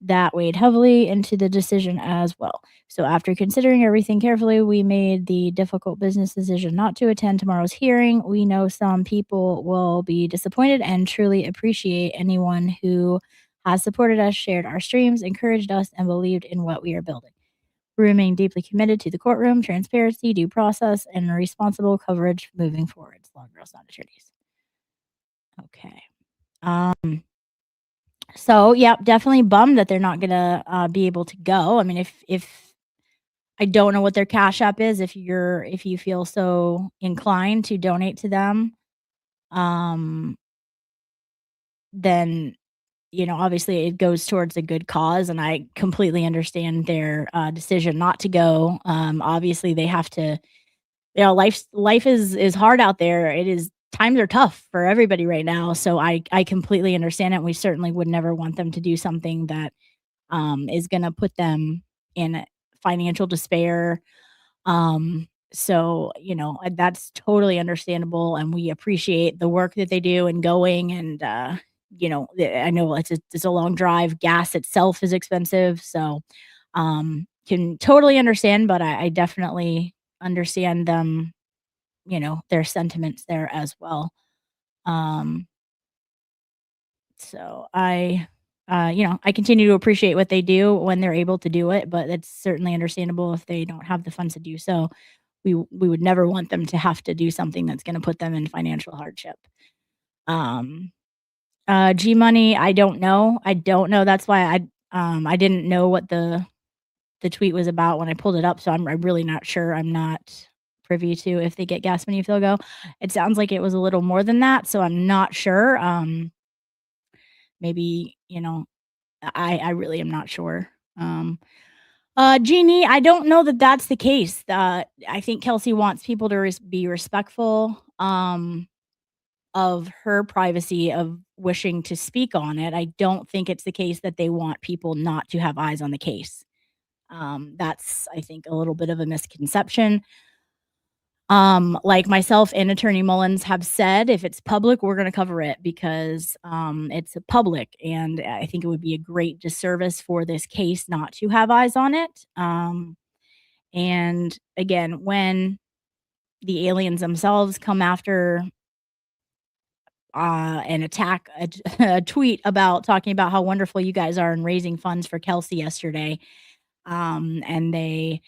That weighed heavily into the decision as well. So, after considering everything carefully, we made the difficult business decision not to attend tomorrow's hearing. We know some people will be disappointed and truly appreciate anyone who has supported us, shared our streams, encouraged us, and believed in what we are building. We remain deeply committed to the courtroom, transparency, due process, and responsible coverage moving forward. Law girls, not attorneys. Okay. So, yeah, definitely bummed that they're not gonna be able to go. I mean, if I don't know what their Cash App is, if you feel so inclined to donate to them, um, then obviously it goes towards a good cause, and I completely understand their decision not to go. Obviously, they have to life is hard out there. It is times are tough for everybody right now. So I completely understand it. We certainly would never want them to do something that is going to put them in financial despair. So that's totally understandable, and we appreciate the work that they do and going. And I know it's a long drive. Gas itself is expensive, so can totally understand. But I definitely understand them, their sentiments there as well. Um, so I continue to appreciate what they do when they're able to do it, but it's certainly understandable if they don't have the funds to do so. We would never want them to have to do something that's going to put them in financial hardship. Um, G Money, I don't know. I don't know. That's why I didn't know what the tweet was about when I pulled it up, so I'm really not sure. I'm not privy to if they get gas money if they'll go. It sounds like it was a little more than that, so I'm not sure. Maybe, I really am not sure. Jeannie, I don't know that that's the case. I think Kelsey wants people to be respectful of her privacy of wishing to speak on it. I don't think it's the case that they want people not to have eyes on the case. That's, I think, a little bit of a misconception. Like myself and Attorney Mullins have said, if it's public, we're going to cover it because it's a public, and I think it would be a great disservice for this case not to have eyes on it. And again, when the aliens themselves come after and attack a tweet about talking about how wonderful you guys are and raising funds for Kelsey yesterday, and they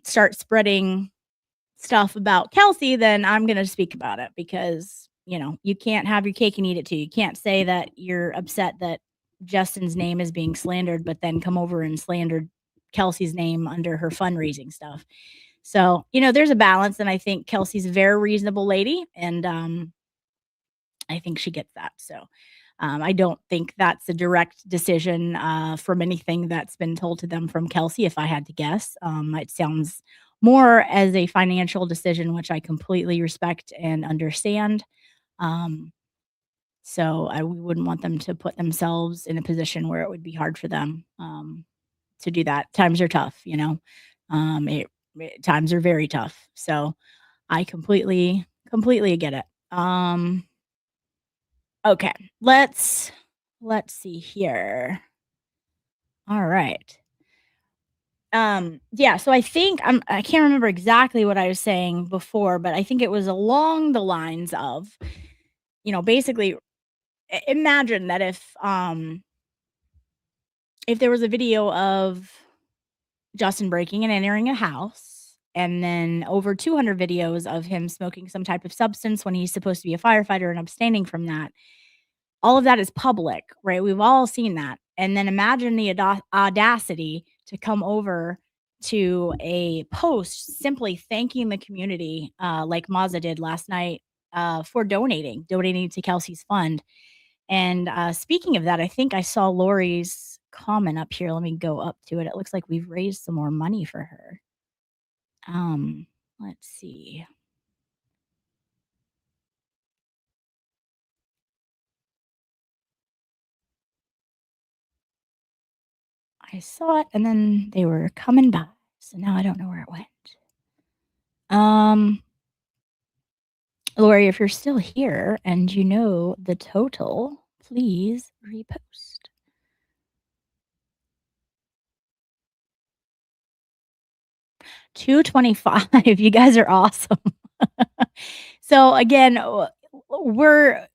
start spreading stuff about Kelsey, then I'm going to speak about it because, you can't have your cake and eat it too. You can't say that you're upset that Justin's name is being slandered, but then come over and slander Kelsey's name under her fundraising stuff. So, there's a balance, and I think Kelsey's a very reasonable lady, and I think she gets that. So, I don't think that's a direct decision from anything that's been told to them from Kelsey, if I had to guess. It sounds more as a financial decision, which I completely respect and understand. So we wouldn't want them to put themselves in a position where it would be hard for them to do that. Times are tough, times are very tough. So I completely get it. Okay, let's see here. All right. Yeah, so I think I can't remember exactly what I was saying before, but I think it was along the lines of, basically imagine that if there was a video of Justin breaking and entering a house, and then over 200 videos of him smoking some type of substance when he's supposed to be a firefighter and abstaining from that. All of that is public, right? We've all seen that. And then imagine the audacity to come over to a post simply thanking the community, like Mazza did last night, for donating to Kelsey's fund. And speaking of that, I think I saw Lori's comment up here. Let me go up to it. It looks like we've raised some more money for her. Let's see. I saw it and then they were coming by. So now I don't know where it went. Lori, if you're still here and you know the total, please repost. $225. You guys are awesome. So again,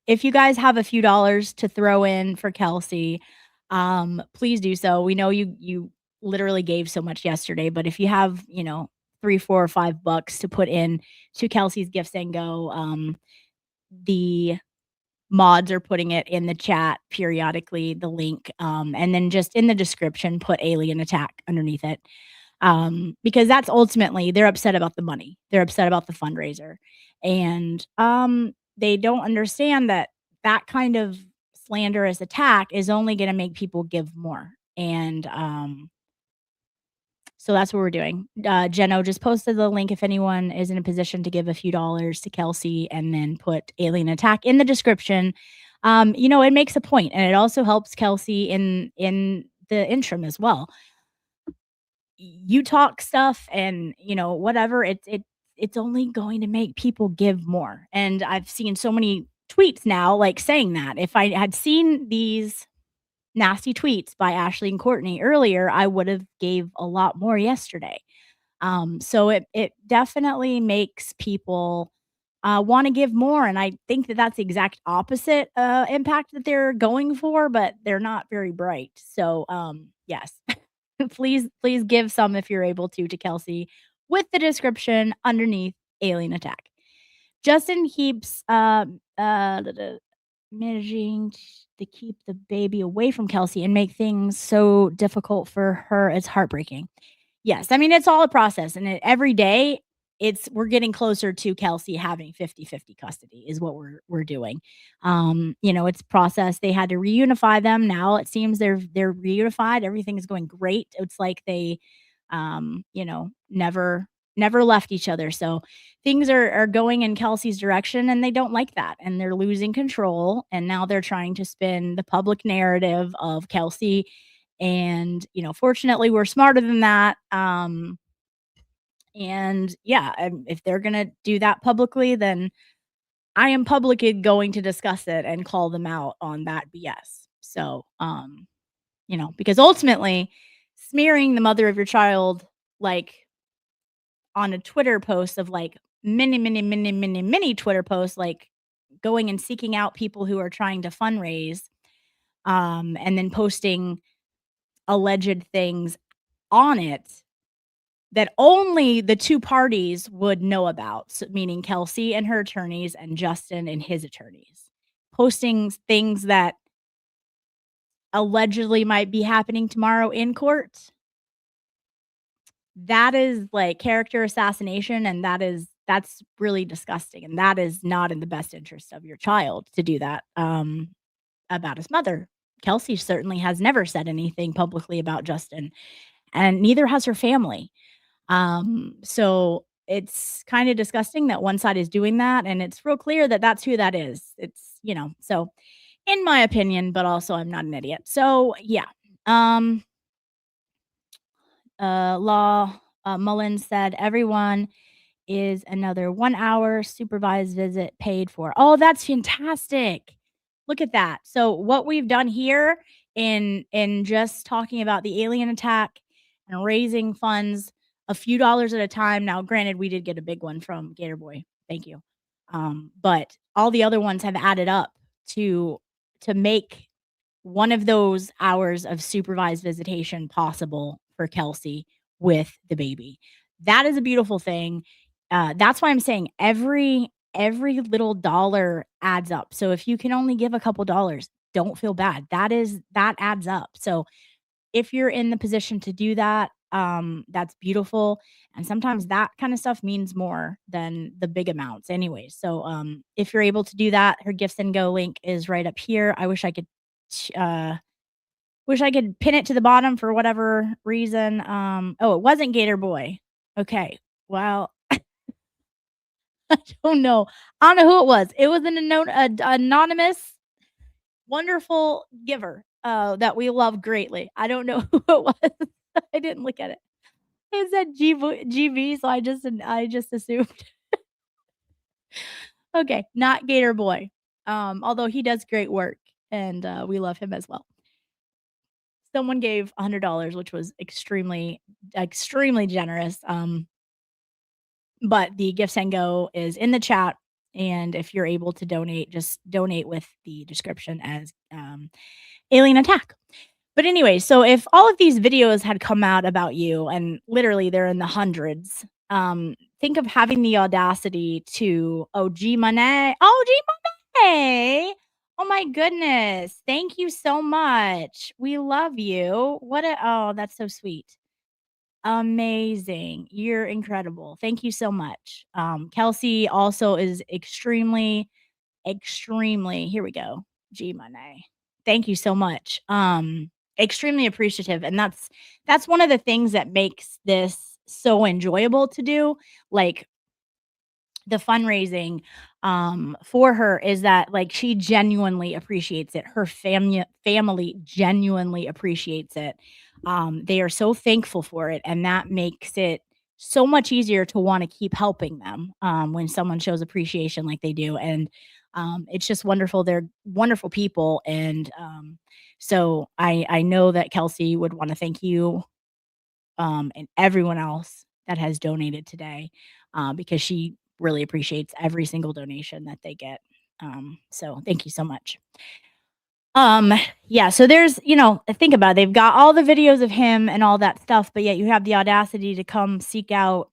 if you guys have a few dollars to throw in for Kelsey, please do so. We know you literally gave so much yesterday, but if you have, $3, $4, or $5 to put in to Kelsey's Gifts and Go, the mods are putting it in the chat periodically, the link, and then just in the description, put Alien Attack underneath it. Because that's ultimately, they're upset about the money. They're upset about the fundraiser. And they don't understand that kind of slanderous attack is only going to make people give more. And So that's what we're doing. Jeno just posted the link if anyone is in a position to give a few dollars to Kelsey, and then put Alien Attack in the description. It makes a point, and it also helps Kelsey in the interim as well. You talk stuff and, whatever, it's only going to make people give more. And I've seen so many tweets now like saying that. If I had seen these nasty tweets by Ashley and Courtney earlier, I would have gave a lot more yesterday. So it definitely makes people want to give more, and I think that that's the exact opposite impact that they're going for, but they're not very bright. So yes, please give some if you're able to Kelsey, with the description underneath Alien Attack. Justin keeps managing to keep the baby away from Kelsey and make things so difficult for her. It's heartbreaking. Yes, I mean, it's all a process, and every day we're getting closer to Kelsey having 50-50 custody is what we're doing. It's a process. They had to reunify them. Now it seems they're reunified. Everything is going great. It's like they never left each other. So things are going in Kelsey's direction, and they don't like that, and they're losing control, and now they're trying to spin the public narrative of Kelsey. And fortunately we're smarter than that. And yeah, if they're gonna do that publicly, then I am publicly going to discuss it and call them out on that BS. So because ultimately smearing the mother of your child, like, on a Twitter post of like many Twitter posts, like going and seeking out people who are trying to fundraise, and then posting alleged things on it that only the two parties would know about, so, meaning Kelsey and her attorneys and Justin and his attorneys, posting things that allegedly might be happening tomorrow in court. That is like character assassination, and that's really disgusting, and that is not in the best interest of your child to do that about his mother. Kelsey certainly has never said anything publicly about Justin, and neither has her family. So it's kind of disgusting that one side is doing that, and it's real clear that that's who that is. It's, so in my opinion, but also I'm not an idiot. So yeah. Mullins said everyone is another 1 hour supervised visit paid for. Oh, that's fantastic. Look at that. So what we've done here in just talking about the alien attack and raising funds a few dollars at a time. Now, granted, we did get a big one from Gator Boy. Thank you. But all the other ones have added up to make one of those hours of supervised visitation possible for Kelsey with the baby. That is a beautiful thing. That's why I'm saying every little dollar adds up. So if you can only give a couple dollars, don't feel bad. That adds up. So if you're in the position to do that, that's beautiful. And sometimes that kind of stuff means more than the big amounts anyway. So if you're able to do that, her Gifts and Go link is right up here. I wish I could pin it to the bottom for whatever reason. Oh, it wasn't Gator Boy. Okay. Well, I don't know. I don't know who it was. It was an anonymous, wonderful giver that we love greatly. I don't know who it was. I didn't look at it. It said GB, so I just assumed. Okay, not Gator Boy. Although he does great work, and we love him as well. Someone gave $100, which was extremely generous. But the Gifts and Go is in the chat, and if you're able to donate, just donate with the description as Alien Attack. But anyway, so if all of these videos had come out about you, and literally they're in the hundreds, think of having the audacity to G Money. Oh my goodness. Thank you so much. We love you. That's so sweet. Amazing. You're incredible. Thank you so much. Kelsey also is extremely, here we go. G Money. Thank you so much. extremely appreciative, and that's one of the things that makes this so enjoyable to do. Like the fundraising for her is that like she genuinely appreciates it. Her family genuinely appreciates it. They are so thankful for it, and that makes it so much easier to want to keep helping them when someone shows appreciation like they do. And it's just wonderful. They're wonderful people, and so I know that Kelsey would want to thank you and everyone else that has donated today because she really appreciates every single donation that they get. So thank you so much. Yeah, so there's, think about it. They've got all the videos of him and all that stuff, but yet you have the audacity to come seek out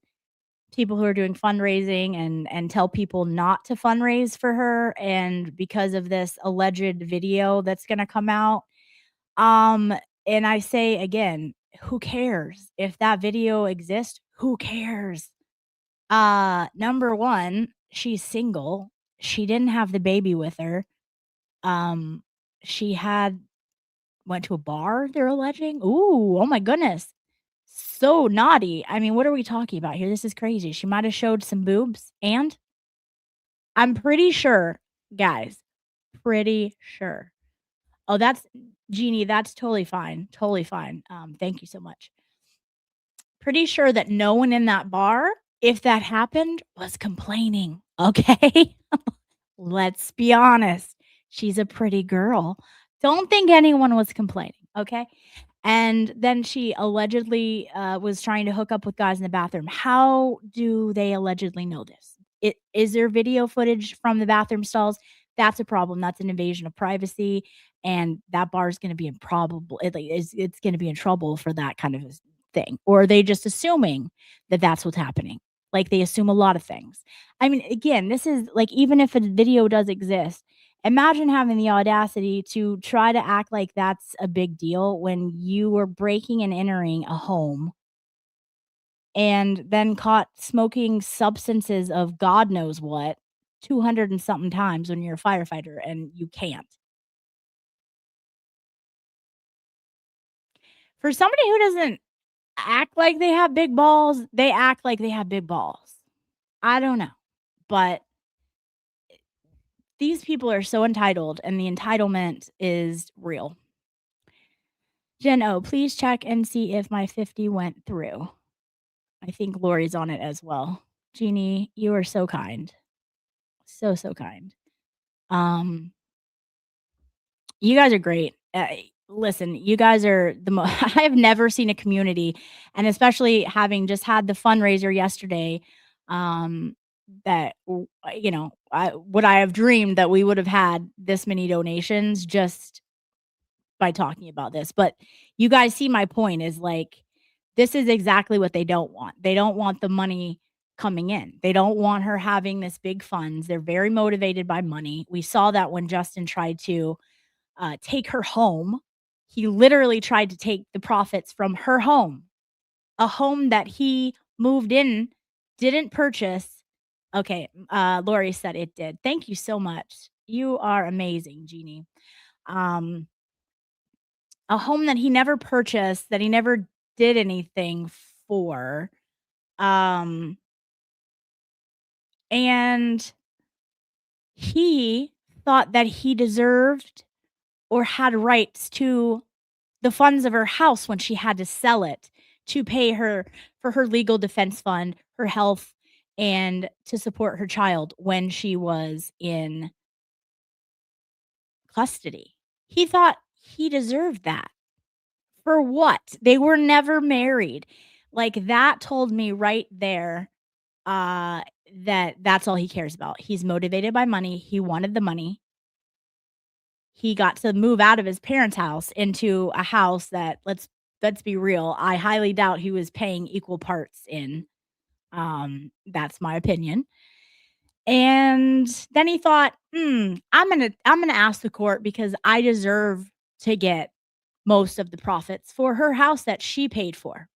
people who are doing fundraising and tell people not to fundraise for her. And because of this alleged video that's going to come out, um, and I say again, who cares if that video exists? Who cares? Number one, she's single. She didn't have the baby with her. Um, she went to a bar, they're alleging. Ooh, oh my goodness. So naughty. I mean, what are we talking about here? This is crazy. She might have showed some boobs, and I'm pretty sure, guys, pretty sure. Oh, that's Jeannie, that's totally fine. Totally fine. Thank you so much. Pretty sure that no one in that bar, if that happened, was complaining. Okay. Let's be honest. She's a pretty girl. Don't think anyone was complaining. Okay. And then she allegedly was trying to hook up with guys in the bathroom. How do they allegedly know this? Is there video footage from the bathroom stalls? That's a problem. That's an invasion of privacy, and that bar is going to be it's going to be in trouble for that kind of thing. Or are they just assuming that that's what's happening? Like they assume a lot of things. I mean, again, this is like even if a video does exist, imagine having the audacity to try to act like that's a big deal when you were breaking and entering a home and then caught smoking substances of God knows what 200 and something times when you're a firefighter and you can't. For somebody who doesn't act like they have big balls, they act like they have big balls. I don't know. But these people are so entitled, and the entitlement is real. Jen O, please check and see if my 50 went through. I think Lori's on it as well. Jeannie, you are so kind. So, so kind. You guys are great. Listen, you guys are I have never seen a community, and especially having just had the fundraiser yesterday, that would I have dreamed that we would have had this many donations just by talking about this. But you guys see my point is like this is exactly what they don't want. They don't want the money coming in. They don't want her having this big funds. They're very motivated by money. We saw that when Justin tried to take her home. He literally tried to take the profits from her home, a home that he moved in, didn't purchase. Okay, Lori said it did. Thank you so much. You are amazing, Jeannie. A home that he never purchased, that he never did anything for. And he thought that he deserved or had rights to the funds of her house when she had to sell it to pay her for her legal defense fund, her health, and to support her child when she was in custody. He thought he deserved that. For what? They were never married. Like that told me right there that that's all he cares about. He's motivated by money. He wanted the money. He got to move out of his parents' house into a house that let's be real, I highly doubt he was paying equal parts in. That's my opinion. And then he thought, I'm gonna ask the court because I deserve to get most of the profits for her house that she paid for.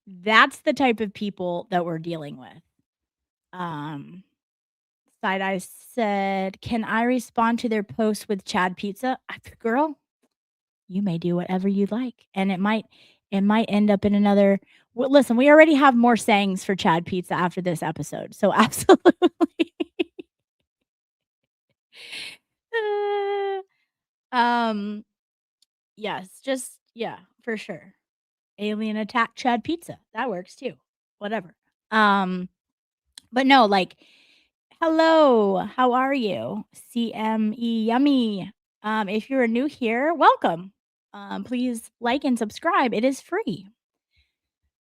That's the type of people that we're dealing with. Side Eye said, "Can I respond to their post with Chad Pizza?" Girl, you may do whatever you like, and it might end up in another. Well, listen, we already have more sayings for Chad Pizza after this episode, so absolutely. um, yes, just yeah, for sure. Alien attack Chad Pizza. That works too. Whatever. But no, like, hello, how are you? CME Yummy. If you're new here, welcome. Please like and subscribe. It is free.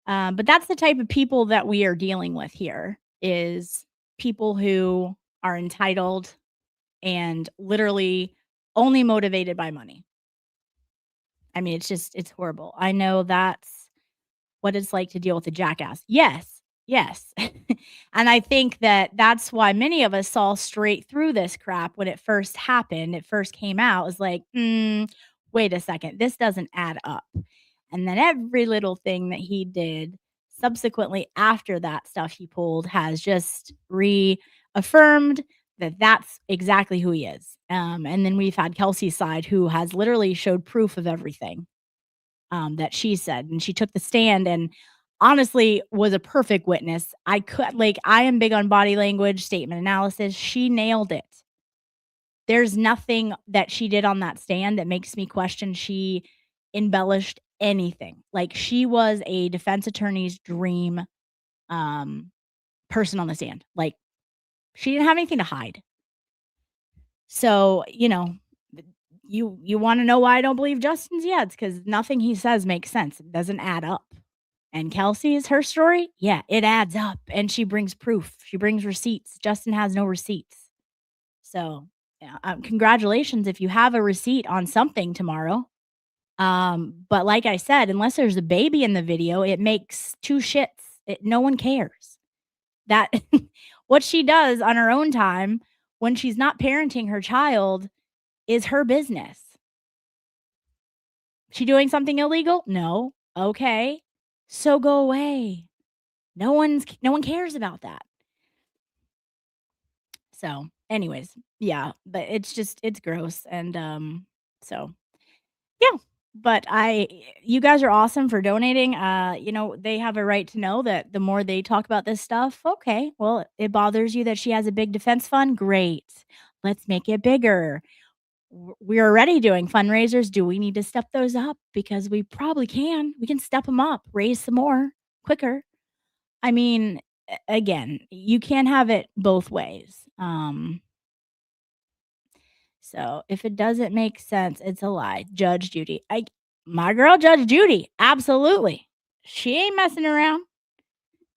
But that's the type of people that we are dealing with here is people who are entitled and literally only motivated by money. I mean, it's horrible. I know that's what it's like to deal with a jackass. Yes, yes. And I think that that's why many of us saw straight through this crap when it first happened. It first came out. It was like, wait a second, this doesn't add up. And then every little thing that he did subsequently after that stuff he pulled has just reaffirmed that that's exactly who he is. And then we've had Kelsey's side, who has literally showed proof of everything that she said. And she took the stand and honestly was a perfect witness. I am big on body language, statement analysis. She nailed it. There's nothing that she did on that stand that makes me question she embellished anything. Like, she was a defense attorney's dream person on the stand. Like, she didn't have anything to hide. So, you want to know why I don't believe Justin's? Yeah, it's because nothing he says makes sense. It doesn't add up. And Kelsey's, her story, yeah, it adds up. And she brings proof. She brings receipts. Justin has no receipts. So, yeah, congratulations if you have a receipt on something tomorrow. But like I said, unless there's a baby in the video, it makes two shits. No one cares. That what she does on her own time when she's not parenting her child is her business. She doing something illegal? No. Okay. So go away. No one cares about that. So, anyways, yeah, but it's gross. And so yeah. But you guys are awesome for donating. They have a right to know that the more they talk about this stuff, okay, well, it bothers you that she has a big defense fund. Great. Let's make it bigger. We're already doing fundraisers. Do we need to step those up? Because we probably can. We can step them up, raise some more quicker. I mean, again, you can't have it both ways. So if it doesn't make sense, it's a lie. Judge Judy. My girl, Judge Judy. Absolutely. She ain't messing around.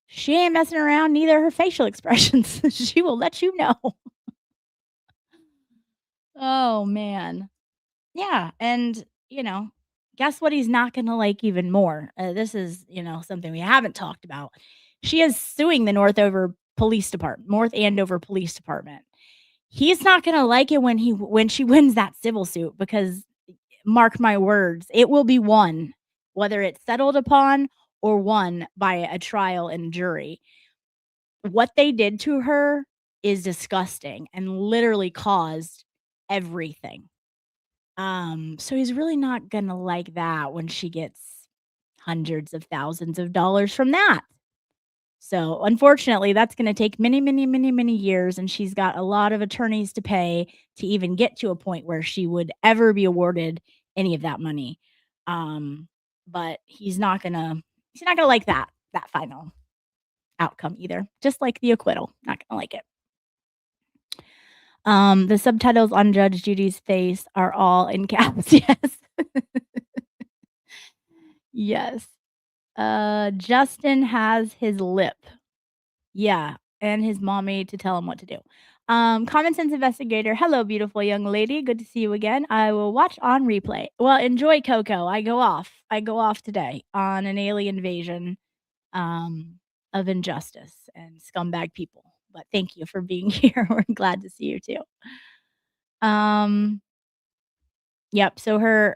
She ain't messing around, neither her facial expressions. She will let you know. Oh, man. Yeah. And, guess what he's not going to like even more? This is, something we haven't talked about. She is suing the North Andover Police Department. He's not going to like it when she wins that civil suit, because mark my words, it will be won, whether it's settled upon or won by a trial and jury. What they did to her is disgusting and literally caused everything. So he's really not going to like that when she gets hundreds of thousands of dollars from that. So, unfortunately, that's going to take many, many, many, many years, and she's got a lot of attorneys to pay to even get to a point where she would ever be awarded any of that money. But he's not gonna like that final outcome either. Just like the acquittal, not gonna like it. The subtitles on Judge Judy's face are all in caps. Yes. Yes. Justin has his lip. Yeah, and his mommy to tell him what to do. Common Sense Investigator. Hello, beautiful young lady. Good to see you again. I will watch on replay. Well, enjoy, Coco. I go off today on an alien invasion of injustice and scumbag people. But thank you for being here. We're glad to see you too. Yep. So her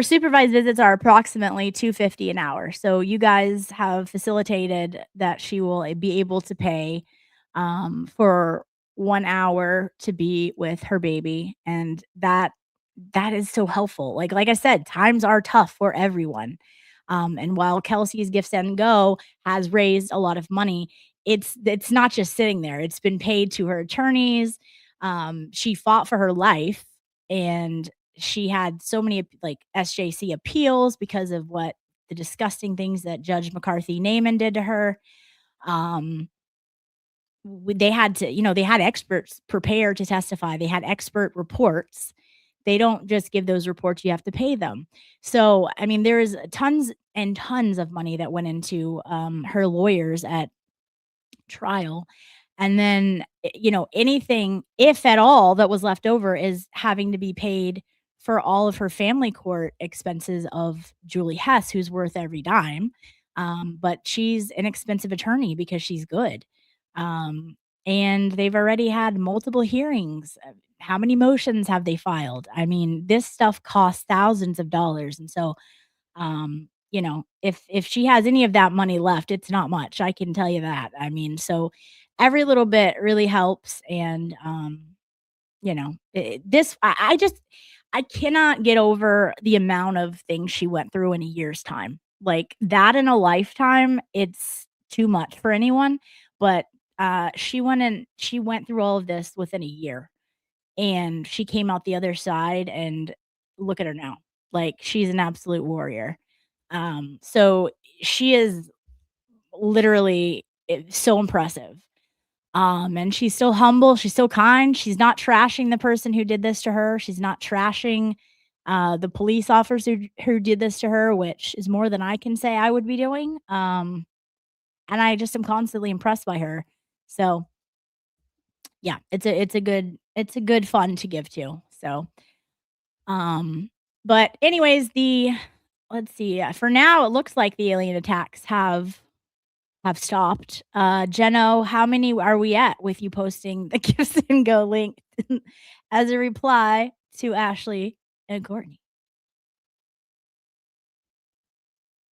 supervised visits are approximately $250 an hour. So you guys have facilitated that she will be able to pay for 1 hour to be with her baby, and that is so helpful. Like I said, times are tough for everyone. And while Kelsey's Gifts and Go has raised a lot of money, it's not just sitting there. It's been paid to her attorneys. She fought for her life, and she had so many like SJC appeals because of what the disgusting things that Judge McCarthy Naaman did to her. Um, they had to, they had experts prepare to testify. They had expert reports. They don't just give those reports, you have to pay them. So, I mean, there's tons and tons of money that went into her lawyers at trial. And then, anything, if at all, that was left over is having to be paid for all of her family court expenses of Julie Hess, who's worth every dime. But she's an expensive attorney because she's good. Um, and they've already had multiple hearings. How many motions have they filed? I mean, this stuff costs thousands of dollars. And so, if she has any of that money left, it's not much. I can tell you that. I mean, so every little bit really helps. And, I cannot get over the amount of things she went through in a year's time. Like that in a lifetime, it's too much for anyone. But she went through all of this within a year, and she came out the other side, and look at her now. Like she's an absolute warrior. So she is literally so impressive. And she's still humble. She's still kind. She's not trashing the person who did this to her. She's not trashing the police officer who did this to her, which is more than I can say I would be doing. And I just am constantly impressed by her. So yeah, it's a good fun to give to. So, but anyways, let's see. For now, it looks like the alien attacks have stopped. Jeno, how many are we at with you posting the Gifts and Go link as a reply to Ashley and Courtney?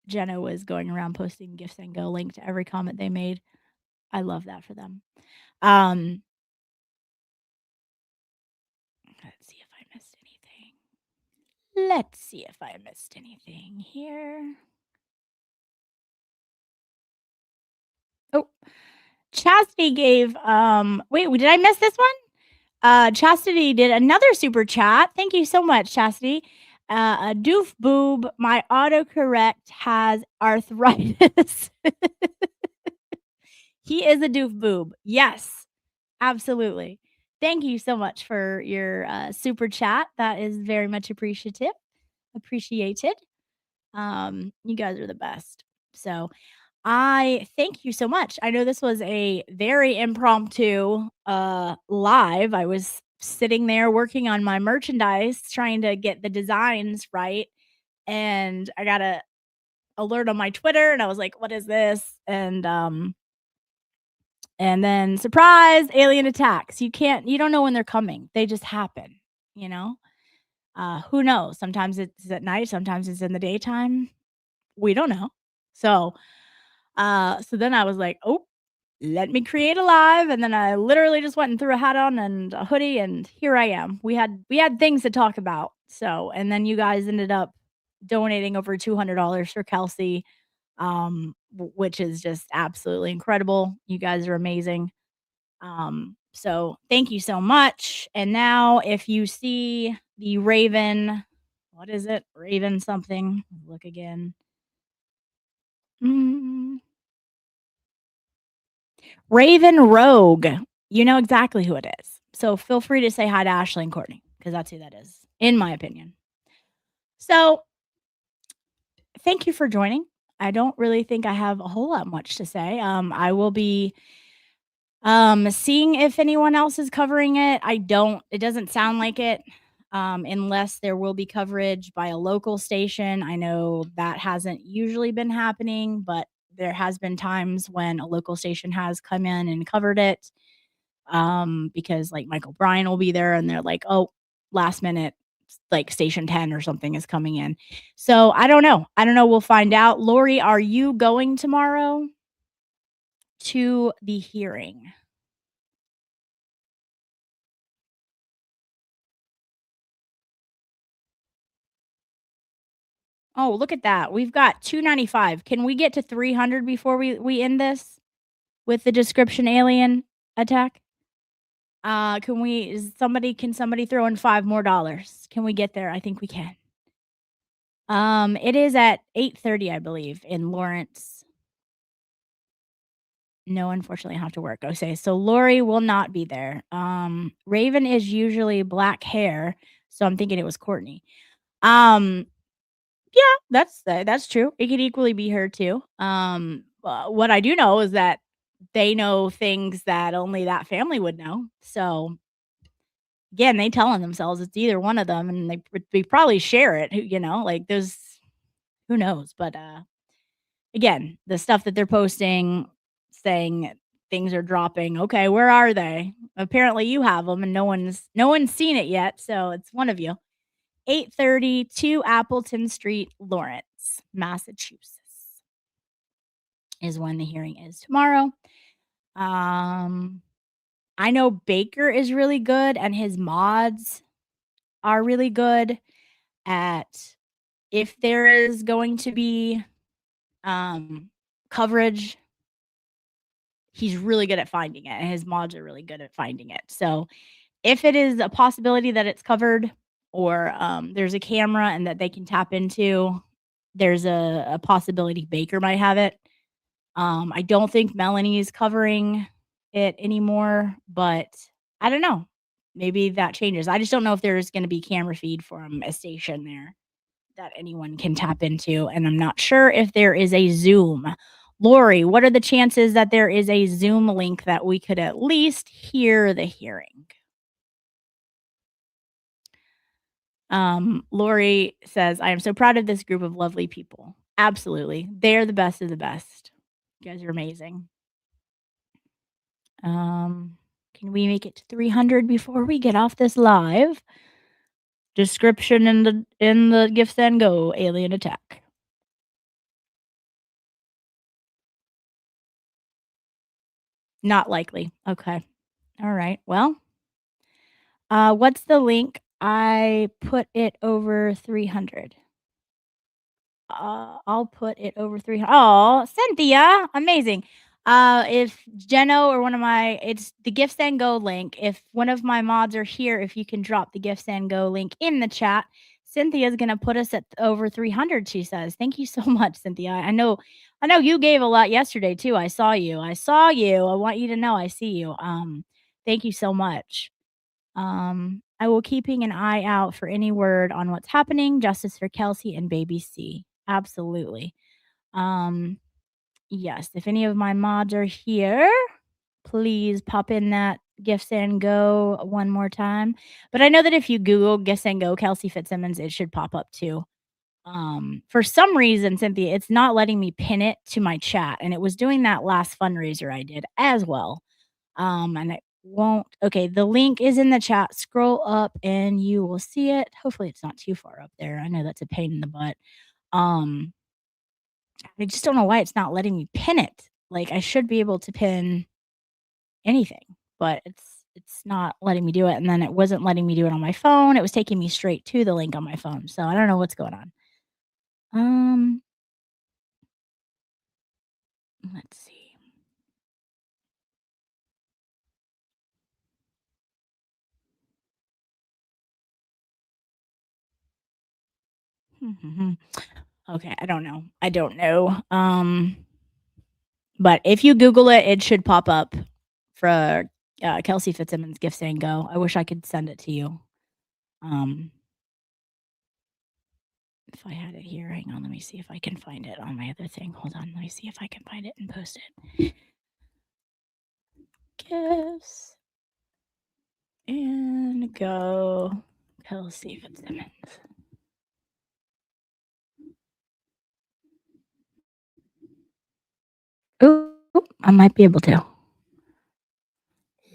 Jeno was going around posting Gifts and Go link to every comment they made. I love that for them. Let's see if I missed anything. Let's see if I missed anything here. Oh, Chastity gave wait, did I miss this one? Chastity did another super chat. Thank you so much, Chastity. A doof boob, my autocorrect has arthritis. He is a doof boob. Yes, absolutely. Thank you so much for your super chat. That is very much appreciated. You guys are the best. So I thank you so much. I know this was a very impromptu live. I was sitting there working on my merchandise, trying to get the designs right, and I got a alert on my Twitter, and I was like, "What is this?" And then surprise, alien attacks. You don't know when they're coming. They just happen, you know? Who knows? Sometimes it's at night, sometimes it's in the daytime. We don't know. So then I was like, "Oh, let me create a live," and then I literally just went and threw a hat on and a hoodie, and here I am. We had things to talk about. So, and then you guys ended up donating over $200 for Kelsey, which is just absolutely incredible. You guys are amazing. So thank you so much. And now if you see the Raven, what is it? Raven something. Look again. Raven Rogue. You know exactly who it is. So feel free to say hi to Ashley and Courtney, because that's who that is, in my opinion. So thank you for joining. I don't really think I have a whole lot much to say. I will be seeing if anyone else is covering it. It doesn't sound like it. Unless there will be coverage by a local station. I know that hasn't usually been happening, but there has been times when a local station has come in and covered it. Because like Michael Bryan will be there and they're like, "Oh, last minute, like station 10 or something is coming in." So I don't know. We'll find out. Lori, are you going tomorrow to the hearing? Oh, look at that. We've got 295. Can we get to 300 before we end this with the description alien attack? Can somebody throw in $5 more? Can we get there? I think we can. It is at 8:30, I believe, in Lawrence. No, unfortunately, I have to work. Okay, so Lori will not be there. Raven is usually black hair, so I'm thinking it was Courtney. Yeah, that's true. It could equally be her too. What I do know is that they know things that only that family would know. So again, they telling themselves it's either one of them, and they probably share it. Like there's who knows, but again, the stuff that they're posting saying things are dropping. Okay, where are they? Apparently you have them and no one's seen it yet, so it's one of you. 8:30 to Appleton Street, Lawrence, Massachusetts is when the hearing is tomorrow. I know Baker is really good and his mods are really good at if there is going to be coverage, he's really good at finding it, and his mods are really good at finding it. So if it is a possibility that it's covered or there's a camera and that they can tap into, there's a possibility Baker might have it. I don't think Melanie is covering it anymore, but I don't know. Maybe that changes. I just don't know if there's going to be camera feed from a station there that anyone can tap into, and I'm not sure if there is a Zoom. Lori, what are the chances that there is a Zoom link that we could at least hear the hearing? Lori says, I am so proud of this group of lovely people. Absolutely. They're the best of the best. You guys are amazing. Can we make it to 300 before we get off this live? Description in the Gifts and Go alien attack. Not likely. Okay. All right. Well, what's the link? I put it over 300. I'll put it over 300. Oh, Cynthia, amazing. If Jeno or it's the Gifts and Go link. If one of my mods are here, if you can drop the Gifts and Go link in the chat, Cynthia's gonna put us at over 300. She says, "Thank you so much, Cynthia. I know you gave a lot yesterday too. I saw you. I want you to know I see you. Thank you so much. I will keeping an eye out for any word on what's happening. Justice for Kelsey and Baby C. Absolutely. Yes, if any of my mods are here, please pop in that Gifts and Go one more time. But I know that if you Google Gifts and Go Kelsey Fitzsimmons, it should pop up too. For some reason, Cynthia, it's not letting me pin it to my chat, and it was doing that last fundraiser I did as well. And it won't. Okay, the link is in the chat. Scroll up and you will see it. Hopefully it's not too far up there. I know that's a pain in the butt. I just don't know why it's not letting me pin it. Like I should be able to pin anything, but it's not letting me do it. And then it wasn't letting me do it on my phone. It was taking me straight to the link on my phone. So I don't know what's going on. Let's see. Okay, I don't know. But if you Google it, it should pop up for Kelsey Fitzsimmons Gifts and Go. I wish I could send it to you. If I had it here, hang on, let me see if I can find it on my other thing. Hold on, let me see if I can find it and post it. Gifts and Go, Kelsey Fitzsimmons. Oh, I might be able to.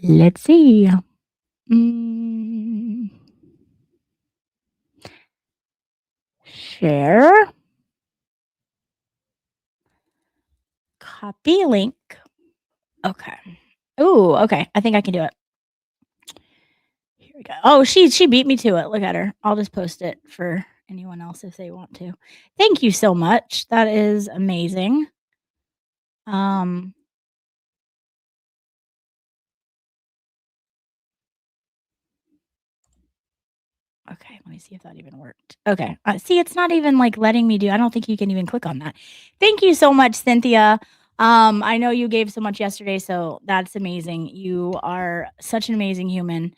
Let's see. Share. Copy link. Okay. Ooh, okay. I think I can do it. Here we go. Oh, she beat me to it. Look at her. I'll just post it for anyone else if they want to. Thank you so much. That is amazing. Okay, let me see if that even worked. Okay, see, it's not even like letting me do. I don't think you can even click on that. Thank you so much, Cynthia. I know you gave so much yesterday, so that's amazing. You are such an amazing human.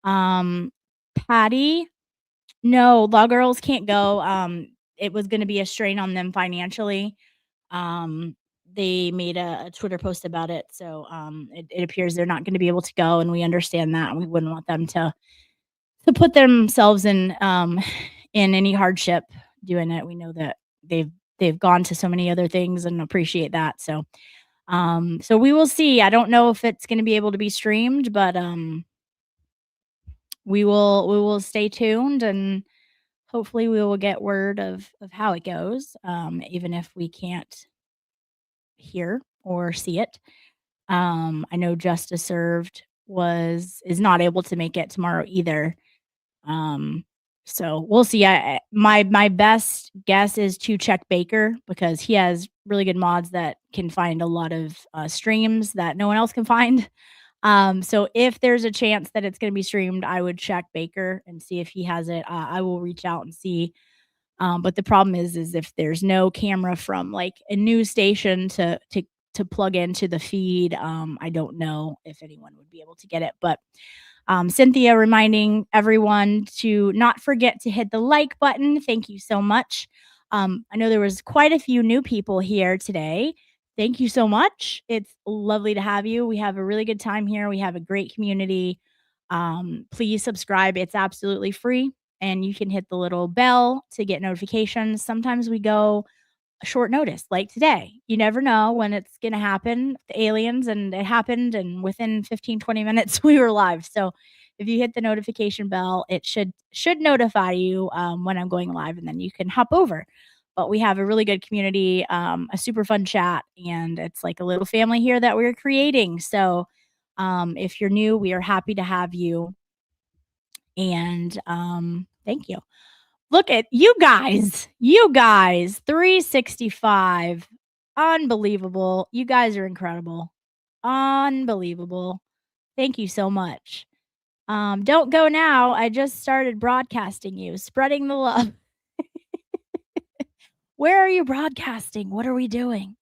Patty, no, Law Girls can't go. It was going to be a strain on them financially. They made a Twitter post about it, so it appears they're not going to be able to go, and we understand that, and we wouldn't want them to put themselves in any hardship doing it. We know that they've gone to so many other things and appreciate that. So so we will see. I don't know if it's going to be able to be streamed, but we will stay tuned, and hopefully we will get word of how it goes, even if we can't hear or see it. I know Justice Served is not able to make it tomorrow either. So we'll see. My best guess is to check Baker because he has really good mods that can find a lot of streams that no one else can find. So if there's a chance that it's going to be streamed, I would check Baker and see if he has it. I will reach out and see. But the problem is if there's no camera from like a news station to plug into the feed, I don't know if anyone would be able to get it. But Cynthia reminding everyone to not forget to hit the like button. Thank you so much. I know there was quite a few new people here today. Thank you so much. It's lovely to have you. We have a really good time here. We have a great community. Please subscribe. It's absolutely free, and you can hit the little bell to get notifications. Sometimes we go short notice, like today. You never know when it's going to happen. The aliens, and it happened, and within 15-20 minutes we were live. So if you hit the notification bell, it should notify you when I'm going live, and then you can hop over. But we have a really good community, a super fun chat, and it's like a little family here that we're creating. So if you're new, we are happy to have you. And thank you. Look at you guys, 365. Unbelievable. You guys are incredible. Unbelievable. Thank you so much. Don't go now. I just started broadcasting you, spreading the love. Where are you broadcasting? What are we doing?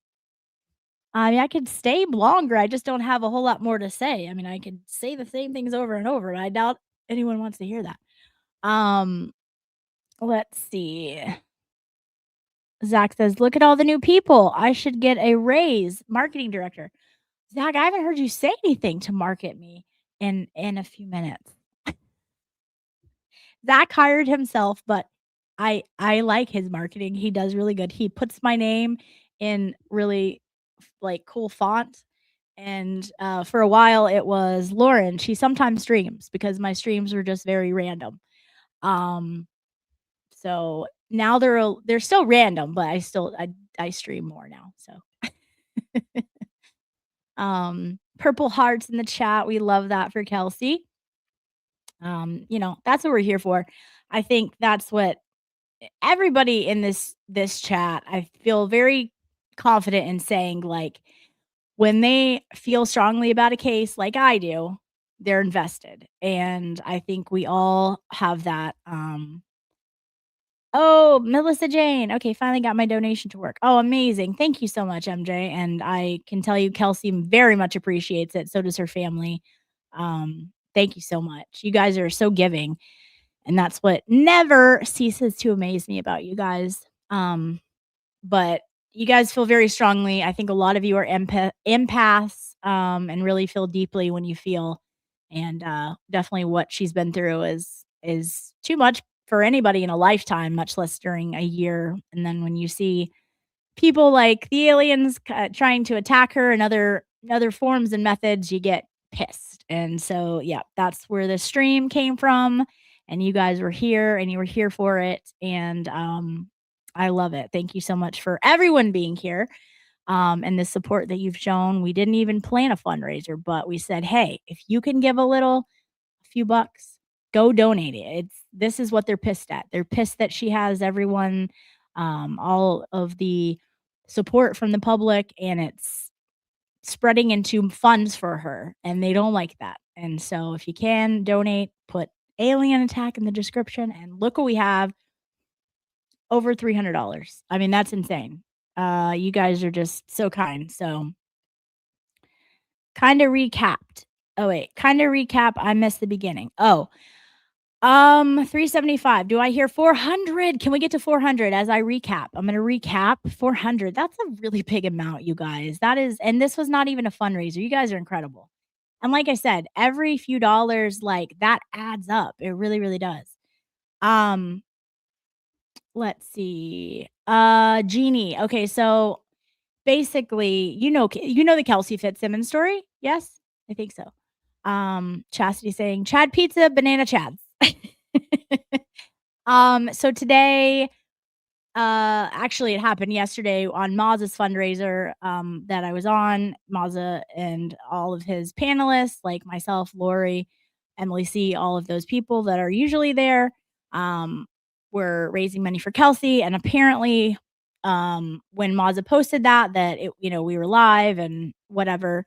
I mean, I could stay longer. I just don't have a whole lot more to say. I mean, I could say the same things over and over, but I doubt anyone wants to hear that. Let's see. Zach says, look at all the new people. I should get a raise. Marketing director. Zach, I haven't heard you say anything to market me in a few minutes. Zach hired himself, but I like his marketing. He does really good. He puts my name in really like cool font. And for a while it was Lauren. She sometimes streams because my streams were just very random. So now they're still random, but I stream more now. So purple hearts in the chat. We love that for Kelsey. That's what we're here for. I think that's what everybody in this chat, I feel very confident in saying, like, when they feel strongly about a case like I do, they're invested. And I think we all have that. Oh, Melissa Jane. Okay, finally got my donation to work. Oh, amazing. Thank you so much, MJ. And I can tell you Kelsey very much appreciates it. So does her family. Thank you so much. You guys are so giving. And that's what never ceases to amaze me about you guys. But you guys feel very strongly. I think a lot of you are empaths and really feel deeply when you feel. And definitely what she's been through is too much for anybody in a lifetime, much less during a year. And then when you see people like the aliens trying to attack her and other forms and methods, you get pissed. And so, yeah, that's where the stream came from. And you guys were here and you were here for it. And I love it. Thank you so much for everyone being here and the support that you've shown. We didn't even plan a fundraiser, but we said, hey, if you can give a few bucks, go donate it. This is what they're pissed at. They're pissed that she has everyone, all of the support from the public, and it's spreading into funds for her, and they don't like that. And so if you can donate, put Alien Attack in the description, and look what we have. Over $300. I mean, that's insane. You guys are just so kind. So kind of recapped. Oh wait, kind of recap. I missed the beginning. 375. Do I hear 400? Can we get to 400 as I recap? I'm going to recap 400. That's a really big amount, you guys. That is, and this was not even a fundraiser. You guys are incredible. And like I said, every few dollars, like that adds up. It really, really does. Let's see. Jeannie. Okay, so basically, you know the Kelsey Fitzsimmons story? Yes? I think so. Chastity saying, Chad pizza, banana chads. So today, actually it happened yesterday on Maz's fundraiser, that I was on. Maza and all of his panelists, like myself, Lori, Emily C., all of those people that are usually there, were raising money for Kelsey. And apparently, when Maza posted that it, we were live and whatever,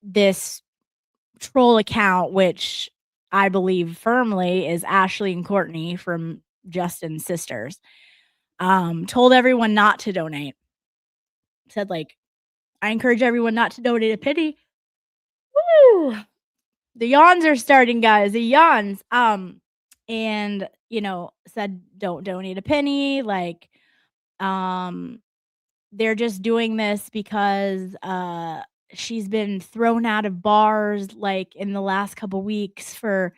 this troll account, which I believe firmly is Ashley and Courtney from Justin's sisters, told everyone not to donate. Said, like, I encourage everyone not to donate a penny. Woo! The yawns are starting, guys. The yawns. And said don't donate a penny. Like, they're just doing this because she's been thrown out of bars like in the last couple weeks for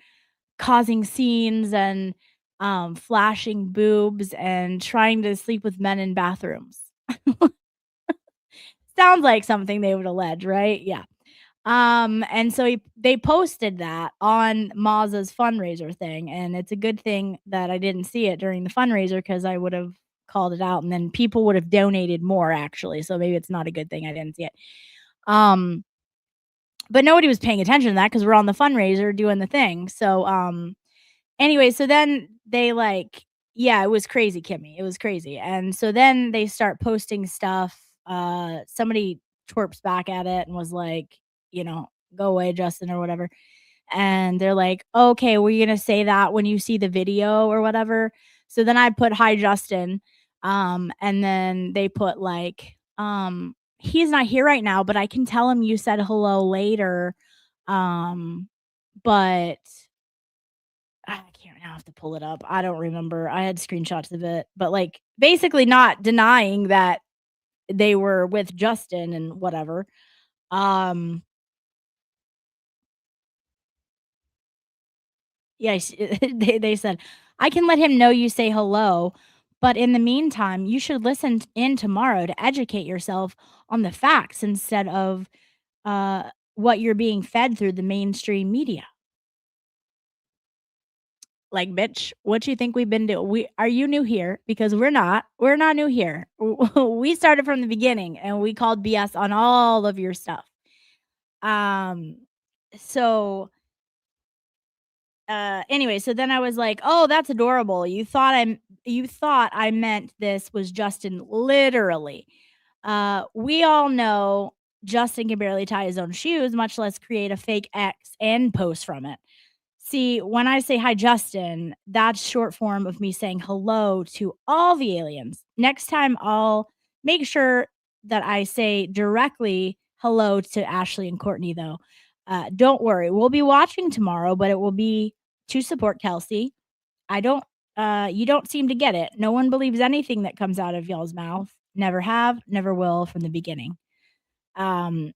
causing scenes and flashing boobs and trying to sleep with men in bathrooms. Sounds like something they would allege, right? Yeah. And so they posted that on Maza's fundraiser thing, and it's a good thing that I didn't see it during the fundraiser because I would have called it out, and then people would have donated more actually. So maybe it's not a good thing I didn't see it. But nobody was paying attention to that because we're on the fundraiser doing the thing. So anyway, so then they it was crazy, Kimmy. It was crazy. And so then they start posting stuff. Somebody twerps back at it and was like, go away, Justin, or whatever. And they're like, okay, we're going to say that when you see the video or whatever. So then I put, hi, Justin. And then they put he's not here right now, but I can tell him you said hello later. But I can't now have to pull it up. I don't remember. I had screenshots of it, but basically not denying that they were with Justin and whatever. Yeah, they said, I can let him know you say hello, but in the meantime, you should listen in tomorrow to educate yourself on the facts instead of what you're being fed through the mainstream media. Like, bitch, what you think we've been doing? Are you new here? Because we're not new here. We started from the beginning and we called BS on all of your stuff. So anyway, so then I was like, oh, that's adorable. You thought I meant this was Justin literally. We all know Justin can barely tie his own shoes, much less create a fake X and post from it. See, when I say hi, Justin, that's short form of me saying hello to all the aliens. Next time, I'll make sure that I say directly hello to Ashley and Courtney, though. Don't worry. We'll be watching tomorrow, but it will be to support Kelsey. You don't seem to get it. No one believes anything that comes out of y'all's mouth. Never have, never will from the beginning. And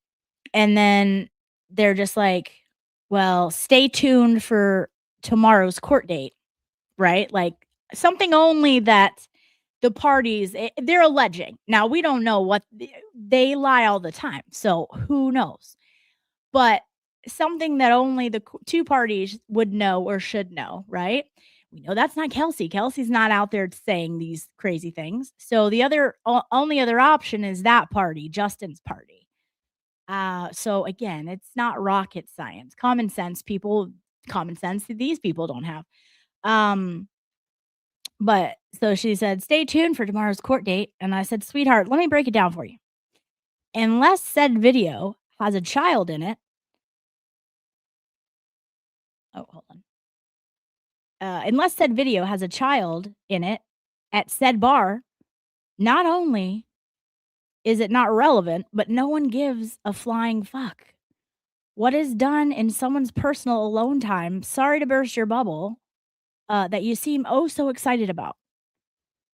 then they're just like, well, stay tuned for tomorrow's court date, right? Like something only that the parties, they're alleging. Now, we don't know what they lie all the time. So who knows? But something that only the two parties would know or should know, right? We know that's not Kelsey. Kelsey's not out there saying these crazy things. So the only other option is that party, Justin's party. So again, it's not rocket science. Common sense these people don't have. But so she said, "Stay tuned for tomorrow's court date." And I said, "Sweetheart, let me break it down for you. Unless said video has a child in it." Oh, hold on. Unless said video has a child in it at said bar, not only is it not relevant, but no one gives a flying fuck. What is done in someone's personal alone time, sorry to burst your bubble, that you seem oh so excited about.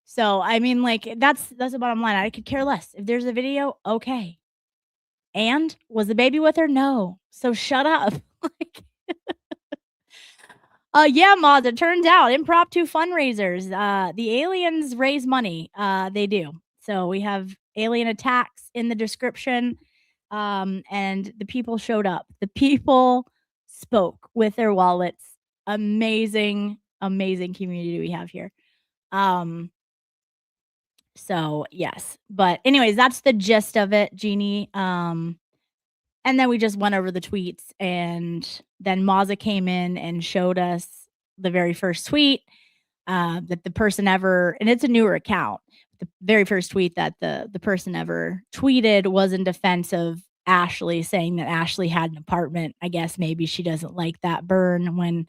So, I mean, like, that's the bottom line. I could care less. If there's a video, okay. And was the baby with her? No. So shut up. Like, yeah, Moz, it turns out impromptu fundraisers. The aliens raise money. They do. So we have alien attacks in the description. And the people showed up. The people spoke with their wallets. Amazing, amazing community we have here. So yes. But anyways, that's the gist of it, Jeannie. And then we just went over the tweets, and then Maza came in and showed us the very first tweet that the person ever, and it's a newer account. The very first tweet that the person ever tweeted was in defense of Ashley, saying that Ashley had an apartment. I guess maybe she doesn't like that burn when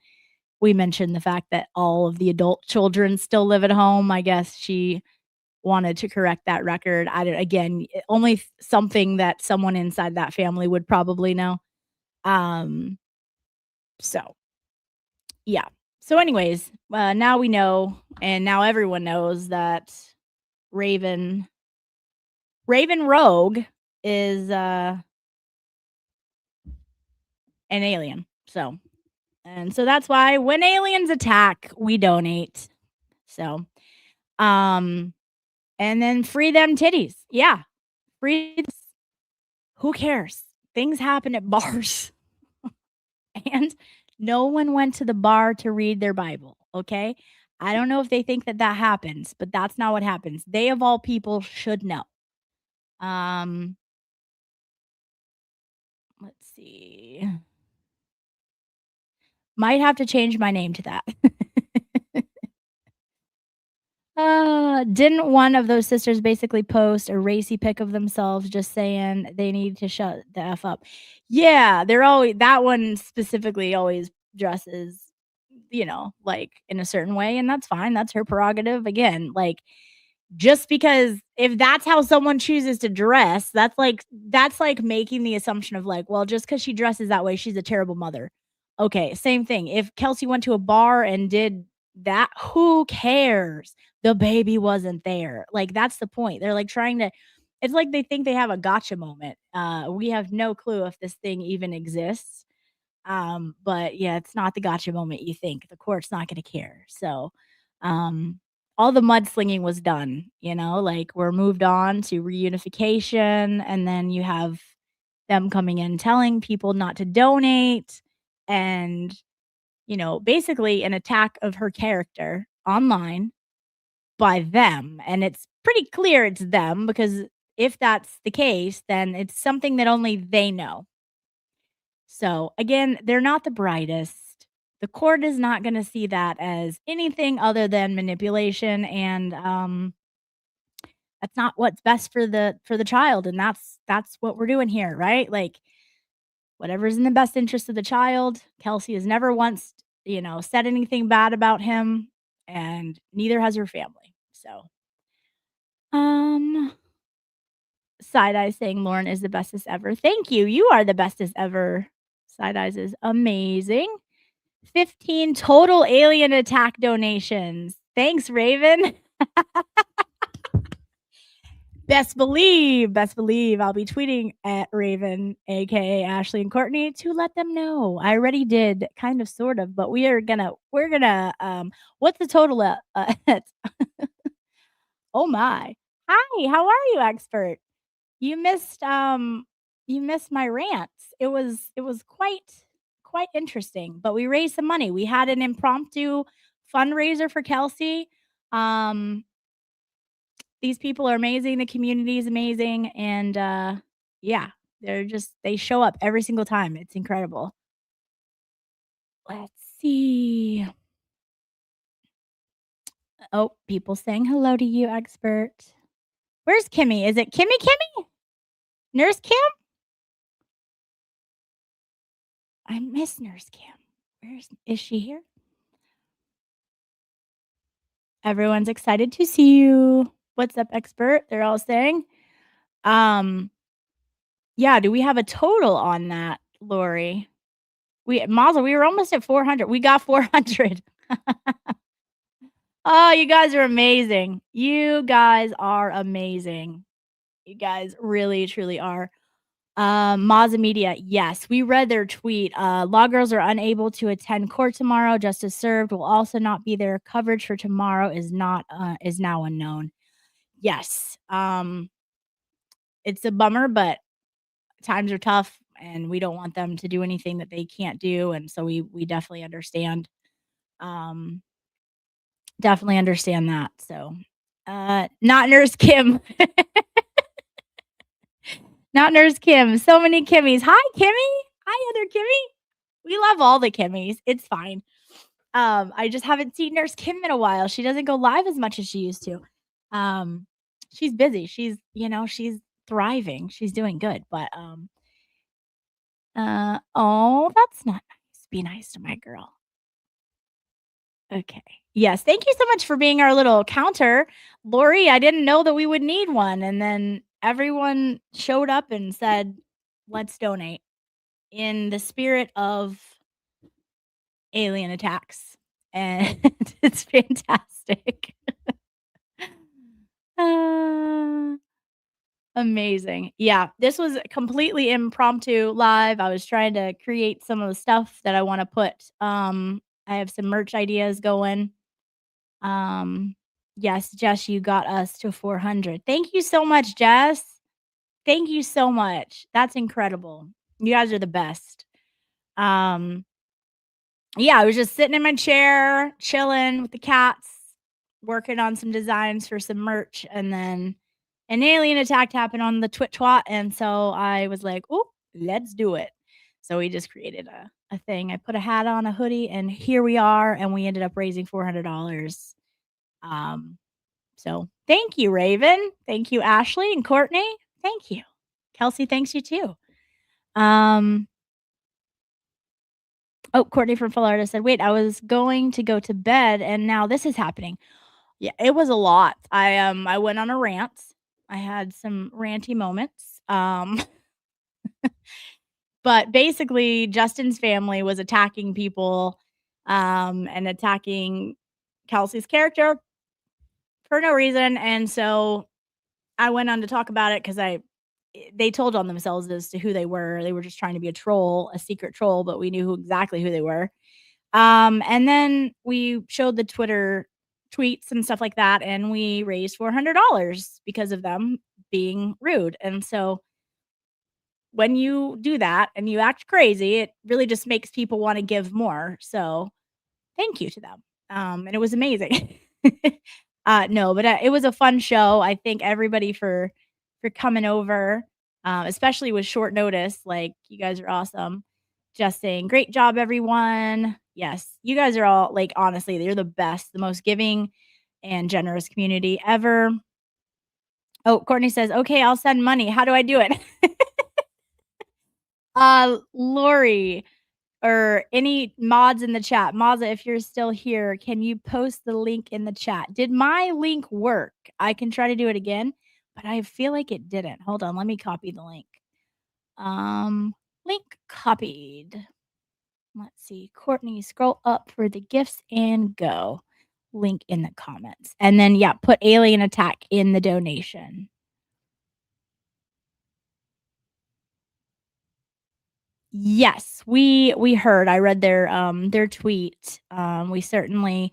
we mentioned the fact that all of the adult children still live at home. I guess she wanted to correct that record. Only something that someone inside that family would probably know. So yeah. So anyways, now we know, and now everyone knows that Raven Rogue is an alien. So that's why when aliens attack, we donate. So and then free them titties. Yeah. Free. Who cares? Things happen at bars. And no one went to the bar to read their Bible, okay? I don't know if they think that happens, but that's not what happens. They of all people should know. Let's see. Might have to change my name to that. Didn't one of those sisters basically post a racy pic of themselves just saying they need to shut the F up? Yeah, they're always, that one specifically always dresses, like in a certain way, and that's fine. That's her prerogative. Again, like, just because if that's how someone chooses to dress, that's like making the assumption of like, well, just because she dresses that way, she's a terrible mother. Okay, same thing. If Kelsey went to a bar and did that, who cares? The baby wasn't there. Like, that's the point. They're like trying to, it's like they think they have a gotcha moment. We have no clue if this thing even exists. But yeah, it's not the gotcha moment you think. The court's not going to care. So, all the mudslinging was done, like we're moved on to reunification, and then you have them coming in telling people not to donate, and basically an attack of her character online by them. And it's pretty clear it's them, because if that's the case, then it's something that only they know. So again, they're not the brightest. The court is not going to see that as anything other than manipulation, and that's not what's best for the child, and that's what we're doing here, right? Like, whatever's in the best interest of the child. Kelsey has never once, said anything bad about him, and neither has her family. So, Side Eye saying Lauren is the bestest ever. Thank you. You are the bestest ever. Side Eyes is amazing. 15 total alien attack donations. Thanks, Raven. Best believe I'll be tweeting at Raven, aka Ashley and Courtney, to let them know. I already did, kind of, sort of, but we're gonna what's the total at? Oh my. Hi, how are you, expert? You missed my rants. It was quite interesting, but we raised some money. We had an impromptu fundraiser for Kelsey. These people are amazing. The community is amazing. And yeah, They show up every single time. It's incredible. Let's see. Oh, people saying hello to you, expert. Where's Kimmy? Is it Kimmy? Nurse Kim? I miss Nurse Kim. Is she here? Everyone's excited to see you. What's up, expert? They're all saying. Yeah, do we have a total on that, Lori? Mazel, we were almost at 400. We got 400. Oh, you guys are amazing. You guys are amazing. You guys really, truly are. Maza Media, yes, we read their tweet. Law girls are unable to attend court tomorrow. Justice served will also not be there. Coverage for tomorrow is now unknown. Yes. It's a bummer, but times are tough and we don't want them to do anything that they can't do. And so we definitely understand. Definitely understand that. So, not Nurse Kim. Not Nurse Kim. So many Kimmys. Hi, Kimmy. Hi, other Kimmy. We love all the Kimmys. It's fine. I just haven't seen Nurse Kim in a while. She doesn't go live as much as she used to. She's busy. She's thriving. She's doing good. But oh, that's not nice. Be nice to my girl. Okay. Yes. Thank you so much for being our little counter. Lori, I didn't know that we would need one. And then everyone showed up and said, let's donate in the spirit of alien attacks. And it's fantastic. Amazing. Yeah, this was completely impromptu live. I was trying to create some of the stuff that I want to put. I have some merch ideas going. Yes, Jess, you got us to 400. Thank you so much, Jess. Thank you so much. That's incredible. You guys are the best. Yeah, I was just sitting in my chair, chilling with the cats, working on some designs for some merch, and then an alien attack happened on the twat, and so I was like, "Oh, let's do it." So we just created a thing. I put a hat on, a hoodie, and here we are, and we ended up raising $400. So thank you, Raven. Thank you, Ashley and Courtney. Thank you. Kelsey, thanks you too. Oh, Courtney from Florida said, "Wait, I was going to go to bed and now this is happening." Yeah, it was a lot. I went on a rant. I had some ranty moments. But basically Justin's family was attacking people and attacking Kelsey's character for no reason, and so I went on to talk about it cuz they told on themselves as to who they were. They were just trying to be a troll, a secret troll, but we knew exactly who they were. And then we showed the Twitter tweets and stuff like that, and we raised $400 because of them being rude. And so when you do that and you act crazy, it really just makes people want to give more. So thank you to them. And it was amazing. No, but it was a fun show. I thank everybody for coming over, especially with short notice. Like, you guys are awesome. Just saying, great job, everyone. Yes, you guys are all, like, honestly, you're the best, the most giving and generous community ever. Oh, Courtney says, okay, I'll send money. How do I do it? Lori, or any mods in the chat. Maza, if you're still here, can you post the link in the chat? Did my link work? I can try to do it again, but I feel like it didn't. Hold on, let me copy the link. Link copied. Let's see. Courtney, scroll up for the gifts and go. Link in the comments. And then, yeah, put alien attack in the donation. Yes, we heard. I read their tweet. We certainly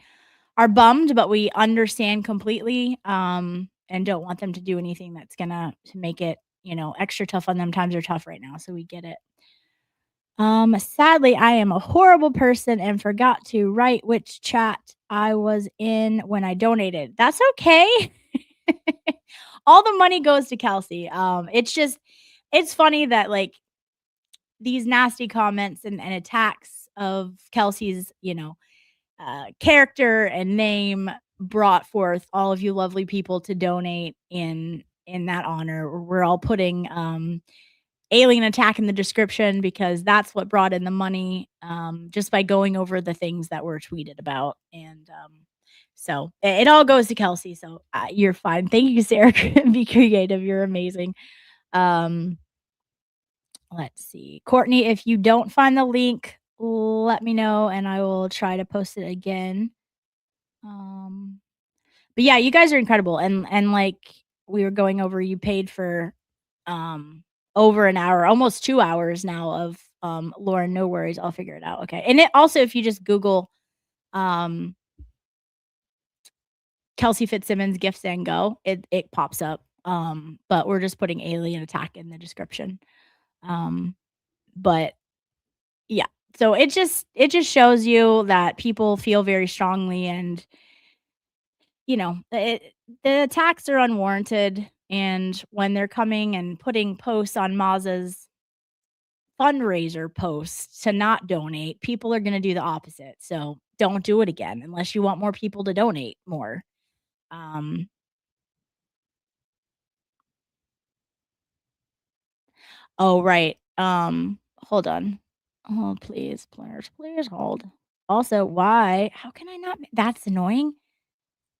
are bummed, but we understand completely, and don't want them to do anything that's gonna to make it, extra tough on them. Times are tough right now, so we get it. Sadly, I am a horrible person and forgot to write which chat I was in when I donated. That's okay. All the money goes to Kelsey. It's just it's funny that like these nasty comments and attacks of Kelsey's, character and name brought forth all of you lovely people to donate in that honor. We're all putting Alien Attack in the description because that's what brought in the money, just by going over the things that were tweeted about. And so it all goes to Kelsey. So you're fine. Thank you, Sarah. Be creative. You're amazing. Um, let's see. Courtney, if you don't find the link, let me know and I will try to post it again. But yeah, you guys are incredible. And like we were going over, you paid for over an hour, almost 2 hours now of Lauren, no worries, I'll figure it out. Okay. And it also, if you just Google um Kelsey Fitzsimmons gifts and go, it pops up. But we're just putting Alien Attack in the description. But yeah. So it just shows you that people feel very strongly and the attacks are unwarranted. And when they're coming and putting posts on Maz's fundraiser posts to not donate, people are going to do the opposite. So don't do it again unless you want more people to donate more. Oh, right. Hold on. Oh, please, please hold. Also, why? How can I not? That's annoying.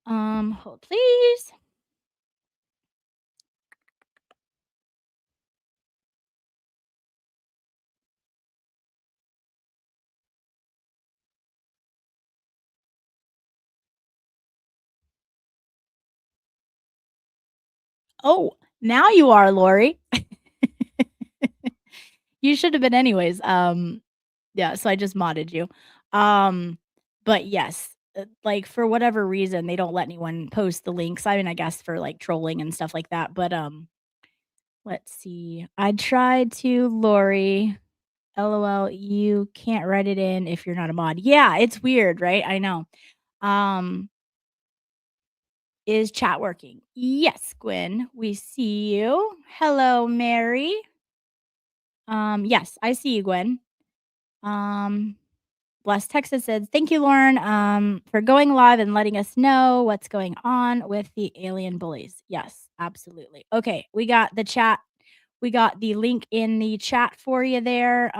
Hold, please. Oh, now you are, Lori. You should have been anyways. Yeah, so I just modded you. But yes, like for whatever reason, they don't let anyone post the links. I mean, I guess for like trolling and stuff like that. But let's see. I tried to Lori. LOL, you can't write it in if you're not a mod. Yeah, it's weird, right? I know. Is chat working? Yes, Gwen. We see you. Hello, Mary. Yes, I see you, Gwen. Blessed Texas says, "Thank you, Lauren, for going live and letting us know what's going on with the alien bullies." Yes, absolutely. Okay, we got the chat. We got the link in the chat for you there.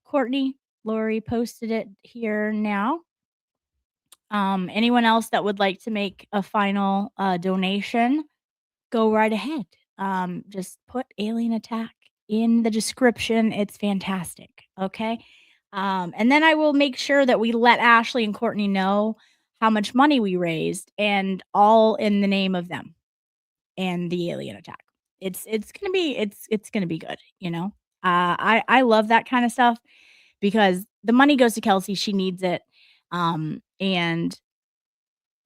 Courtney, Lori posted it here now. Anyone else that would like to make a final donation, go right ahead. Just put Alien Attack in the description. It's fantastic. Okay. And then I will make sure that we let Ashley and Courtney know how much money we raised, and all in the name of them and the Alien Attack. It's gonna be good, I love that kind of stuff because the money goes to Kelsey. She needs it.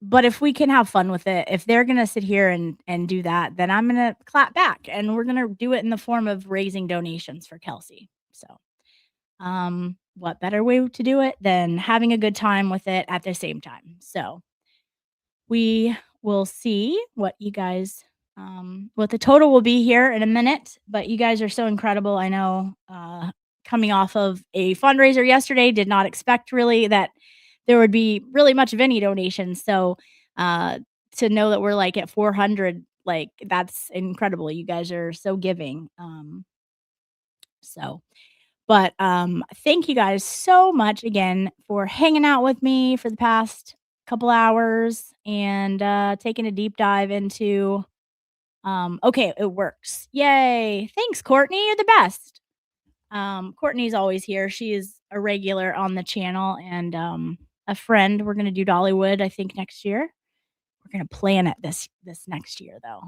But if we can have fun with it, if they're gonna sit here and do that, then I'm gonna clap back, and we're gonna do it in the form of raising donations for Kelsey. So, what better way to do it than having a good time with it at the same time? So, we will see what you guys, what the total will be here in a minute. But you guys are so incredible. I know, coming off of a fundraiser yesterday, did not expect really that there would be really much of any donations. So, to know that we're like at 400, like that's incredible. You guys are so giving. So, but thank you guys so much again for hanging out with me for the past couple hours and taking a deep dive into. Okay, it works. Yay! Thanks, Courtney. You're the best. Courtney's always here. She is a regular on the channel and a friend. We're gonna do Dollywood, I think, next year. We're gonna plan it this next year, though.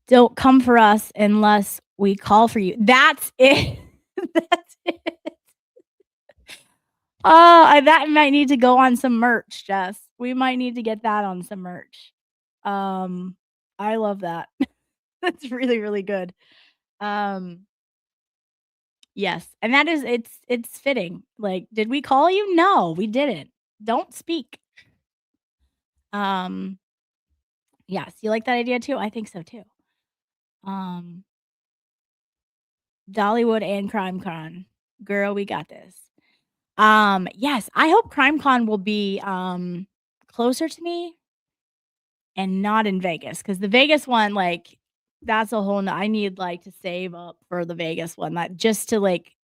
Don't come for us unless we call for you. That's it. That's it. Oh, that might need to go on some merch, Jess. We might need to get that on some merch. I love that. That's really, really good. Yes, and that is it's fitting. Like, did we call you? No, we didn't. Don't speak. Yes, you like that idea too? I think so too. Dollywood and CrimeCon. Girl, we got this. Yes, I hope CrimeCon will be closer to me and not in Vegas, because the Vegas one, like, that's a whole I need, like, to save up for the Vegas one. That just to, like,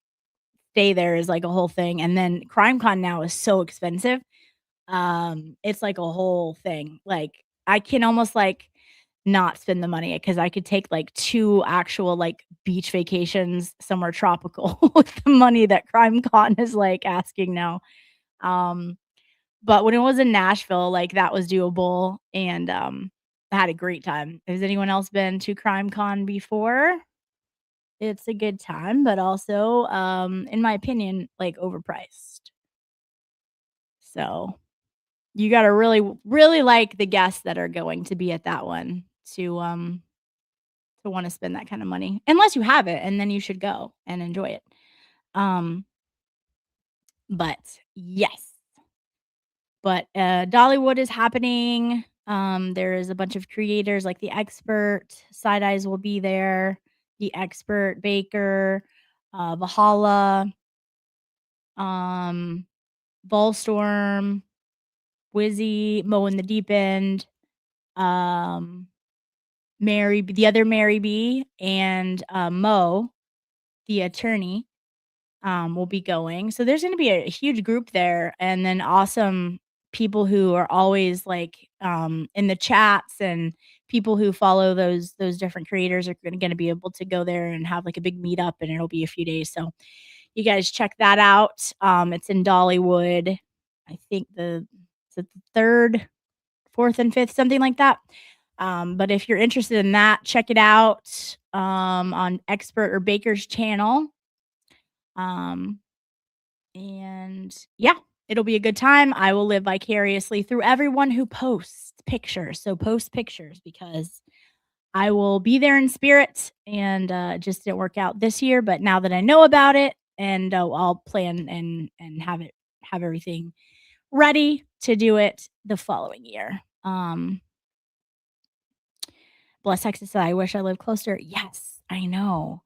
stay there is, like, a whole thing, and then CrimeCon now is so expensive. It's like a whole thing. Like, I can almost, like, not spend the money because I could take, like, 2 actual, like, beach vacations somewhere tropical with the money that CrimeCon is, like, asking now. Um, but when it was in Nashville, like, that was doable, and, I had a great time. Has anyone else been to CrimeCon before? It's a good time, but also, in my opinion, like, overpriced. So, you gotta really like the guests that are going to be at that one to wanna spend that kind of money, unless you have it, and then you should go and enjoy it. Um, but yes. But, Dollywood is happening. There is a bunch of creators, like The Expert, Side Eyes will be there, The Expert, Baker, Valhalla, um, Ballstorm, Wizzy, Mo in the Deep End, um, the other Mary B, and, Mo, the attorney, will be going. So there's gonna be a huge group there, and then awesome people who are always, like, in the chats, and people who follow those different creators are gonna be able to go there and have, like, a big meetup, and it'll be a few days. So you guys check that out. It's in Dollywood. I think is it the 3rd, 4th, and 5th, something like that. But if you're interested in that, check it out, on Expert or Baker's channel. Um, and yeah, it'll be a good time. I will live vicariously through everyone who posts pictures. So post pictures, because I will be there in spirit, and it just didn't work out this year, but now that I know about it, and I'll plan and have everything ready to do it the following year. Bless Texas said, "I wish I lived closer." Yes, I know.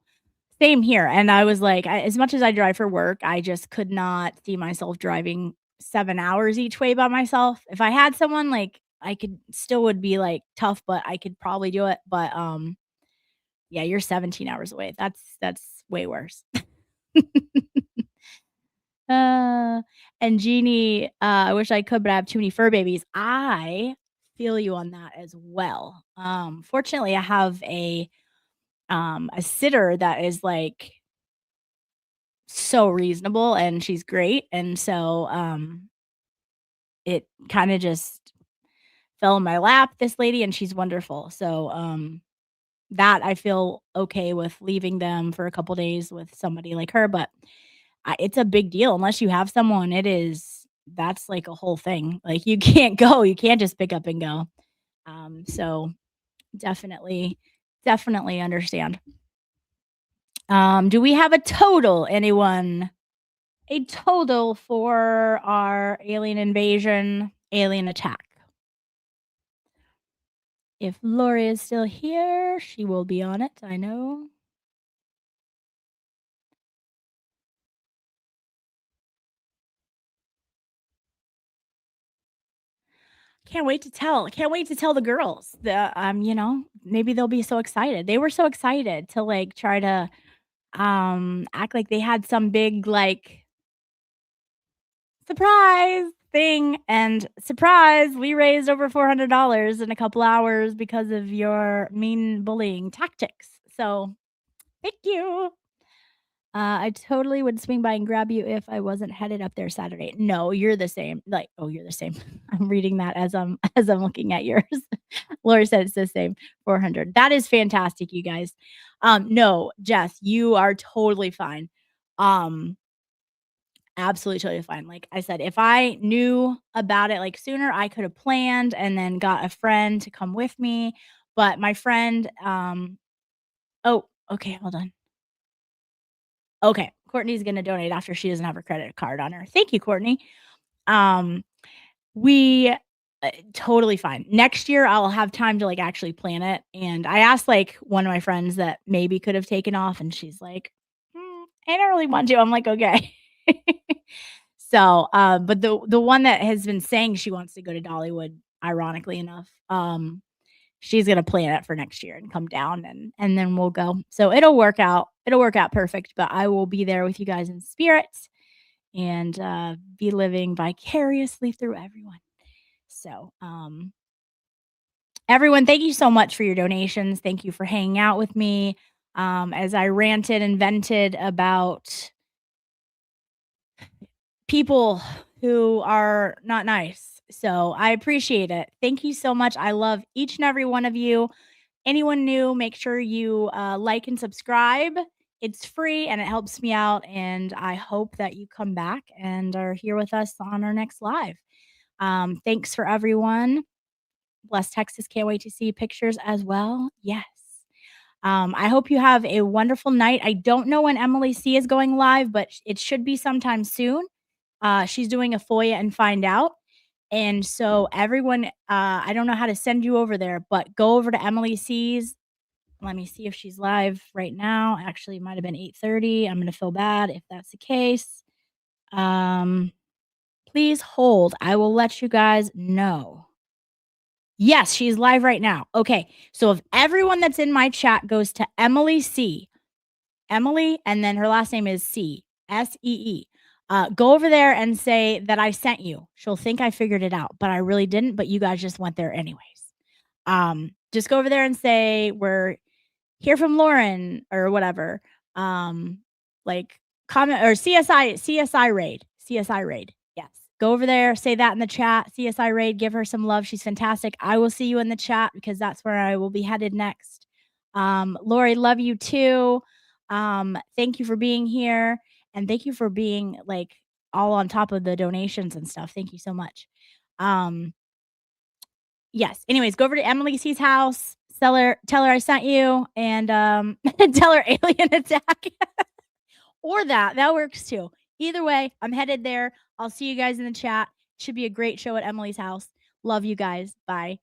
Same here, and I was like, as much as I drive for work, I just could not see myself driving 7 hours each way by myself. If I had someone, like, I could still would be, like, tough, but I could probably do it, but, yeah, you're 17 hours away. That's way worse. Uh, and Jeannie, I wish I could, but I have too many fur babies. I feel you on that as well. Fortunately, I have a sitter that is, like, so reasonable, and she's great, and so, it kinda just fell in my lap, this lady, and she's wonderful. So, that I feel okay with leaving them for a couple days with somebody like her, but it's a big deal unless you have someone. That's like a whole thing. Like, you can't go, you can't just pick up and go. So definitely understand. Do we have a total, anyone? A total for our alien invasion, alien attack? If Lori is still here, she will be on it, I know. Can't wait to tell. Can't wait to tell the girls. Maybe they'll be so excited. They were so excited to, like, try to, act like they had some big, like, surprise thing, and surprise, we raised over $400 in a couple hours because of your mean bullying tactics. So, thank you. I totally would swing by and grab you if I wasn't headed up there Saturday. No, you're the same. Like, oh, you're the same. I'm reading that as I'm as I'm looking at yours. Laura said it's the same. 400. That is fantastic, you guys. No, Jess, you are totally fine. Um, Absolutely totally fine. Like I said, if I knew about it, like, sooner, I could have planned and then got a friend to come with me. But my friend, oh, okay, hold on. Okay, Courtney's gonna donate after she doesn't have her credit card on her. Thank you, Courtney. Um, we Totally fine. Next year, I'll have time to like actually plan it. And I asked like one of my friends that maybe could have taken off, and she's like, I don't really want to. I'm like, okay. So, but the one that has been saying she wants to go to Dollywood, ironically enough, she's gonna plan it for next year and come down, and then we'll go. So it'll work out. It'll work out perfect. But I will be there with you guys in spirit and be living vicariously through everyone. So, everyone, thank you so much for your donations. Thank you for hanging out with me as I ranted and vented about people who are not nice. So I appreciate it. Thank you so much. I love each and every one of you. Anyone new, make sure you like and subscribe. It's free and it helps me out. And I hope that you come back and are here with us on our next live. Thanks for everyone. Bless Texas. Can't wait to see pictures as well. Yes. I hope you have a wonderful night. I don't know when Emily C is going live, but it should be sometime soon. She's doing a FOIA and find out. And so everyone, I don't know how to send you over there, but go over to Emily C's. Let me see if she's live right now. Actually, it might have been 8:30. I'm going to feel bad if that's the case. Please hold. I will let you guys know. Yes, she's live right now. Okay. So if everyone that's in my chat goes to Emily C, Emily, and then her last name is C, S-E-E. Go over there and say that I sent you. She'll think I figured it out, but I really didn't, but you guys just went there anyways. Just go over there and say we're here from Lauren or whatever. Like comment or CSI raid. Yes. Go over there, say that in the chat. CSI raid, give her some love. She's fantastic. I will see you in the chat because that's where I will be headed next. Lori, love you too. Thank you for being here. And thank you for being like all on top of the donations and stuff. Thank you so much. Yes. Anyways, go over to Emily C's house. Tell her I sent you, and tell her alien attack. Or that works too. Either way, I'm headed there. I'll see you guys in the chat. Should be a great show at Emily's house. Love you guys. Bye.